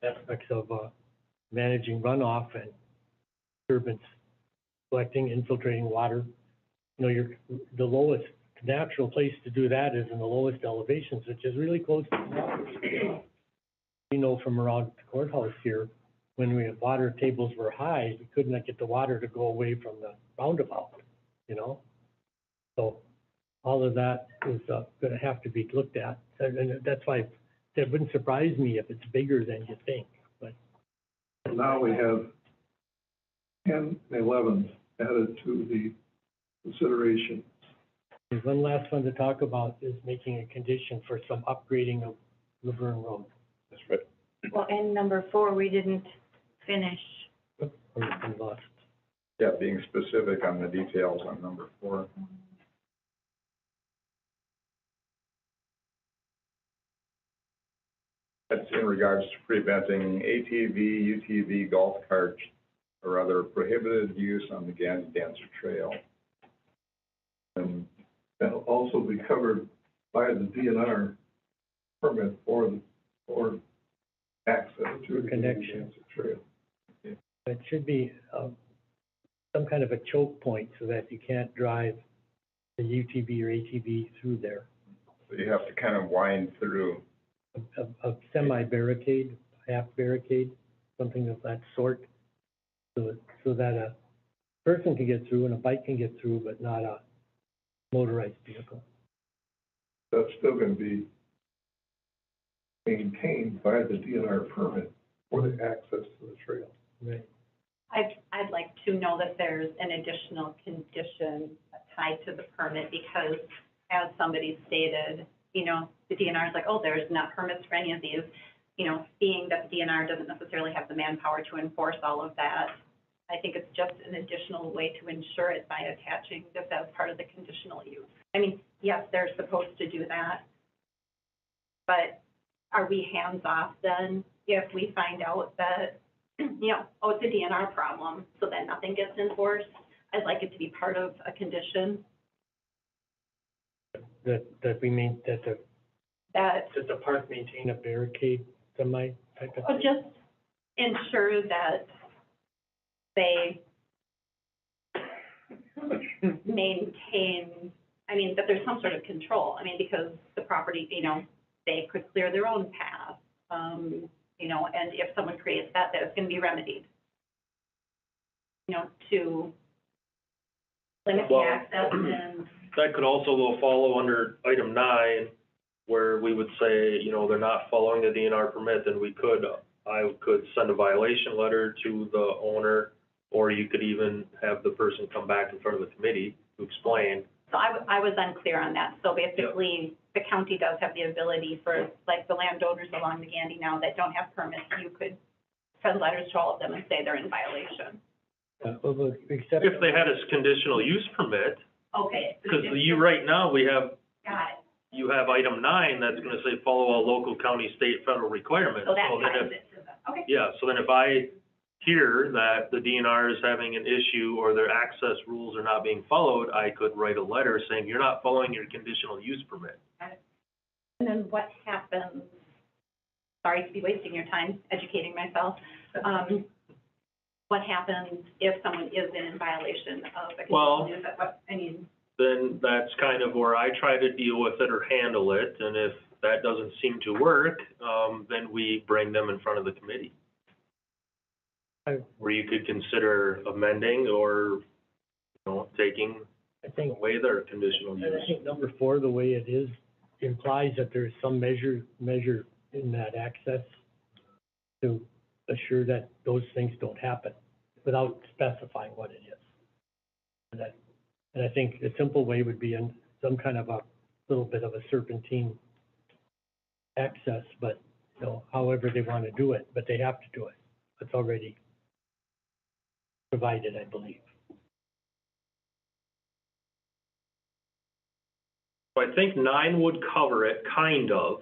aspects of managing runoff and disturbance, collecting, infiltrating water. You know, the lowest natural place to do that is in the lowest elevations, which is really close to the water. We know from around the courthouse here, when water tables were high, we couldn't get the water to go away from the roundabout, you know? So all of that is, gonna have to be looked at. And that's why it wouldn't surprise me if it's bigger than you think, but. Now we have 10 and 11 added to the consideration. There's one last one to talk about is making a condition for some upgrading of Laverne Road. That's right. Well, and number 4, we didn't finish. I'm lost. Yeah, being specific on the details on number 4. That's in regards to preventing ATV, UTV, golf carts, or other prohibited use on the Gandy Dancer Trail. And that'll also be covered by the DNR permit for access to the Connection. Dancer Trail. It should be, some kind of a choke point so that you can't drive the UTV or ATV through there. So you have to kind of wind through. A semi-barricade, half barricade, something of that sort, so that a person can get through and a bike can get through, but not a motorized vehicle. That's still gonna be maintained by the DNR permit for the access to the trail. Right. I'd like to know that there's an additional condition tied to the permit, because as somebody stated, you know, the DNR is like, oh, there's not permits for any of these, you know, being that the DNR doesn't necessarily have the manpower to enforce all of that. I think it's just an additional way to ensure it by attaching this as part of the conditional use. I mean, yes, they're supposed to do that, but are we hands-off then if we find out that, you know, oh, it's a DNR problem, so then nothing gets enforced? I'd like it to be part of a condition That we mean, that the park maintain a barricade, semi type of well, thing. just ensure that they maintain, I mean, that there's some sort of control. I mean, because the property, you know, they could clear their own path, you know, and if someone creates that, that's gonna be remedied. You know, to limit the Well, access and, That could also go follow under item 9, where we would say, you know, they're not following the DNR permit, then I could send a violation letter to the owner, or you could even have the person come back in front of the committee to explain. so I was unclear on that. So basically, the county does have the ability for, like, the landowners along the Gandy now that don't have permits, you could send letters to all of them and say they're in violation. Except. If they had a conditional use permit, Okay. because right now, we have, Got it. you have item 9 that's gonna say follow all local, county, state, federal requirements. So that So then ties if- it to them. Okay. Yeah, so then if I hear that the DNR is having an issue or their access rules are not being followed, I could write a letter saying, you're not following your conditional use permit. And then what happens, sorry to be wasting your time educating myself, what happens if someone is in violation of a Well- conditional use? What, I mean, Then that's kind of where I try to deal with it or handle it, and if that doesn't seem to work, then we bring them in front of the committee. Where you could consider amending or, you know, taking I think, away their conditional I use. think number 4, the way it is, implies that there's some measure in that access to assure that those things don't happen without specifying what it is. And I think a simple way would be in some kind of a little bit of a serpentine access, but, you know, however they want to do it, but they have to do it. It's already provided, I believe. So I think 9 would cover it, kind of.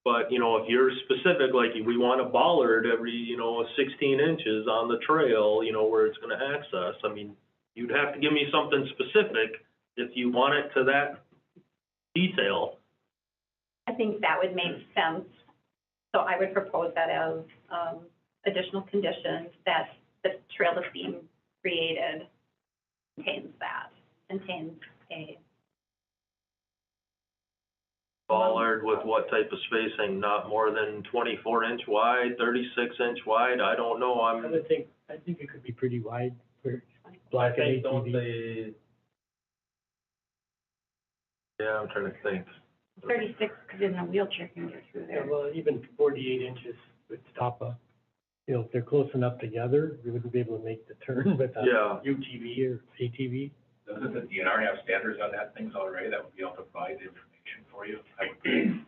But, you know, if you're specific, like, we want a bollard every, you know, 16 inches on the trail, you know, where it's gonna access, I mean, you'd have to give me something specific if you want it to that detail. I think that would make sense. So I would propose that as, additional conditions that the trail that's being created contains a Bollard with what type of spacing, not more than 24-inch wide, 36-inch wide, I don't know, I think it could be pretty wide for black and ATV. Yeah, I'm trying to think. 36, because even a wheelchair can get through Yeah, there. well, even 48 inches would stop if they're close enough together, you wouldn't be able to make the turn with a Yeah. UTV or ATV. Doesn't the DNR have standards on that things already that would be able to provide the information for you? I would,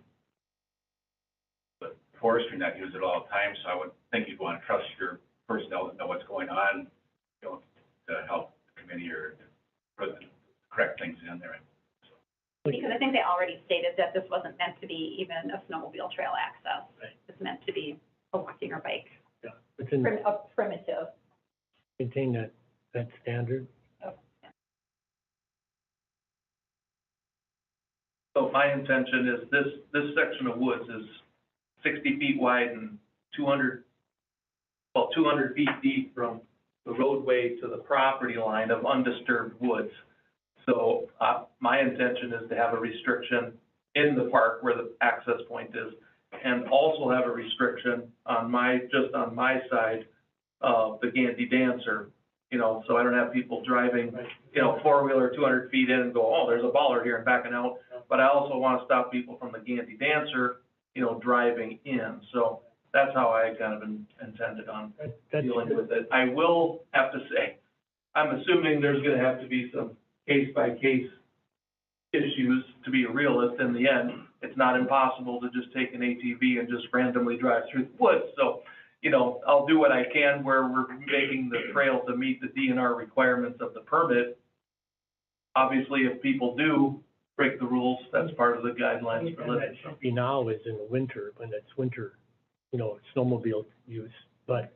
but forestry not use it all the time, so I would think you'd want to trust your personnel that know what's going on, to help the committee or to correct things in there. Because I think they already stated that this wasn't meant to be even a snowmobile trail access. Right. It's meant to be a walking or bike, Yeah, it's in, a primitive. maintain that standard. So my intention is this section of woods is 60 feet wide and 200 feet deep from the roadway to the property line of undisturbed woods. So, my intention is to have a restriction in the park where the access point is, and also have a restriction just on my side of the Gandy Dancer, so I don't have people driving, four-wheeler 200 feet in and go, oh, there's a bollard here and backing out. But I also want to stop people from the Gandy Dancer, driving in. So that's how I kind of intended on dealing with it. I will have to say, I'm assuming there's gonna have to be some case-by-case issues to be a realist in the end. It's not impossible to just take an ATV and just randomly drive through the woods. So, I'll do what I can where we're making the trail to meet the DNR requirements of the permit. Obviously, if people do break the rules, that's part of the guidelines for living. Now is in the winter, when it's winter, snowmobile use. But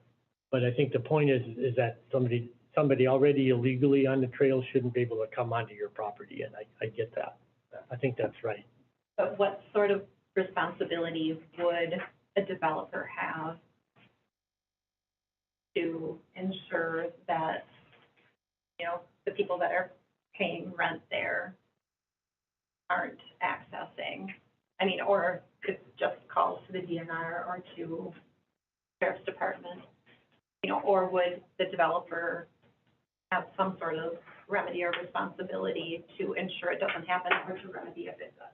I think the point is that somebody already illegally on the trail shouldn't be able to come onto your property, and I get that. I think that's right. But what sort of responsibility would a developer have to ensure that, the people that are paying rent there aren't accessing? I mean, or it's just calls to the DNR or to sheriff's department, or would the developer have some sort of remedy or responsibility to ensure it doesn't happen or to remedy if it does?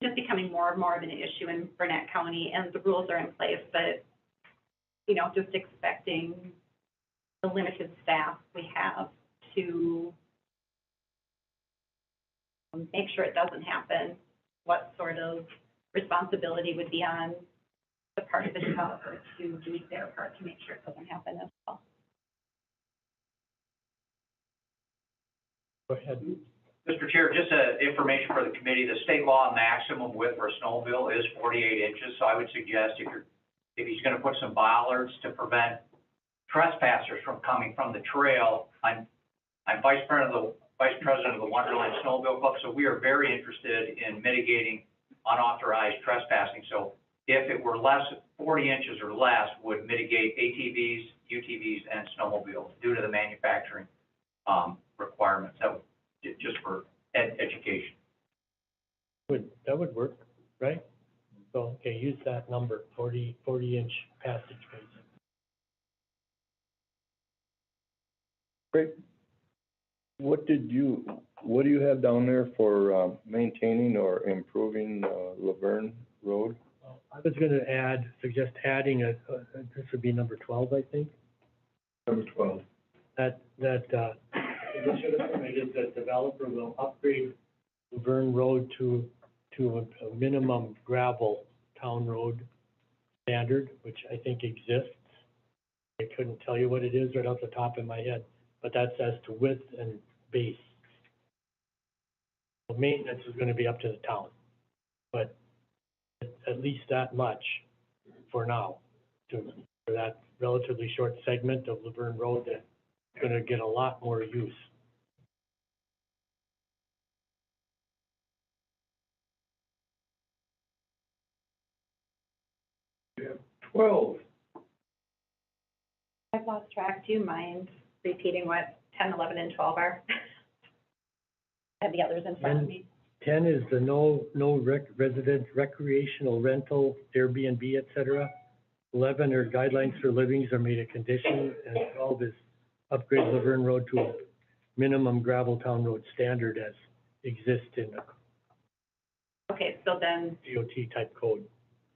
Just becoming more and more of an issue in Burnett County, and the rules are in place, but, just expecting the limited staff we have to make sure it doesn't happen, what sort of responsibility would be on the part of the developer to do their part to make sure it doesn't happen as well? Go ahead. Mr. Chair, just information for the committee, the state law maximum width for a snowmobile is 48 inches, so I would suggest if he's gonna put some bollards to prevent trespassers from coming from the trail. I'm vice president of the Wonderland Snowmobile Club, so we are very interested in mitigating unauthorized trespassing. So if it were 40 inches or less, would mitigate ATVs, UTVs, and snowmobiles due to the manufacturing requirements. That would, just for education. That would work, right? So, okay, use that number, 40-inch passageways. Great. What do you have down there for, maintaining or improving, Laverne Road? I was gonna suggest adding this would be number 12, I think. Number 12. That condition of permit is that developer will upgrade Laverne Road to a minimum gravel town road standard, which I think exists. I couldn't tell you what it is right off the top of my head, but that's as to width and base. The maintenance is gonna be up to the town, but at least that much for now, for that relatively short segment of Laverne Road that's gonna get a lot more use. We have 12. I've lost track. Do you mind repeating what 10, 11, and 12 are? I have the others in front of me. 10 is the no resident recreational rental, Airbnb, et cetera. 11 are guidelines for livings are made a condition, and 12 is upgrade Laverne Road to a minimum gravel town road standard as exists in a Okay, so then, DOT type code.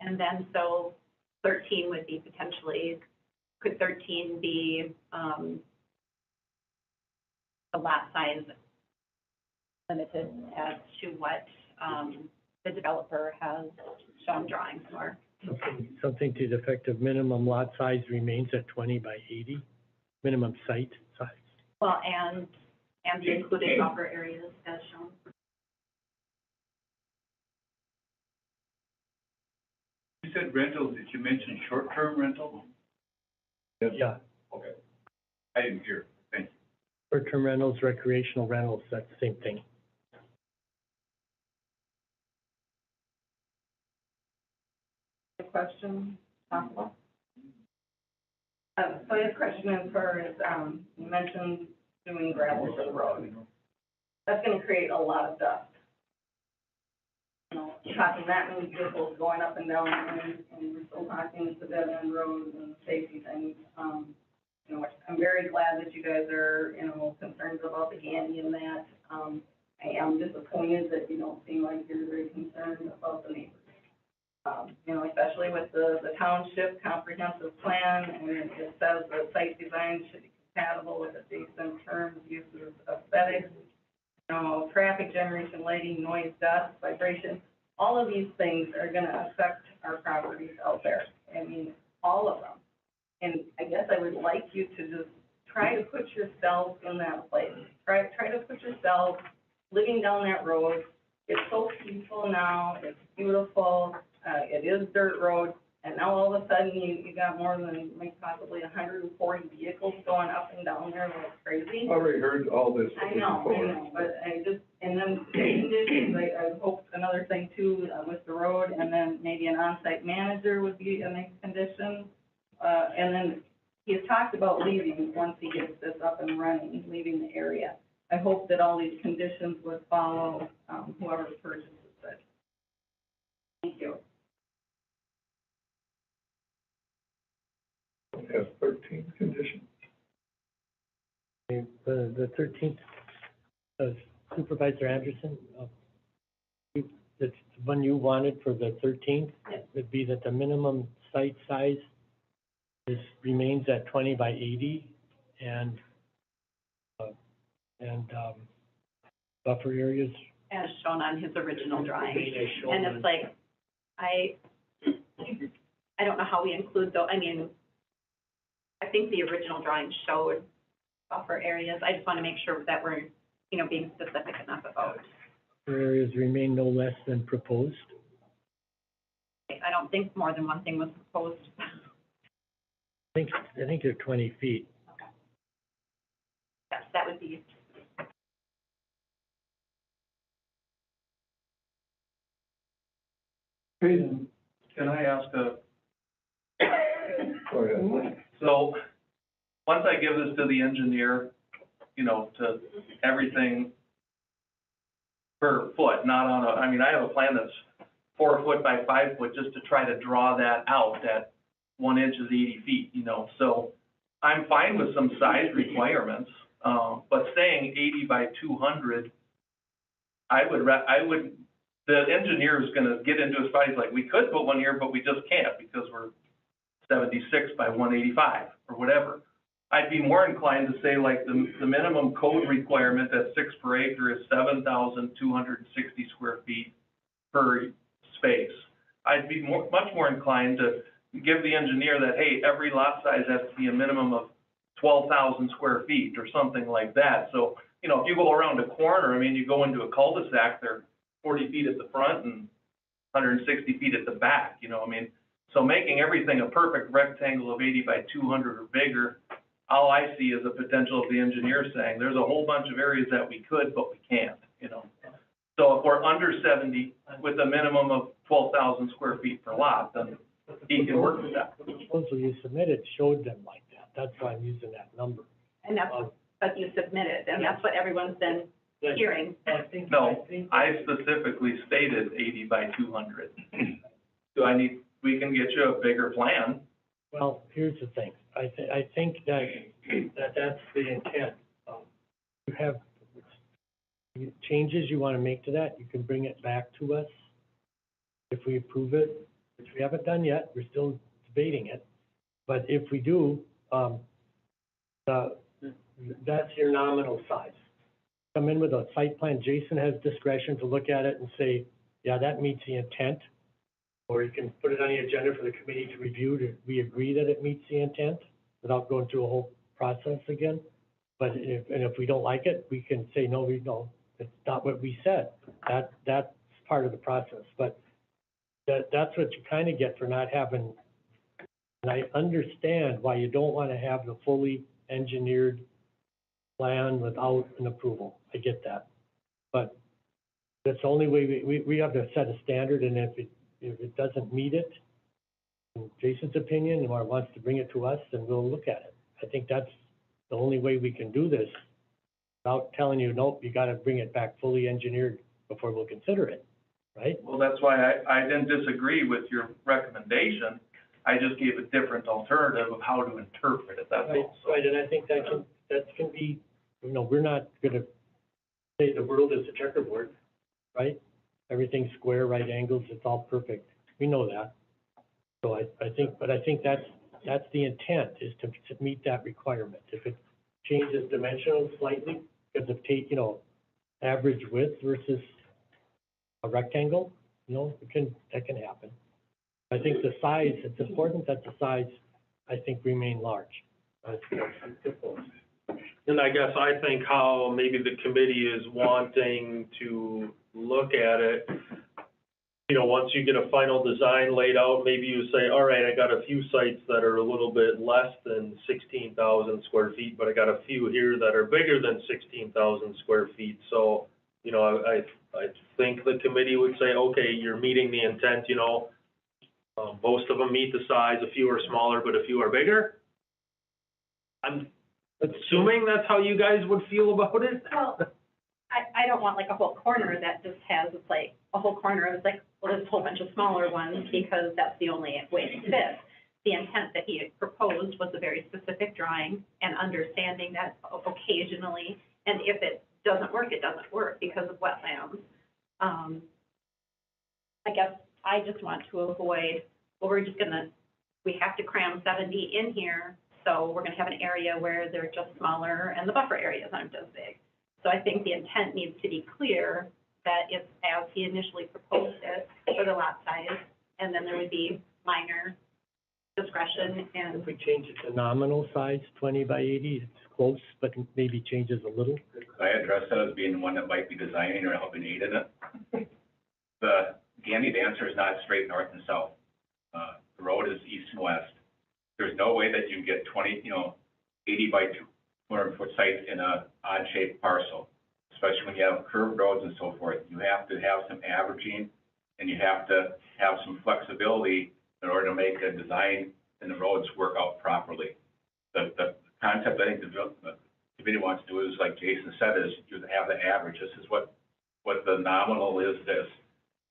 and then, so 13 would be potentially, could 13 be, the lot size limited as to what, the developer has shown drawings for? Something to the effect of minimum lot size remains at 20 by 80, minimum site size. Well, and the included buffer areas as shown. You said rental, did you mention short-term rental? Yeah, Okay. I didn't hear. Thank you. short-term rentals, recreational rentals, that's the same thing. A question, possible? So I have a question as far as, you mentioned doing gravel for the road. That's gonna create a lot of dust. You know, talking that many vehicles going up and down, and we're still talking the dead end roads and safety things. You know, I'm very glad that you guys are, you know, concerned about the Gandy and that. I am disappointed that you don't seem like you're very concerned about the neighbors. You know, especially with the township comprehensive plan, and it says the site design should be compatible with adjacent terms, uses, aesthetics, you know, traffic generation, lighting, noise, dust, vibration. All of these things are gonna affect our properties out there. I mean, all of them. And I guess I would like you to just try to put yourself in that place. Try to put yourself living down that road. It's so peaceful now, it's beautiful, it is dirt road, and now all of a sudden you got more than like possibly 140 vehicles going up and down there like crazy. Already heard all this I before. know, but I just, and then conditions, I hope another thing too, with the road, and then maybe an on-site manager would be a nice condition. And then he's talked about leaving once he gets this up and running, leaving the area. I hope that all these conditions would follow, whoever purchases it. Thank you. We have 13 conditions. The 13th, Supervisor Anderson, the one you wanted for the 13th would be that the minimum site size remains at 20 by 80 and buffer areas. As shown on his original drawing. As shown And on- it's like, I don't know how we include though, I mean, I think the original drawing showed buffer areas. I just want to make sure that we're, you know, being specific enough about. Buffer areas remain no less than proposed. I don't think more than one thing was proposed. I think they're 20 feet. Yes, that would be. Can I ask Go ahead. so, once I give this to the engineer, you know, to everything per foot, not on a, I mean, I have a plan that's 4 foot by 5 foot, just to try to draw that out, that 1 inch is 80 feet, you know, so I'm fine with some size requirements, but saying 80 by 200, I would, the engineer is gonna get into his spot, he's like, we could put one here, but we just can't, because we're 76 by 185, or whatever. I'd be more inclined to say like the minimum code requirement at 6 per acre is 7,260 square feet per space. I'd be much more inclined to give the engineer that, hey, every lot size has to be a minimum of 12,000 square feet or something like that. So, you know, if you go around a corner, I mean, you go into a cul-de-sac, they're 40 feet at the front and 160 feet at the back, you know, I mean, so making everything a perfect rectangle of 80 by 200 or bigger, all I see is a potential of the engineer saying, there's a whole bunch of areas that we could, but we can't, you know. So if we're under 70 with a minimum of 12,000 square feet per lot, then he can work with that. The proposal you submitted showed them like that. That's why I'm using that number. And that's what you submitted, and that's what everyone's been hearing. No, I specifically stated 80 by 200. Do I need, we can get you a bigger plan. Well, here's the thing. I think that that's the intent. you have changes you want to make to that, you can bring it back to us. If we approve it, which we haven't done yet, we're still debating it. But if we do, that's your nominal size. Come in with a site plan, Jason has discretion to look at it and say, yeah, that meets the intent. Or you can put it on the agenda for the committee to review, we agree that it meets the intent, without going through a whole process again. But if we don't like it, we can say, no, it's not what we said. That's part of the process. But that's what you kind of get for not having, and I understand why you don't want to have the fully engineered plan without an approval. I get that. But that's the only way, we have to set a standard, and if it doesn't meet it, in Jason's opinion, or wants to bring it to us, then we'll look at it. I think that's the only way we can do this, without telling you, nope, you gotta bring it back fully engineered before we'll consider it, right? Well, that's why I didn't disagree with your recommendation. I just gave a different alternative of how to interpret it, that's all. So- Right, and I think that can be, we're not gonna say the world is a checkerboard, right? Everything's square, right angles, it's all perfect. We know that. So I think that's the intent, is to meet that requirement. If it changes dimensional slightly, because of average width versus a rectangle, that can happen. I think the size, it's important that the size, I think, remain large. And I guess I think how maybe the committee is wanting to look at it, once you get a final design laid out, maybe you say, all right, I got a few sites that are a little bit less than 16,000 square feet, but I got a few here that are bigger than 16,000 square feet. So, I think the committee would say, okay, you're meeting the intent, most of them meet the size, a few are smaller, but a few are bigger. I'm assuming that's how you guys would feel about it? Well, I don't want like a whole corner that just has, it's like, a whole corner of, it's like, well, there's a whole bunch of smaller ones because that's the only way it fits. The intent that he had proposed was a very specific drawing and understanding that occasionally, and if it doesn't work, it doesn't work because of wetlands. I guess I just want to avoid, well, we have to cram 70 in here, so we're gonna have an area where they're just smaller and the buffer areas aren't as big. So I think the intent needs to be clear that it's as he initially proposed it for the lot size, and then there would be minor discretion and. If we change it to nominal size, 20 by 80, it's close, but maybe changes a little. I address that as being one that might be designing or helping aid in it. The handy answer is not straight north and south. The road is east and west. There's no way that you can get 80 by 200-foot sites in a odd-shaped parcel, especially when you have curved roads and so forth. You have to have some averaging, and you have to have some flexibility in order to make a design and the roads work out properly. The concept I think the committee wants to do is, like Jason said, is you have the average. This is what the nominal is. This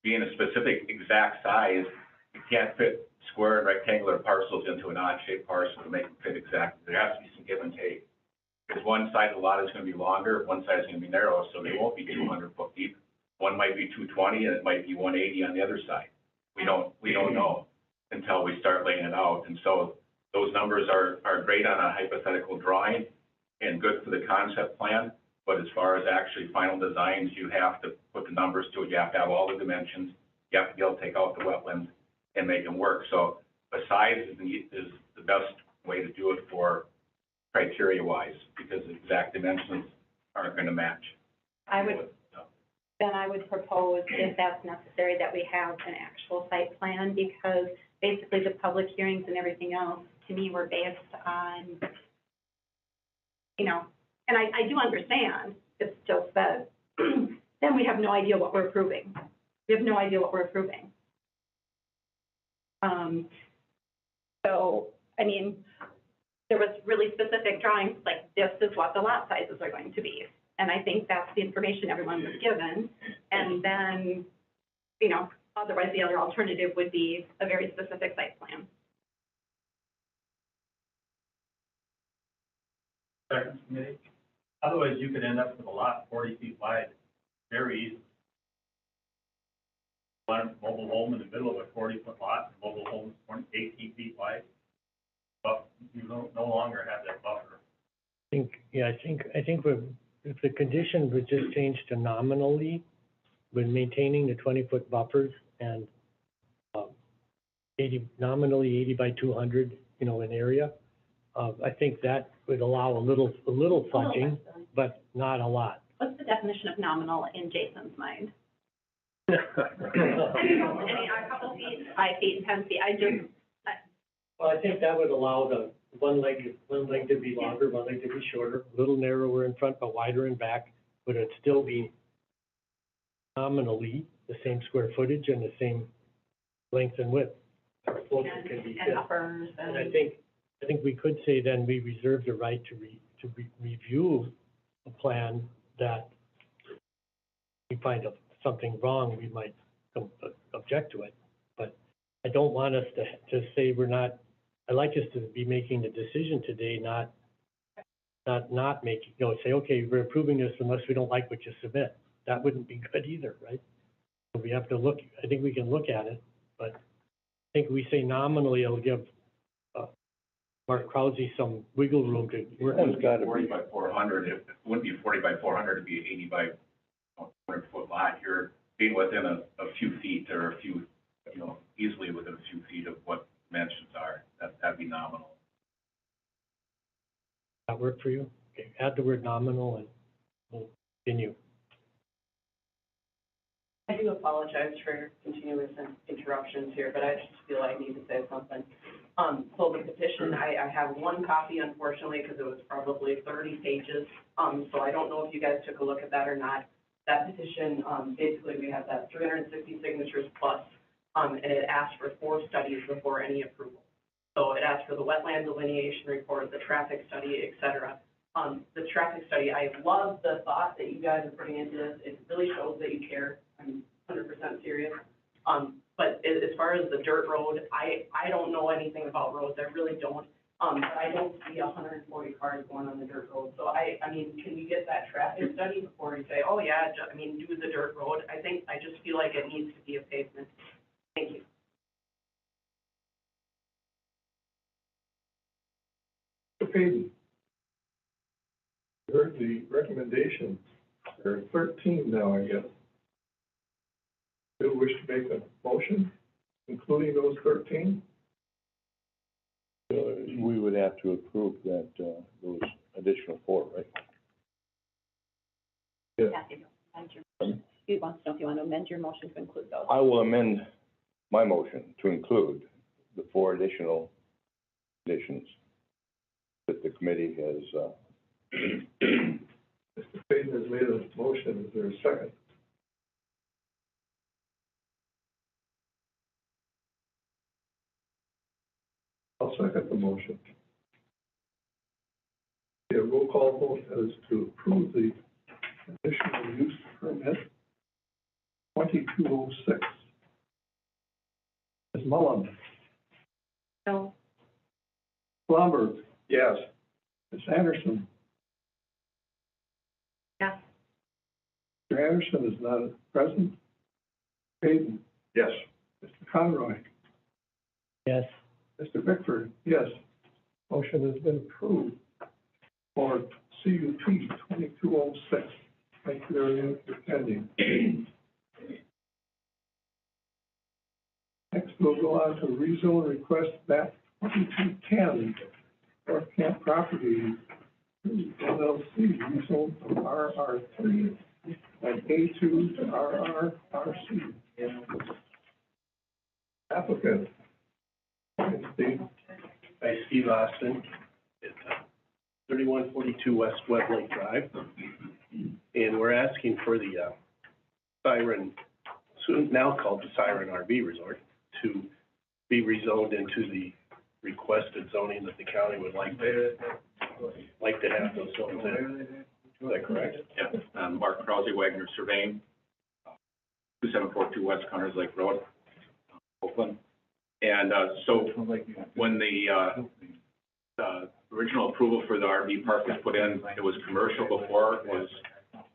being a specific exact size, you can't fit square and rectangular parcels into an odd-shaped parcel to make them fit exactly. There has to be some give and take. Because one side of the lot is going to be longer, one side is going to be narrow, so they won't be 200 foot deep. One might be 220, and it might be 180 on the other side. We don't know until we start laying it out. And so those numbers are great on a hypothetical drawing and good for the concept plan. But as far as actually final designs, you have to put the numbers to it. You have to have all the dimensions. You have to be able to take out the wetlands and make them work. So a size is the best way to do it for criteria-wise, because the exact dimensions aren't going to match. I would propose, if that's necessary, that we have an actual site plan, because basically the public hearings and everything else, to me, were based on, and I do understand, it's still said, then we have no idea what we're approving. We have no idea what we're approving. So, there was really specific drawings, like this is what the lot sizes are going to be. And I think that's the information everyone was given. And then, otherwise the other alternative would be a very specific site plan. Otherwise, you could end up with a lot 40 feet wide, very easily. One mobile home in the middle of a 40-foot lot, and mobile home is 18 feet wide. But you don't no longer have that buffer. I think if the condition was just changed to nominally, with maintaining the 20-foot buffers and, 80 by 200, you know, an area, I think that would allow a little fudging, but not a lot. What's the definition of nominal in Jason's mind? I mean, a couple feet, 5 feet, 10 feet, Well, I think that would allow the one leg to be longer, one leg to be shorter, a little narrower in front, but wider in back, but it'd still be nominally the same square footage and the same length and width. Both can be fit. and uppers And I think we could say then we reserve the right to review a plan that we find something wrong, we might object to it. But I don't want us to say we're not, I'd like us to be making the decision today, not making, you know, say, okay, we're approving this unless we don't like what you submit. That wouldn't be good either, right? So we have to look, I think we can look at it, but I think we say nominally, it'll give Mark Krause some wiggle room to work. It's got to be 40 by 400, it wouldn't be 40 by 400, it'd be 80 by 100-foot lot. You're being within a few feet or a few, you know, easily within a few feet of what dimensions are. That'd be nominal. That work for you? Okay, add the word nominal and we'll continue. I do apologize for continuous interruptions here, but I just feel I need to say something. So the petition, I have one copy unfortunately, because it was probably 30 pages. So I don't know if you guys took a look at that or not. That petition, basically we have that 360 signatures plus, and it asks for 4 studies before any approval. So it asks for the wetland delineation report, the traffic study, et cetera. The traffic study, I love the thought that you guys are putting into this. It really shows that you care. I'm 100% serious. But as far as the dirt road, I don't know anything about roads. I really don't. But I don't see 140 cars going on the dirt road. So I mean, can you get that traffic study before you say, oh yeah, I mean, do the dirt road? I just feel like it needs to be a pavement. Thank you. Mr. Payton. You heard the recommendations. There are 13 now, I guess. Still wish to make a motion, including those 13? We would have to approve that, those additional 4, right? Yeah. He wants to know if you want to amend your motion to include those. I will amend my motion to include the 4 additional conditions that the committee has, Mr. Payton has made a motion. Is there a second? I'll second the motion. A roll call vote is to approve the conditional use permit 2206. Ms. Mullen? No. Blomberg? Yes. Ms. Anderson? Yes. Mr. Anderson is not present. Payton? Yes. Mr. Conroy? Yes. Mr. Bickford? Yes. Motion has been approved for CUP 2206. Thank you very much for attending. Next, we'll go on to rezone request map 2210, North Camp Property, LLC, rezone from RR3 and A2 to RRRC. Applicant. Steve. Hi, Steve Austin, at 3142 West Webb Lake Drive. And we're asking for the Siren, soon now called the Siren RV Resort, to be rezoned into the requested zoning that the county would like to have those zones in. Is that correct? Yeah, I'm Mark Krause, Wagner Surveying, 2742 West Connors Lake Road, Oakland. And so when the original approval for the RV park was put in, it was commercial before, it was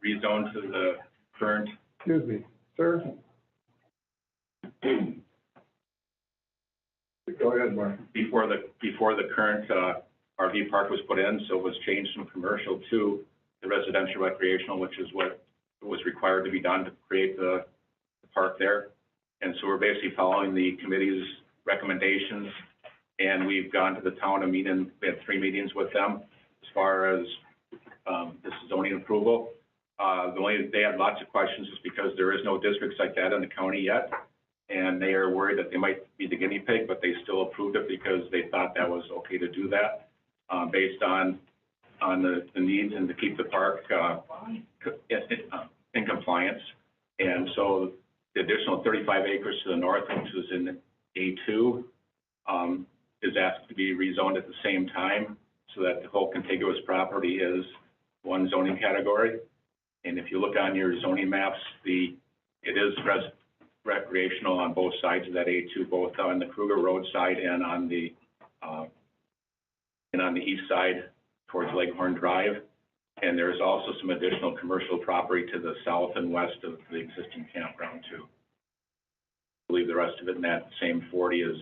rezoned to the current. Excuse me, sir? Go ahead, Mark. Before the current, RV park was put in, so it was changed from commercial to the residential recreational, which is what was required to be done to create the park there. And so we're basically following the committee's recommendations, and we've gone to the town and meeting, we had 3 meetings with them as far as, this zoning approval. They had lots of questions just because there is no districts like that in the county yet. And they are worried that they might be the guinea pig, but they still approved it because they thought that was okay to do that, based on the needs and to keep the park, in compliance. And so the additional 35 acres to the north, which is in A2, is asked to be rezoned at the same time so that the whole contiguous property is one zoning category. And if you look on your zoning maps, it is recreational on both sides of that A2, both on the Kruger Road side and on the east side towards Leghorn Drive. And there's also some additional commercial property to the south and west of the existing campground too. I believe the rest of it in that same 40 is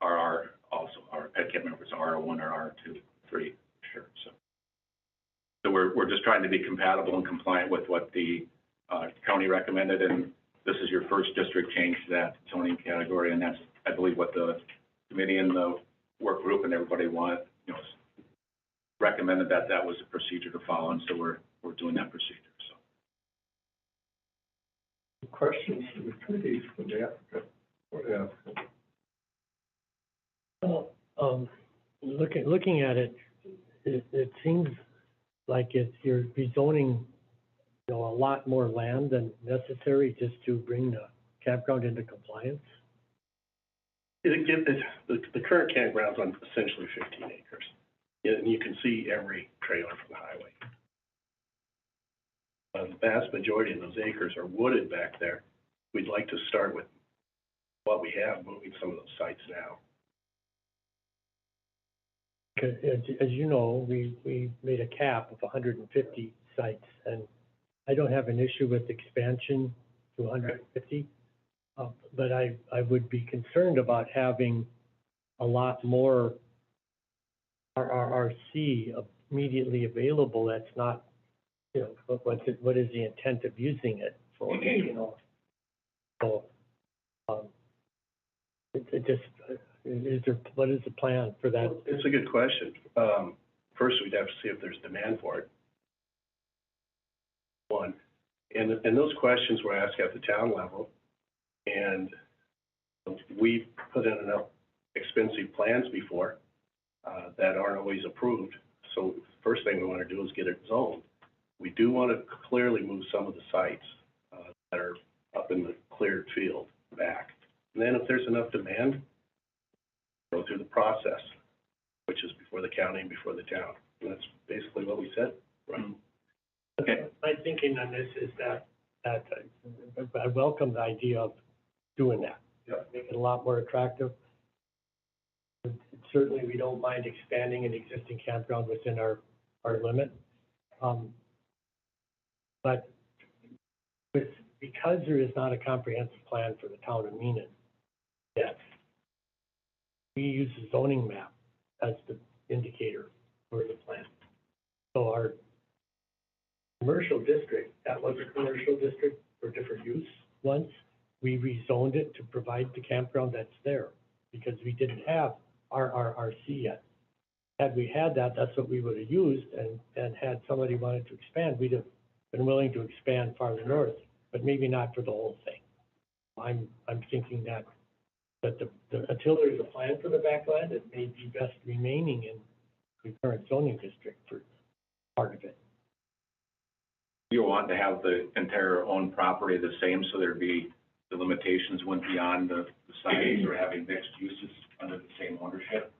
RR also, I can't remember if it's R1 or R2, 3, sure. So we're just trying to be compatible and compliant with what the county recommended, and this is your first district change to that zoning category, and that's, I believe, what the committee and the work group and everybody recommended that was a procedure to follow, and so we're doing that procedure. So Questions for the committee for the applicant? Or the applicant? Well, looking at it, it seems like you're rezoning, a lot more land than necessary just to bring the campground into compliance. The current campground's on essentially 15 acres. And you can see every trailer from the highway. The vast majority of those acres are wooded back there. We'd like to start with what we have, moving some of those sites now. As you know, we made a cap of 150 sites, and I don't have an issue with expansion to 150. But I would be concerned about having a lot more RRC immediately available. That's not, what is the intent of using it for, So, what is the plan for that? It's a good question. First, we'd have to see if there's demand for it. One, and those questions were asked at the town level, and we put in enough expensive plans before that aren't always approved. So the first thing we want to do is get it zoned. We do want to clearly move some of the sites that are up in the cleared field back. And then if there's enough demand, go through the process, which is before the county and before the town. And that's basically what we said. Right. Okay. My thinking on this is that I welcome the idea of doing that. Make it a lot more attractive. Certainly, we don't mind expanding an existing campground within our limit. But because there is not a comprehensive plan for the town of Meenan yet, we use the zoning map as the indicator for the plan. So our commercial district, that was a commercial district for different use once. We rezoned it to provide the campground that's there because we didn't have RRC yet. Had we had that, that's what we would have used, and had somebody wanted to expand, we'd have been willing to expand farther north, but maybe not for the whole thing. I'm thinking that until there's a plan for the backland, it may be best remaining in the current zoning district for part of it. You want to have the entire owned property the same, so there'd be, the limitations went beyond the size or having mixed uses under the same ownership.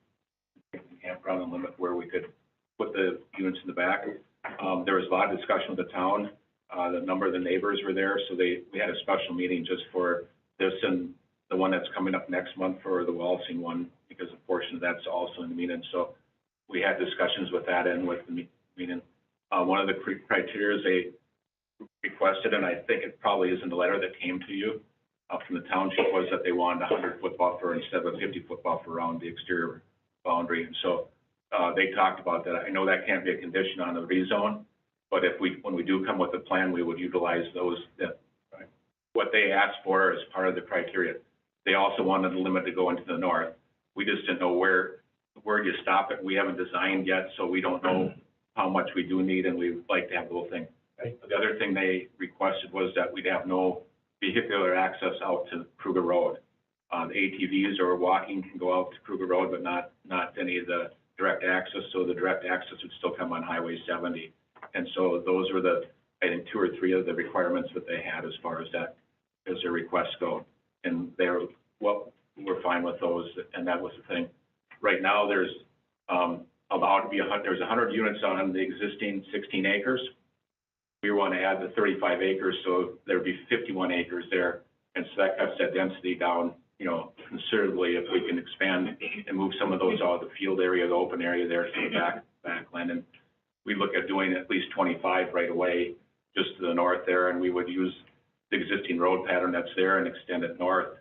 The campground and limit where we could put the units in the back. There was a lot of discussion with the town. The number of the neighbors were there, so we had a special meeting just for this and the one that's coming up next month for the Walsing one, because of course portion, that's also in the meeting. So we had discussions with that and with the meeting. One of the criteria they requested, and I think it probably is in the letter that came to you from the township, was that they wanted a 100-foot buffer instead of a 50-foot buffer around the exterior boundary. And so they talked about that. I know that can't be a condition on the rezone, but when we do come with a plan, we would utilize those, what they asked for as part of the criteria. They also wanted the limit to go into the north. We just didn't know where do you stop it. We haven't designed yet, so we don't know how much we do need, and we'd like to have the whole thing. The other thing they requested was that we'd have no vehicular access out to Kruger Road. The ATVs or walking can go out to Kruger Road, but not any of the direct access. So the direct access would still come on Highway 70. And so those were I think 2 or 3 of the requirements that they had as far as that, as their requests go. And we're fine with those, and that was the thing. Right now, there's allowed to be there's 100 units on the existing 16 acres. We want to add the 35 acres, so there'd be 51 acres there. And so that cuts that density down, considerably if we can expand and move some of those out of the field area, the open area there to the backland. And we look at doing at least 25 right away, just to the north there, and we would use the existing road pattern that's there and extend it north,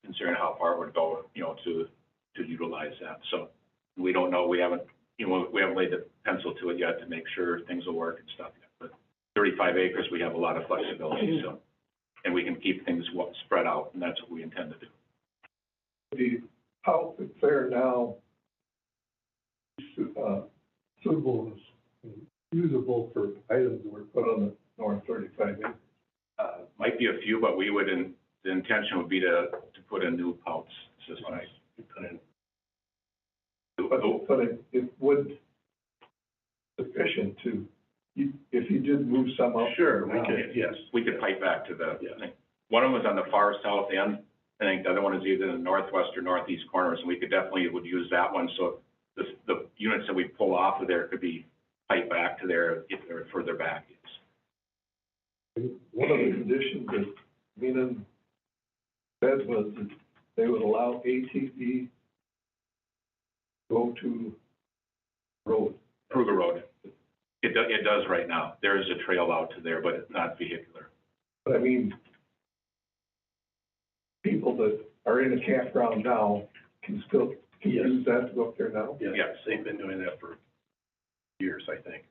considering how far it would go, to utilize that. So we don't know, we haven't laid the pencil to it yet to make sure things will work and stuff yet. But 35 acres, we have a lot of flexibility, so, and we can keep things spread out, and that's what we intend to do. The house that's there now, suitable, usable for items that were put on the north 35 acres. Might be a few, but the intention would be to put in new pumps system. But it would sufficient to, if you did move some up. Sure, we could, yes. We could pipe back to the, one of them was on the far south end. I think the other one is either in the northwest or northeast corners, and we would use that one. So the units that we pull off of there could be piped back to there if they're further back. One of the conditions that Menon said was that they would allow ATV go to road. Kruger Road. It does right now. There is a trail out to there, but it's not vehicular. But I mean, people that are in a campground now can still use that to go up there now? Yes, they've been doing that for years, I think.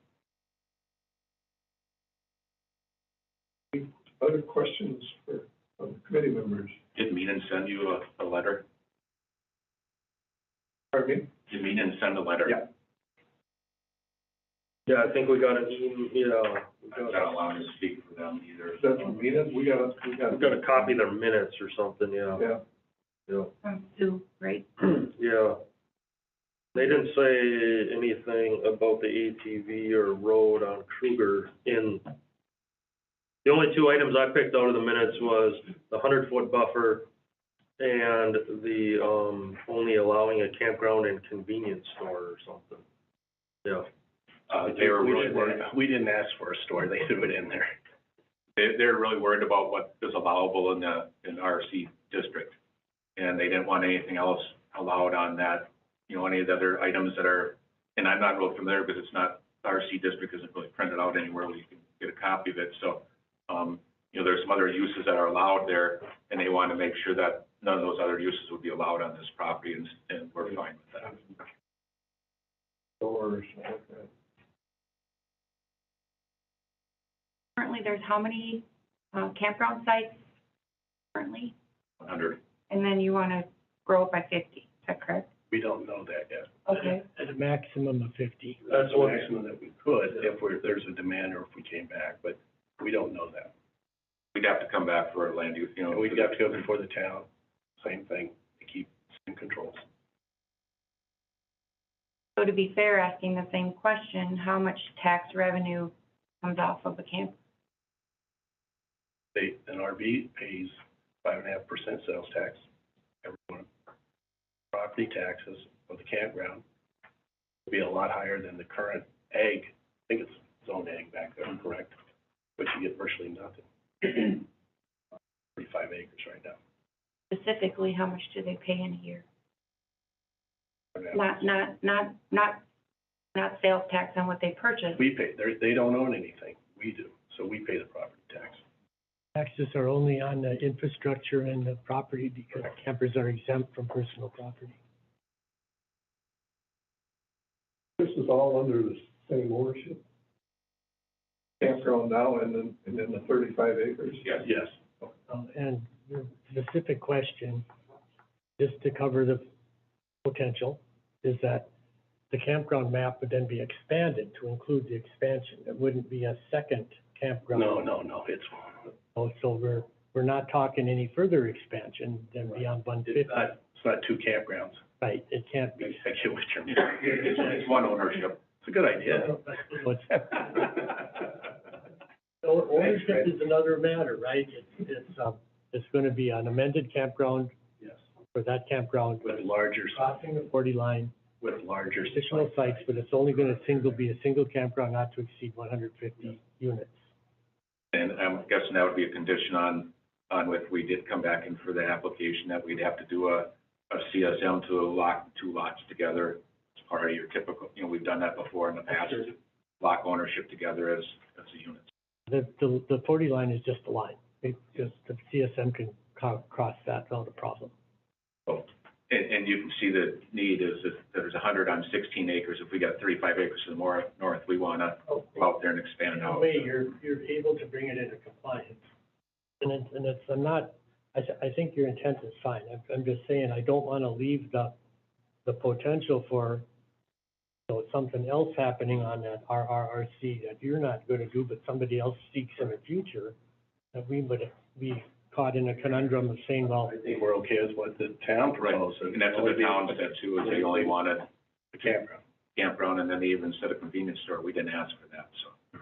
Other questions from the committee members? Did Menon send you a letter? Pardon me? Did Menon send a letter? Yeah. Yeah, I think we got an email, I'm not allowed to speak for them either. Is that from Menon? We got a copy of their minutes or something, yeah. Yeah. From Sue, right? Yeah. They didn't say anything about the ATV or road on Kruger the only 2 items I picked out of the minutes was the 100-foot buffer and the, only allowing a campground and convenience store or something. Yeah. They were really worried. We didn't ask for a store, they threw it in there. They're really worried about what is allowable in the RC district. And they didn't want anything else allowed on that, any of the other items that are, and I'm not real familiar because it's not, RC district isn't really printed out anywhere where you can get a copy of it. So, there's some other uses that are allowed there, and they want to make sure that none of those other uses would be allowed on this property, and we're fine with that. Or something like that. Currently, there's how many campground sites currently? 100. And then you want to grow it by 50, is that correct? We don't know that yet. Okay. At a maximum of 50. That's the maximum that we could if there's a demand or if we came back, but we don't know that. We'd have to come back for a land use, And we'd have to go before the town, same thing, to keep some controls. So to be fair, asking the same question, how much tax revenue comes off of a camp? An RV pays 5.5% sales tax. Everyone. Property taxes for the campground will be a lot higher than the current ag. I think it's zoned ag back there, correct? But you get virtually nothing. 35 acres right now. Specifically, how much do they pay in a year? not sales tax on what they purchase. We pay, they don't own anything, we do, so we pay the property tax. Taxes are only on the infrastructure and the property because campers are exempt from personal property. This is all under the same ownership? Campground now and then the 35 acres? Yes. And the specific question, just to cover the potential, is that the campground map would then be expanded to include the expansion. It wouldn't be a second campground. No, it's, So we're not talking any further expansion than beyond 150. it's not two campgrounds. Right, it can't be. I get what you mean. It's one ownership. It's a good idea. So ownership is another matter, right? It's gonna be an amended campground Yes, for that campground. with larger, Crossing the 40 line, with larger. additional sites, but it's only gonna be a single campground not to exceed 150 units. And I'm guessing that would be a condition on if we did come back in for the application, that we'd have to do a CSM to lock two lots together. It's part of your typical, we've done that before in the past, lock ownership together as a unit. The 40 line is just a line. The CSM can cross that without a problem. So, and you can see the need is that there's 100 on 16 acres. If we got 35 acres to the north, we want to go out there and expand out. Way you're able to bring it into compliance. I think your intent is fine. I'm just saying, I don't want to leave the potential for, something else happening on that RRRC that you're not going to do, but somebody else seeks in the future, that we would be caught in a conundrum of saying, well, I think we're okay with what the town proposed. And that's what the town said too, is they only wanted The campground. and then they even said a convenience store. We didn't ask for that, so.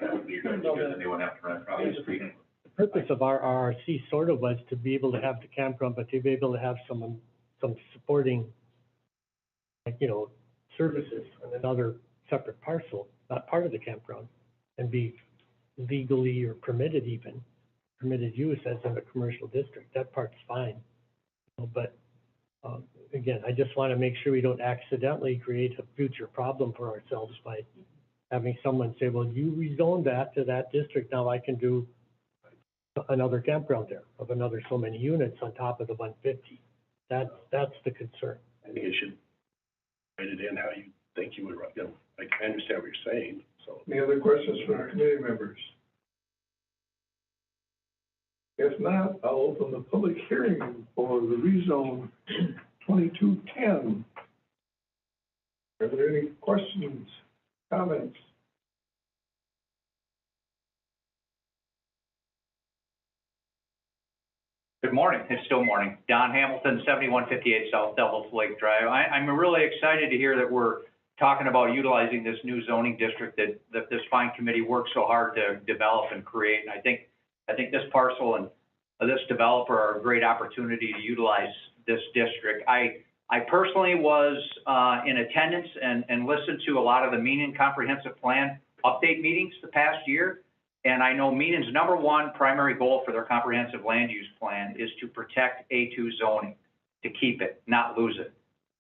That would be good, because then they wouldn't have to run across the street. the purpose of our RRC sort of was to be able to have the campground, but to be able to have some supporting, services on another separate parcel, not part of the campground, and be legally or permitted use as in a commercial district. That part's fine. But, again, I just want to make sure we don't accidentally create a future problem for ourselves by having someone say, well, you rezoned that to that district, now I can do another campground there of another so many units on top of the 150. That's the concern. I think you should write it in how you think you would, I understand what you're saying, so. Any other questions from the committee members? If not, I'll open the public hearing for the rezone 2210. Are there any questions, comments? Good morning, it's still morning. Don Hamilton, 7158 South Devils Lake Drive. I'm really excited to hear that we're talking about utilizing this new zoning district that this fine committee worked so hard to develop and create. And I think this parcel and this developer are a great opportunity to utilize this district. I personally was in attendance and listened to a lot of the Meenan Comprehensive Plan update meetings the past year. And I know Meenan's number one primary goal for their comprehensive land use plan is to protect A2 zoning, to keep it, not lose it.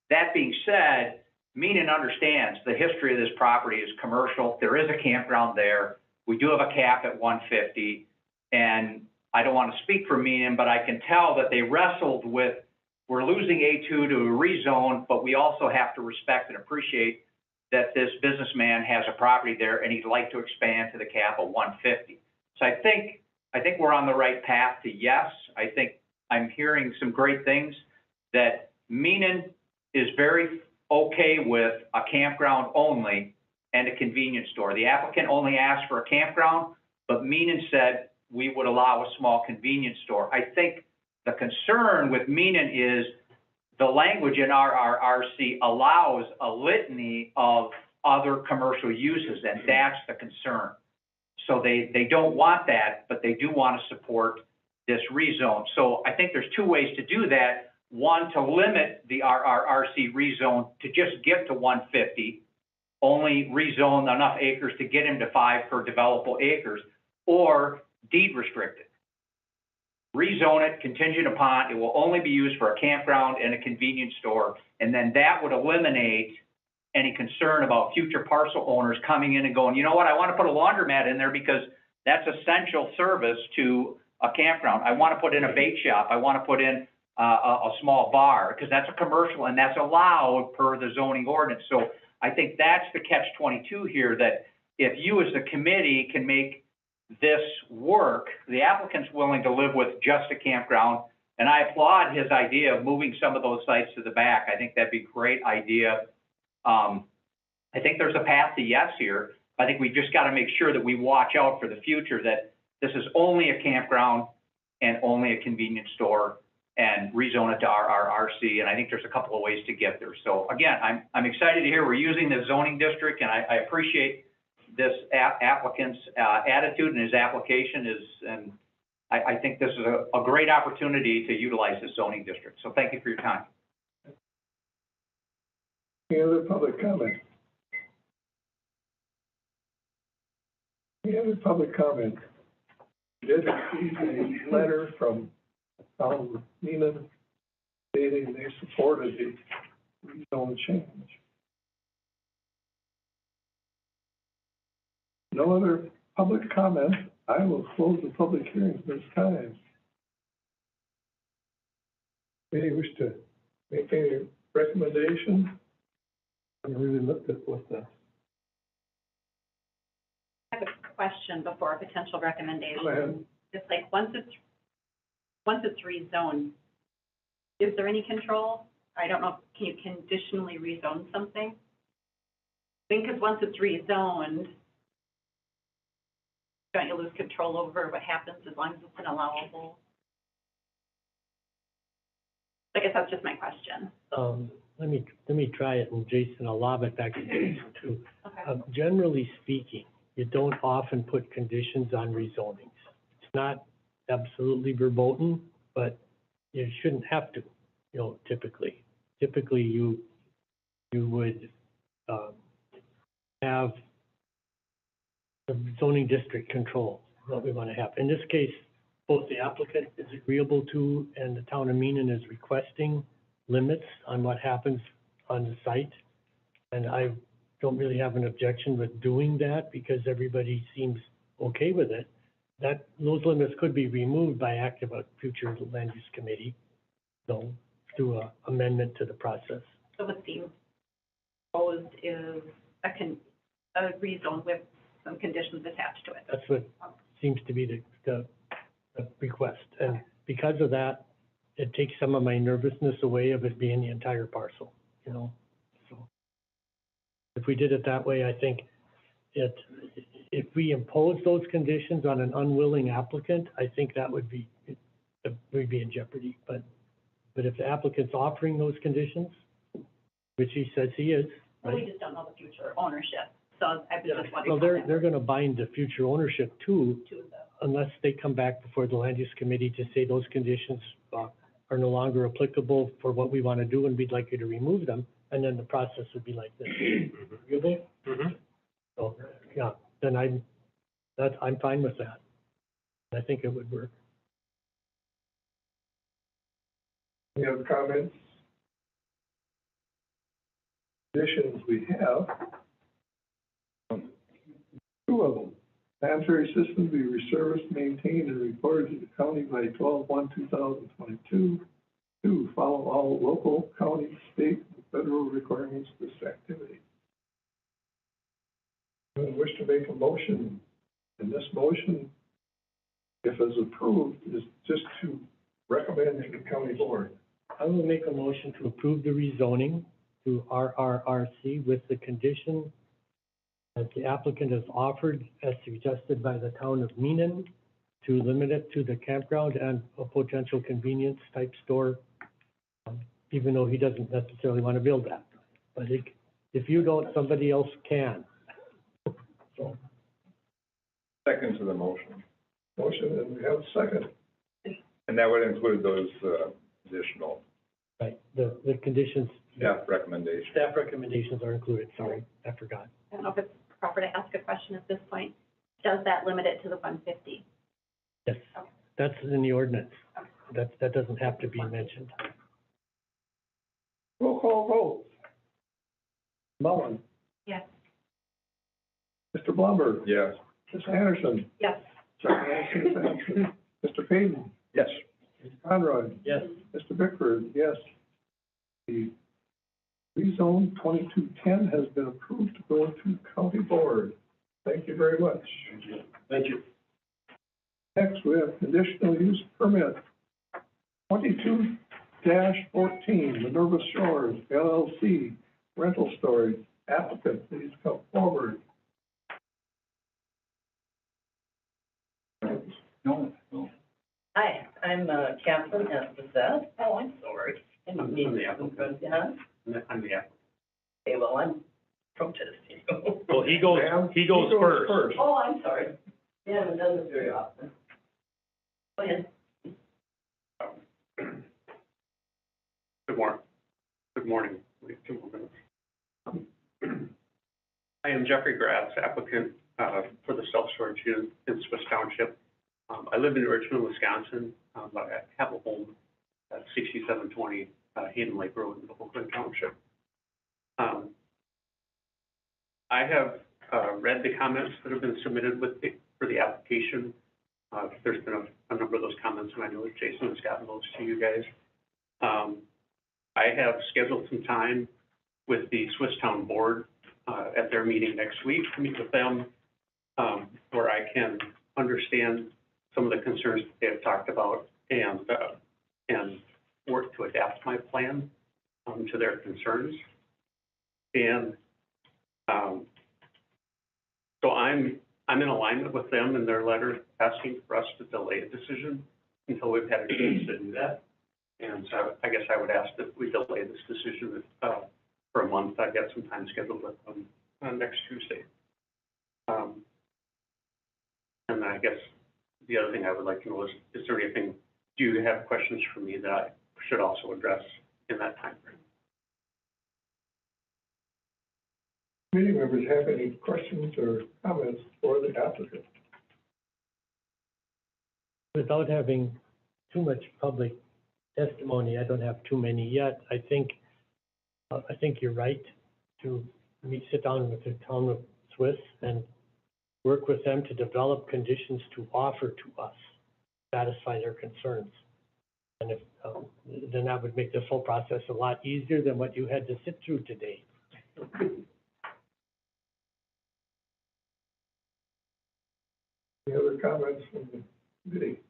That being said, Meenan understands the history of this property is commercial. There is a campground there. We do have a cap at 150. And I don't want to speak for Meenan, but I can tell that they wrestled with, we're losing A2 to a rezone, but we also have to respect and appreciate that this businessman has a property there and he'd like to expand to the cap of 150. So I think we're on the right path to yes. I think I'm hearing some great things that Meenan is very okay with a campground only and a convenience store. The applicant only asked for a campground, but Meenan said we would allow a small convenience store. I think the concern with Meenan is the language in RRRC allows a litany of other commercial uses, and that's the concern. So they don't want that, but they do want to support this rezone. So I think there's two ways to do that. One, to limit the RRRC rezone to just get to 150, only rezone enough acres to get him to 5 per developable acres, or deed restricted. rezone it contingent upon, it will only be used for a campground and a convenience store. And then that would eliminate any concern about future parcel owners coming in and going, you know what, I want to put a laundromat in there because that's essential service to a campground. I want to put in a bake shop. I want to put in a small bar because that's a commercial and that's allowed per the zoning ordinance. So I think that's the catch-22 here, that if you as the committee can make this work, the applicant's willing to live with just a campground. And I applaud his idea of moving some of those sites to the back. I think that'd be a great idea. I think there's a path to yes here. I think we just got to make sure that we watch out for the future, that this is only a campground and only a convenience store, and rezone it to RRC. And I think there's a couple of ways to get there. So again, I'm excited to hear we're using the zoning district, and I appreciate this applicant's attitude and his application is, and I think this is a great opportunity to utilize the zoning district. So thank you for your time. Any other public comment? Any other public comment? We did receive a letter from Town of Neenah stating they supported the rezone change. No other public comment. I will close the public hearing this time. Any wish to make any recommendation? I really looked at what the. I have a question before a potential recommendation. Go ahead. It's like, once it's rezoned, is there any control? I don't know, can you conditionally rezone something? I think, because once it's rezoned, don't you lose control over what happens as long as it's an allowable? I guess that's just my question. Let me try it, and Jason, I'll lob it back to you too. Okay. Generally speaking, you don't often put conditions on rezonings. It's not absolutely verboten, but you shouldn't have to, typically. Typically, you would have the zoning district control what we want to have. In this case, both the applicant is agreeable to and the town of Meenan is requesting limits on what happens on the site. And I don't really have an objection with doing that because everybody seems okay with it. Those limits could be removed by act of a future land use committee, through an amendment to the process. So what seems proposed is a rezone with some conditions attached to it. That's what seems to be the request. And because of that, it takes some of my nervousness away of it being the entire parcel, So if we did it that way, I think if we impose those conditions on an unwilling applicant, I think that would be, we'd be in jeopardy. But if the applicant's offering those conditions, which he says he is, Well, we just don't know the future ownership, so I was just well, wondering. they're gonna bind the future ownership too, unless they come back before the land use committee to say those conditions are no longer applicable for what we want to do, and we'd like you to remove them, and then the process would be like this. Agreeable? Mm-hmm. So, yeah, then I'm fine with that. I think it would work. Any other comments? Conditions we have. Two of them. Sanitary system be resurfaced, maintained, and reported to the county by 12/1/2022. 2, follow all local, county, state, and federal requirements for this activity. I wish to make a motion, and this motion, if is approved, is just to recommend to the county board. I will make a motion to approve the rezoning to RRRC with the condition that the applicant has offered, as suggested by the town of Meenan, to limit it to the campground and a potential convenience type store, even though he doesn't necessarily want to build that. But if you don't, somebody else can. So. Second to the motion. Motion, and we have a second. And that would include those additional. Right, the conditions. Staff recommendations. Staff recommendations are included, sorry, I forgot. I don't know if it's proper to ask a question at this point. Does that limit it to the 150? Yes, That's in the ordinance. That doesn't have to be mentioned. Roll call vote. Mullen, Yes. Mr. Blumberg, Yes. Ms. Anderson, Yes. Second Anderson is absent. Mr. Payton, Yes. Mr. Conroy, Yes. Mr. Bickford, yes. The rezone 2210 has been approved to go to county board. Thank you very much. Thank you. Next, we have conditional use permit 22-14, Minerva Shores LLC, rental storage. Applicant, please come forward. Hi, I'm Catherine Esposito. Oh, I'm sorry. I didn't mean to confront you, huh? I'm the applicant. Okay, well, I'm protesting. Well, he goes first. Oh, I'm sorry. We haven't done this very often. Go ahead. Good morning. Wait 2 more minutes. I am Jeffrey Gratz, applicant for the self-storage unit in Swiss Township. I live in Richmond, Wisconsin, but I have a home at 6720 Hayden Lake Road in Oakland Township. I have read the comments that have been submitted for the application. There's been a number of those comments, and I know that Jason has gotten those to you guys. I have scheduled some time with the Swiss Town Board at their meeting next week to meet with them, where I can understand some of the concerns that they have talked about and work to adapt my plan to their concerns. And so I'm in alignment with them in their letter asking for us to delay a decision until we've had a chance to do that. And so I guess I would ask that we delay this decision for a month. I've got some time scheduled with them next Tuesday. And then I guess the other thing I would like to know is there anything, do you have questions for me that I should also address in that time frame? Committee members have any questions or comments for the applicant? Without having too much public testimony, I don't have too many yet. I think you're right to sit down with the town of Swiss and work with them to develop conditions to offer to us, satisfy their concerns. And if, then that would make this whole process a lot easier than what you had to sit through today. Any other comments from the committee?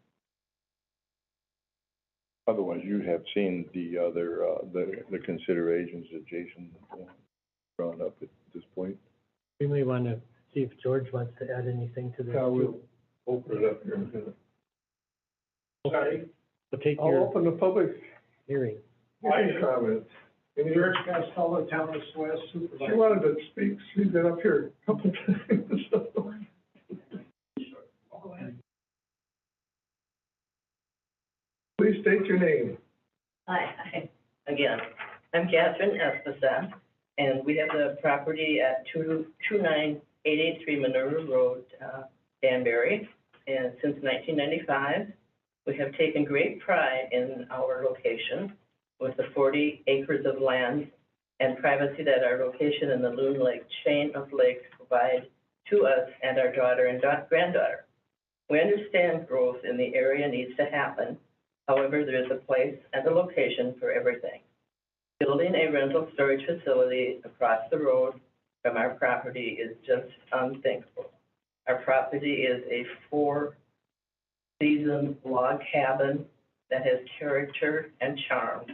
Otherwise, you have seen the other, the considerations that Jason brought up at this point. We may want to see if George wants to add anything to this. Yeah, we'll open it up here in a minute. Okay. We'll take I'll your open the public hearing. comments. Any George Costello, Town of Swiss, Supervisor. She wanted to speak, she's been up here a couple times. Please state your name. Hi, again, I'm Catherine Esposito, and we have the property at 29883 Minerva Road, Danbury. And since 1995, we have taken great pride in our location with the 40 acres of land and privacy that our location in the Loon Lake chain of lakes provide to us and our daughter and granddaughter. We understand growth in the area needs to happen. However, there is a place and a location for everything. Building a rental storage facility across the road from our property is just unthinkable. Our property is a 4-season log cabin that has character and charm,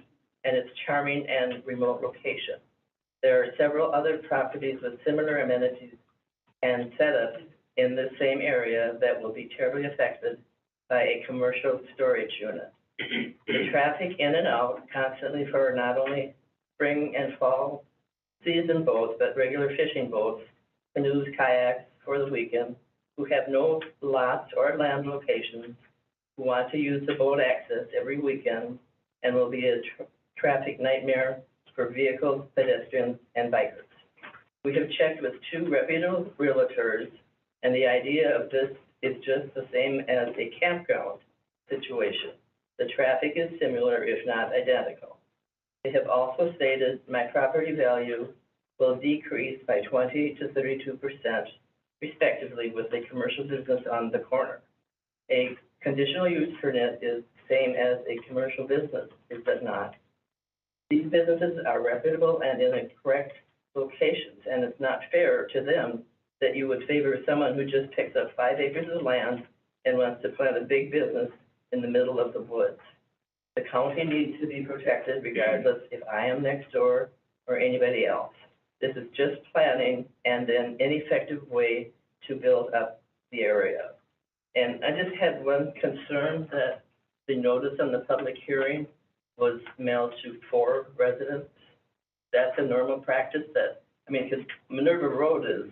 and it's charming and remote location. There are several other properties with similar amenities and setups in the same area that will be terribly affected by a commercial storage unit. The traffic in and out constantly for not only spring and fall season boats, but regular fishing boats, canoes, kayaks for the weekend, who have no lots or land locations, who want to use the boat access every weekend, and will be a traffic nightmare for vehicles, pedestrians, and bikers. We have checked with 2 reputable realtors, and the idea of this is just the same as a campground situation. The traffic is similar, if not identical. They have also stated my property value will decrease by 20 to 32% respectively with a commercial business on the corner. A conditional use permit is the same as a commercial business, is it not? These businesses are reputable and in the correct locations, and it's not fair to them that you would favor someone who just picks up 5 acres of land and wants to plant a big business in the middle of the woods. The county needs to be protected regardless if I am next door or anybody else. This is just planning and an ineffective way to build up the area. And I just had one concern that the notice on the public hearing was mailed to 4 residents. That's a normal practice that, I mean, because Minerva Road is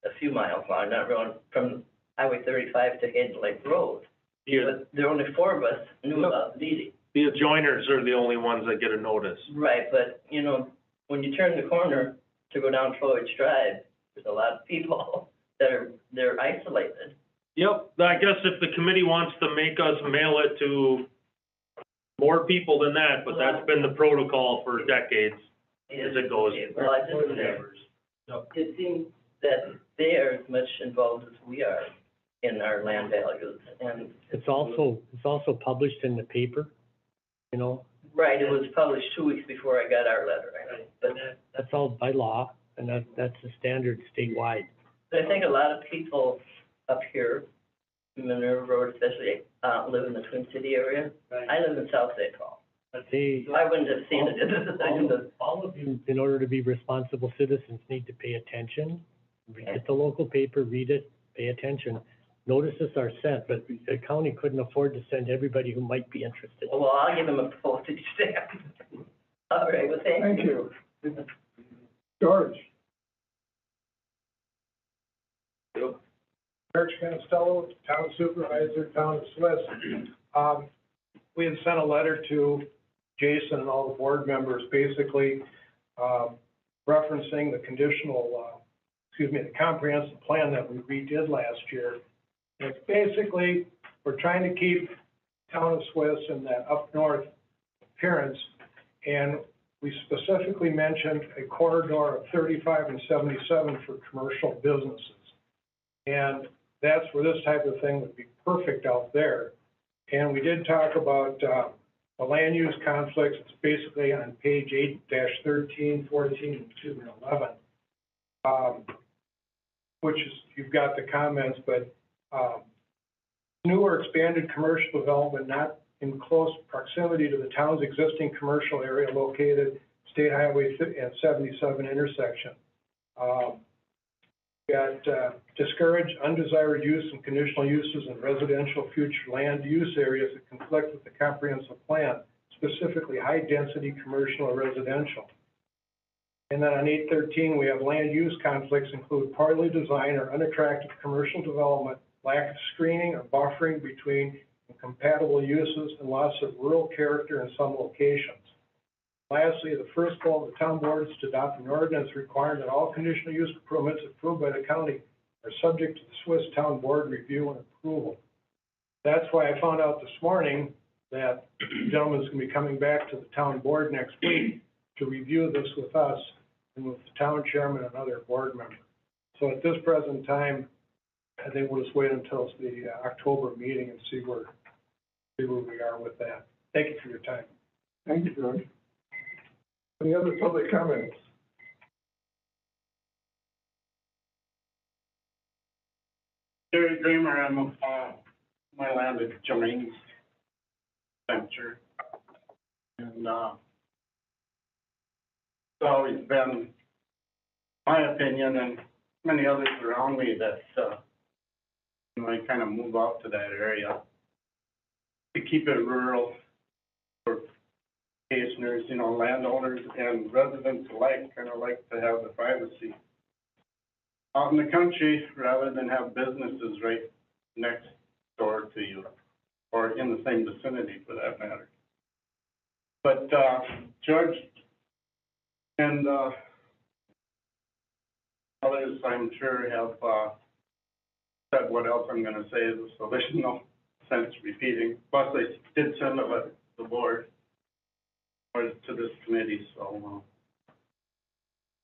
a few miles long, not really from Highway 35 to Hayden Lake Road. Yeah. But there are only 4 of us knew about the meeting. The adjoiners are the only ones that get a notice. Right, but, you know, when you turn the corner to go down Floyd's Drive, there's a lot of people they're isolated. Yep, I guess if the committee wants to make us mail it to more people than that, but that's been the protocol for decades as it goes. Well, I just, it seems that they are as much involved as we are in our land values, and. It's also published in the paper, you know, Right, it was published 2 weeks before I got our letter, I think, but that's all by law, and that's the standard statewide. I think a lot of people up here, Minerva Road especially, live in the Twin City area. Right. I live in South St. Paul. But they, So I wouldn't have seen it. all of you, in order to be responsible citizens, need to pay attention. Get the local paper, read it, pay attention. Notices are sent, but the county couldn't afford to send everybody who might be interested. Well, I'll give them a postage stamp. All right, well, thank you. Thank you. George? George Costello, Town Supervisor, Town of Swiss. We had sent a letter to Jason and all the board members, basically referencing the the comprehensive plan that we redid last year. And it's basically, we're trying to keep Town of Swiss in that up north appearance, and we specifically mentioned a corridor of 35 and 77 for commercial businesses. And that's where this type of thing would be perfect out there. And we did talk about the land use conflicts. It's basically on page 8-13, 14, and 11, which is, you've got the comments, but new or expanded commercial development not in close proximity to the town's existing commercial area located State Highway and 77 intersection. Got discourage undesired use and conditional uses in residential future land use areas that conflict with the comprehensive plan, specifically high-density commercial or residential. And then on 8-13, we have land use conflicts include poorly designed or unattractive commercial development, lack of screening or buffering between incompatible uses, and loss of rural character in some locations. Lastly, the first goal of the town board is to adopt an ordinance requiring that all conditional use permits approved by the county are subject to the Swiss Town Board review and approval. That's why I found out this morning that the gentleman's going to be coming back to the town board next week to review this with us and with the town chairman and other board members. So at this present time, I think we'll just wait until the October meeting and see where we are with that. Thank you for your time. Thank you, George. Any other public comments? Jerry Dreamer, I'm, my land is Jermaine's venture. And, it's always been my opinion and many others around me that, you know, I kind of move out to that area to keep it rural for pensioners, you know, landowners and residents alike kind of like to have the privacy out in the country rather than have businesses right next door to you or in the same vicinity for that matter. But George and others, I'm sure, have said what else I'm going to say, so there's no sense repeating. Plus, I did send it to the board or to this committee, so,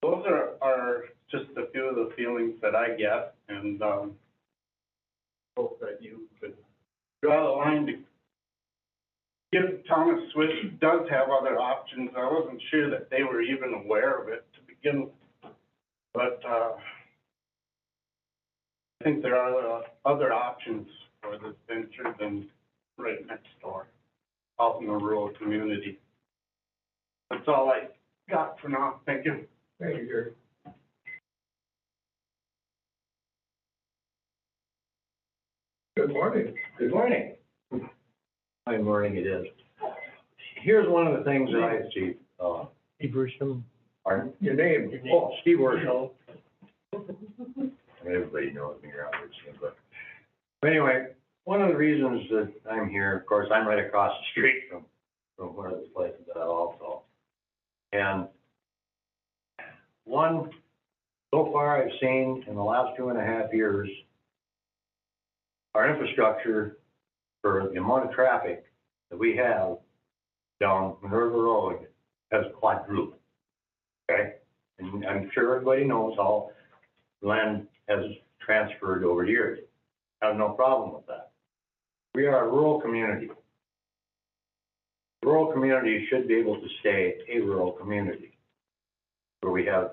those are just a few of the feelings that I get, and, hope that you could draw the line to give Thomas Swiss does have other options. I wasn't sure that they were even aware of it to begin with. But, I think there are other options for this venture than right next door, out in a rural community. That's all I got for now. Thank you. Thank you, Gary. Good morning. Good morning. Good morning it is. Here's one of the things that I see, Steve Worsham. pardon? Your name? Oh, Steve Worsham. Everybody knows me around here, it seems like. But anyway, one of the reasons that I'm here, of course, I'm right across the street from where this place is at also. And one, so far I've seen in the last 2.5 years, our infrastructure for the amount of traffic that we have down Minerva Road has quadrupled, okay? And I'm sure everybody knows how land has transferred over the years. I have no problem with that. We are a rural community. Rural communities should be able to stay a rural community, where we have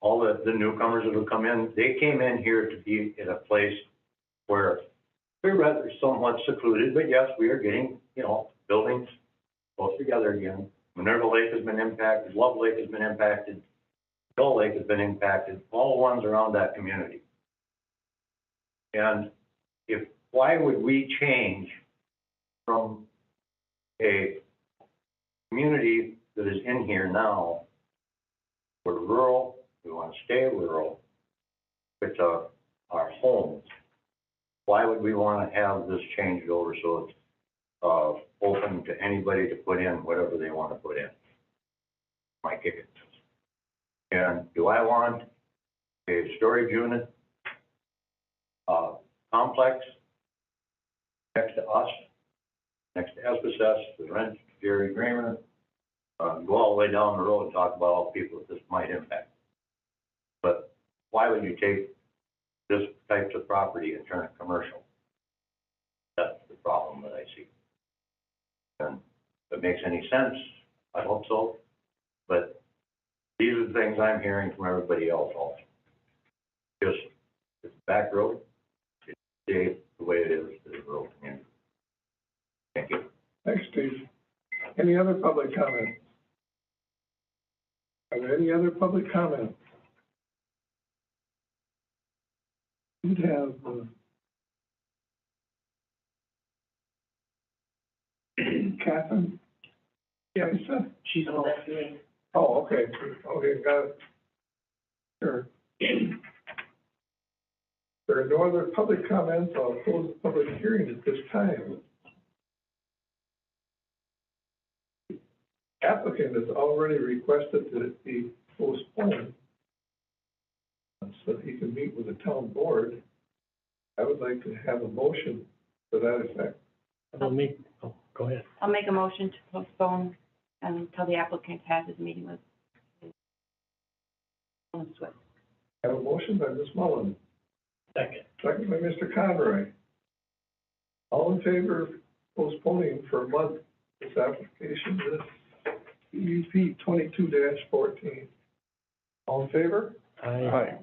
all the newcomers that have come in. They came in here to be in a place where we're rather somewhat secluded, but yes, we are getting, buildings close together again. Minerva Lake has been impacted, Love Lake has been impacted, Gull Lake has been impacted, all the ones around that community. And why would we change from a community that is in here now? We're rural, we want to stay rural, it's our homes. Why would we want to have this changed over so it's open to anybody to put in whatever they want to put in? My kick it. And do I want a storage unit complex next to us, next to SSS, the rent, Jerry Kramer, go all the way down the road and talk about all the people that this might impact? But why would you take this types of property and turn it commercial? That's the problem that I see. And if it makes any sense, I hope so. But these are the things I'm hearing from everybody else also. Just, it's back road, it's the way it is to the rural community. Thank you. Thanks, Steve. Any other public comment? Are there any other public comments? You'd have, Catherine? Yeah, you said? She's on that meeting. Oh, okay, okay, got it. Sure. There are no other public comments, I'll close the public hearing at this time. Applicant has already requested that it be postponed so that he can meet with the town board. I would like to have a motion to that effect. Go ahead. I'll make a motion to postpone until the applicant has his meeting with Swift. I have a motion by Ms. Mullen. Second. Second by Mr. Conroy. All in favor of postponing for a month this application, this UP 22-14. All in favor? Aye.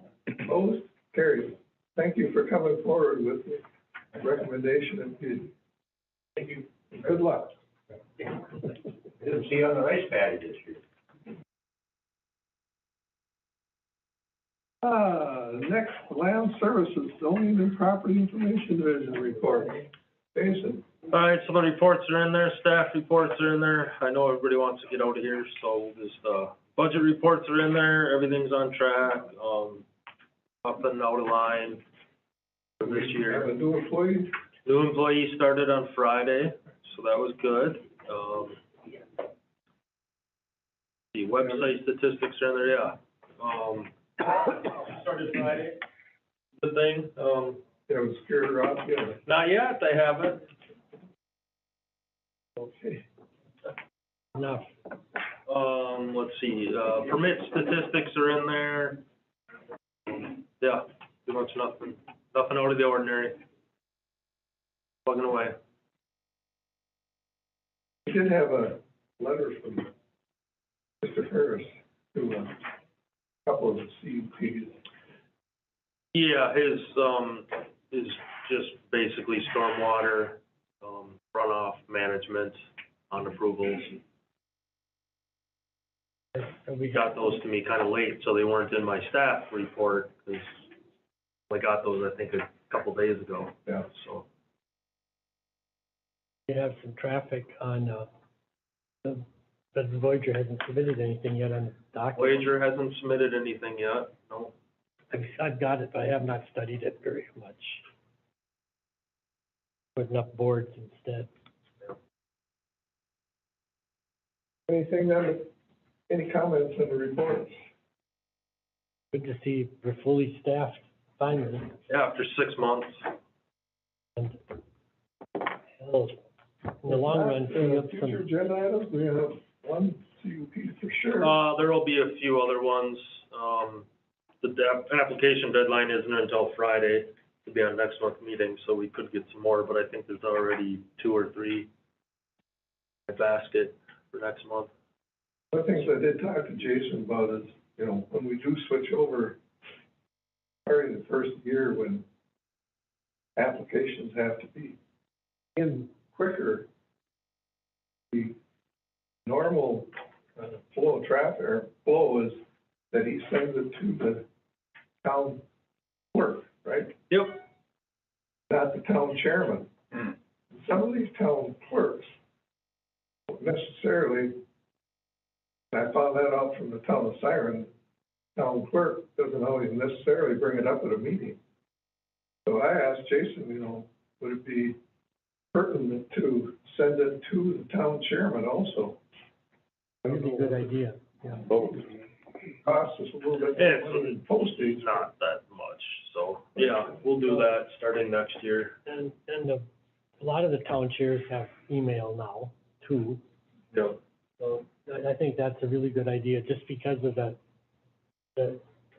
Opposed? Carried. Thank you for coming forward with the recommendation and bid. Thank you. Good luck. Didn't see you on the rice paddy this year. Next, Land Services Zoning and Property Information Division report. Jason. All right, so the reports are in there, staff reports are in there. I know everybody wants to get out of here, so just, budget reports are in there, everything's on track, nothing out of line for this year. Have a new employee? New employee started on Friday, so that was good. The website statistics are in there, yeah. Started Friday, the thing, They haven't scared her off yet. not yet, they haven't. Okay. Enough. Let's see, permit statistics are in there. Yeah, pretty much nothing out of the ordinary. Plugging away. We did have a letter from Mr. Harris to a couple of the CUPs. Yeah, his is just basically stormwater, runoff management on approvals. And we Got those to me kind of late, so they weren't in my staff report, because I got those, I think, a couple days ago. Yeah. So, We have some traffic on, but Voyager hasn't submitted anything yet on the document. Voyager hasn't submitted anything yet, no. I've got it, but I have not studied it very much. Putting up boards instead. Anything on any comments on the reports? Good to see we're fully staffed finally. Yeah, after 6 months. And it'll, in the long run, free up some. Future agenda items, we have one CUP for sure. There will be a few other ones. The application deadline isn't until Friday to be on next month's meeting, so we could get some more, but I think there's already 2 or 3 in the basket for next month. One of the things I did talk to Jason about is, you know, when we do switch over, starting the first year when applications have to be in quicker, the normal flow of traffic, or flow is that he sends it to the town clerk, right? Yep. Not the town chairman. Some of these town clerks don't necessarily, and I found that out from the town of Siren, town clerk doesn't always necessarily bring it up at a meeting. So I asked Jason, you know, would it be pertinent to send it to the town chairman also? That'd be a good idea, yeah. Costs us a little bit more than postage. Not that much, so, yeah, we'll do that starting next year. And a lot of the town chairs have email now, too. Yep. So I think that's a really good idea, just because of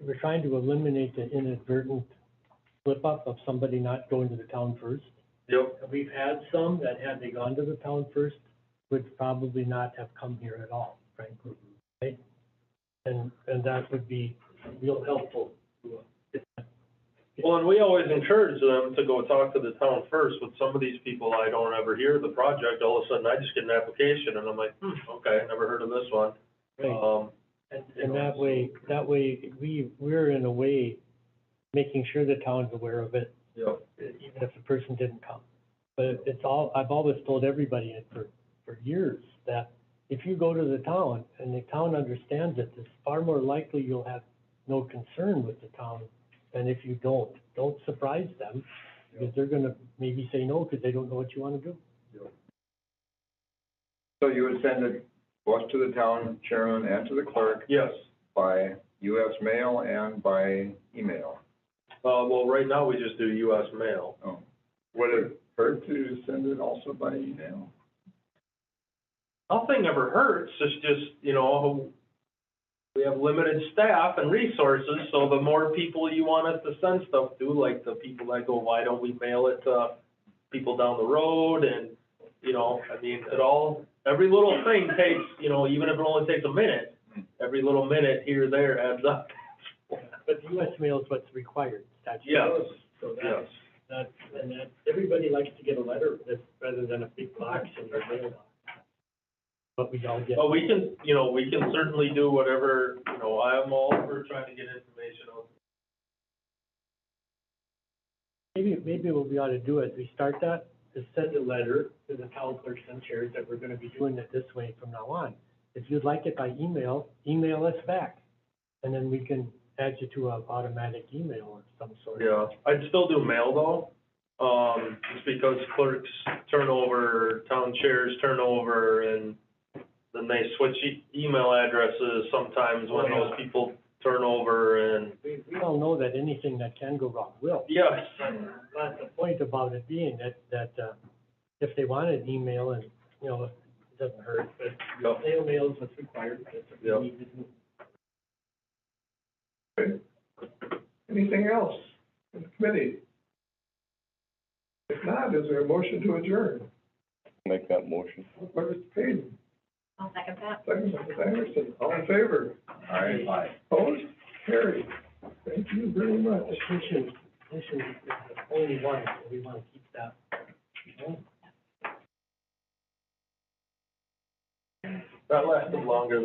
we're trying to eliminate the inadvertent slip up of somebody not going to the town first. Yep. And we've had some that had they gone to the town first, would probably not have come here at all, frankly, right? And that would be real helpful. Well, and we always encourage them to go talk to the town first. With some of these people, I don't ever hear the project, all of a sudden I just get an application and I'm like, okay, never heard of this one. Right. And that way, we're in a way making sure the town's aware of it, Yep. even if the person didn't come. But I've always told everybody for years that if you go to the town and the town understands it, it's far more likely you'll have no concern with the town than if you don't. Don't surprise them, because they're gonna maybe say no because they don't know what you wanna do. So you would send it both to the town chairman and to the clerk? Yes. By US mail and by email? Well, right now we just do US mail. Oh. Would it hurt to send it also by email? Nothing ever hurts, it's just, you know, we have limited staff and resources, so the more people you want us to send stuff to, like the people that go, why don't we mail it to people down the road, and, you know, I mean, every little thing takes, you know, even if it only takes a minute, every little minute here or there adds up. But US mail is what's required, that's. Yes, So yes. and everybody likes to get a letter rather than a big box in their mailbox. But we all get. But we can certainly do whatever, you know, I'm all for trying to get information out. Maybe what we ought to do as we start that is send a letter to the town clerks and chairs that we're gonna be doing it this way from now on. If you'd like it by email us back, and then we can add you to an automatic email of some sort. Yeah, I'd still do mail though, just because clerks turn over, town chairs turn over, and then they switch email addresses sometimes when those people turn over, and. We all know that anything that can go wrong will. Yes. But the point about it being that if they want an email and you know, it doesn't hurt, but snail mail is what's required. That's what we need to do. Okay. Anything else in the committee? If not, is there a motion to adjourn? Make that motion. By Mr. Payton, I'll second that. second by Ms. Anderson, all in favor? Aye. Opposed? Carried. Thank you very much. Petition is the only one, so we want to keep that. That lasted longer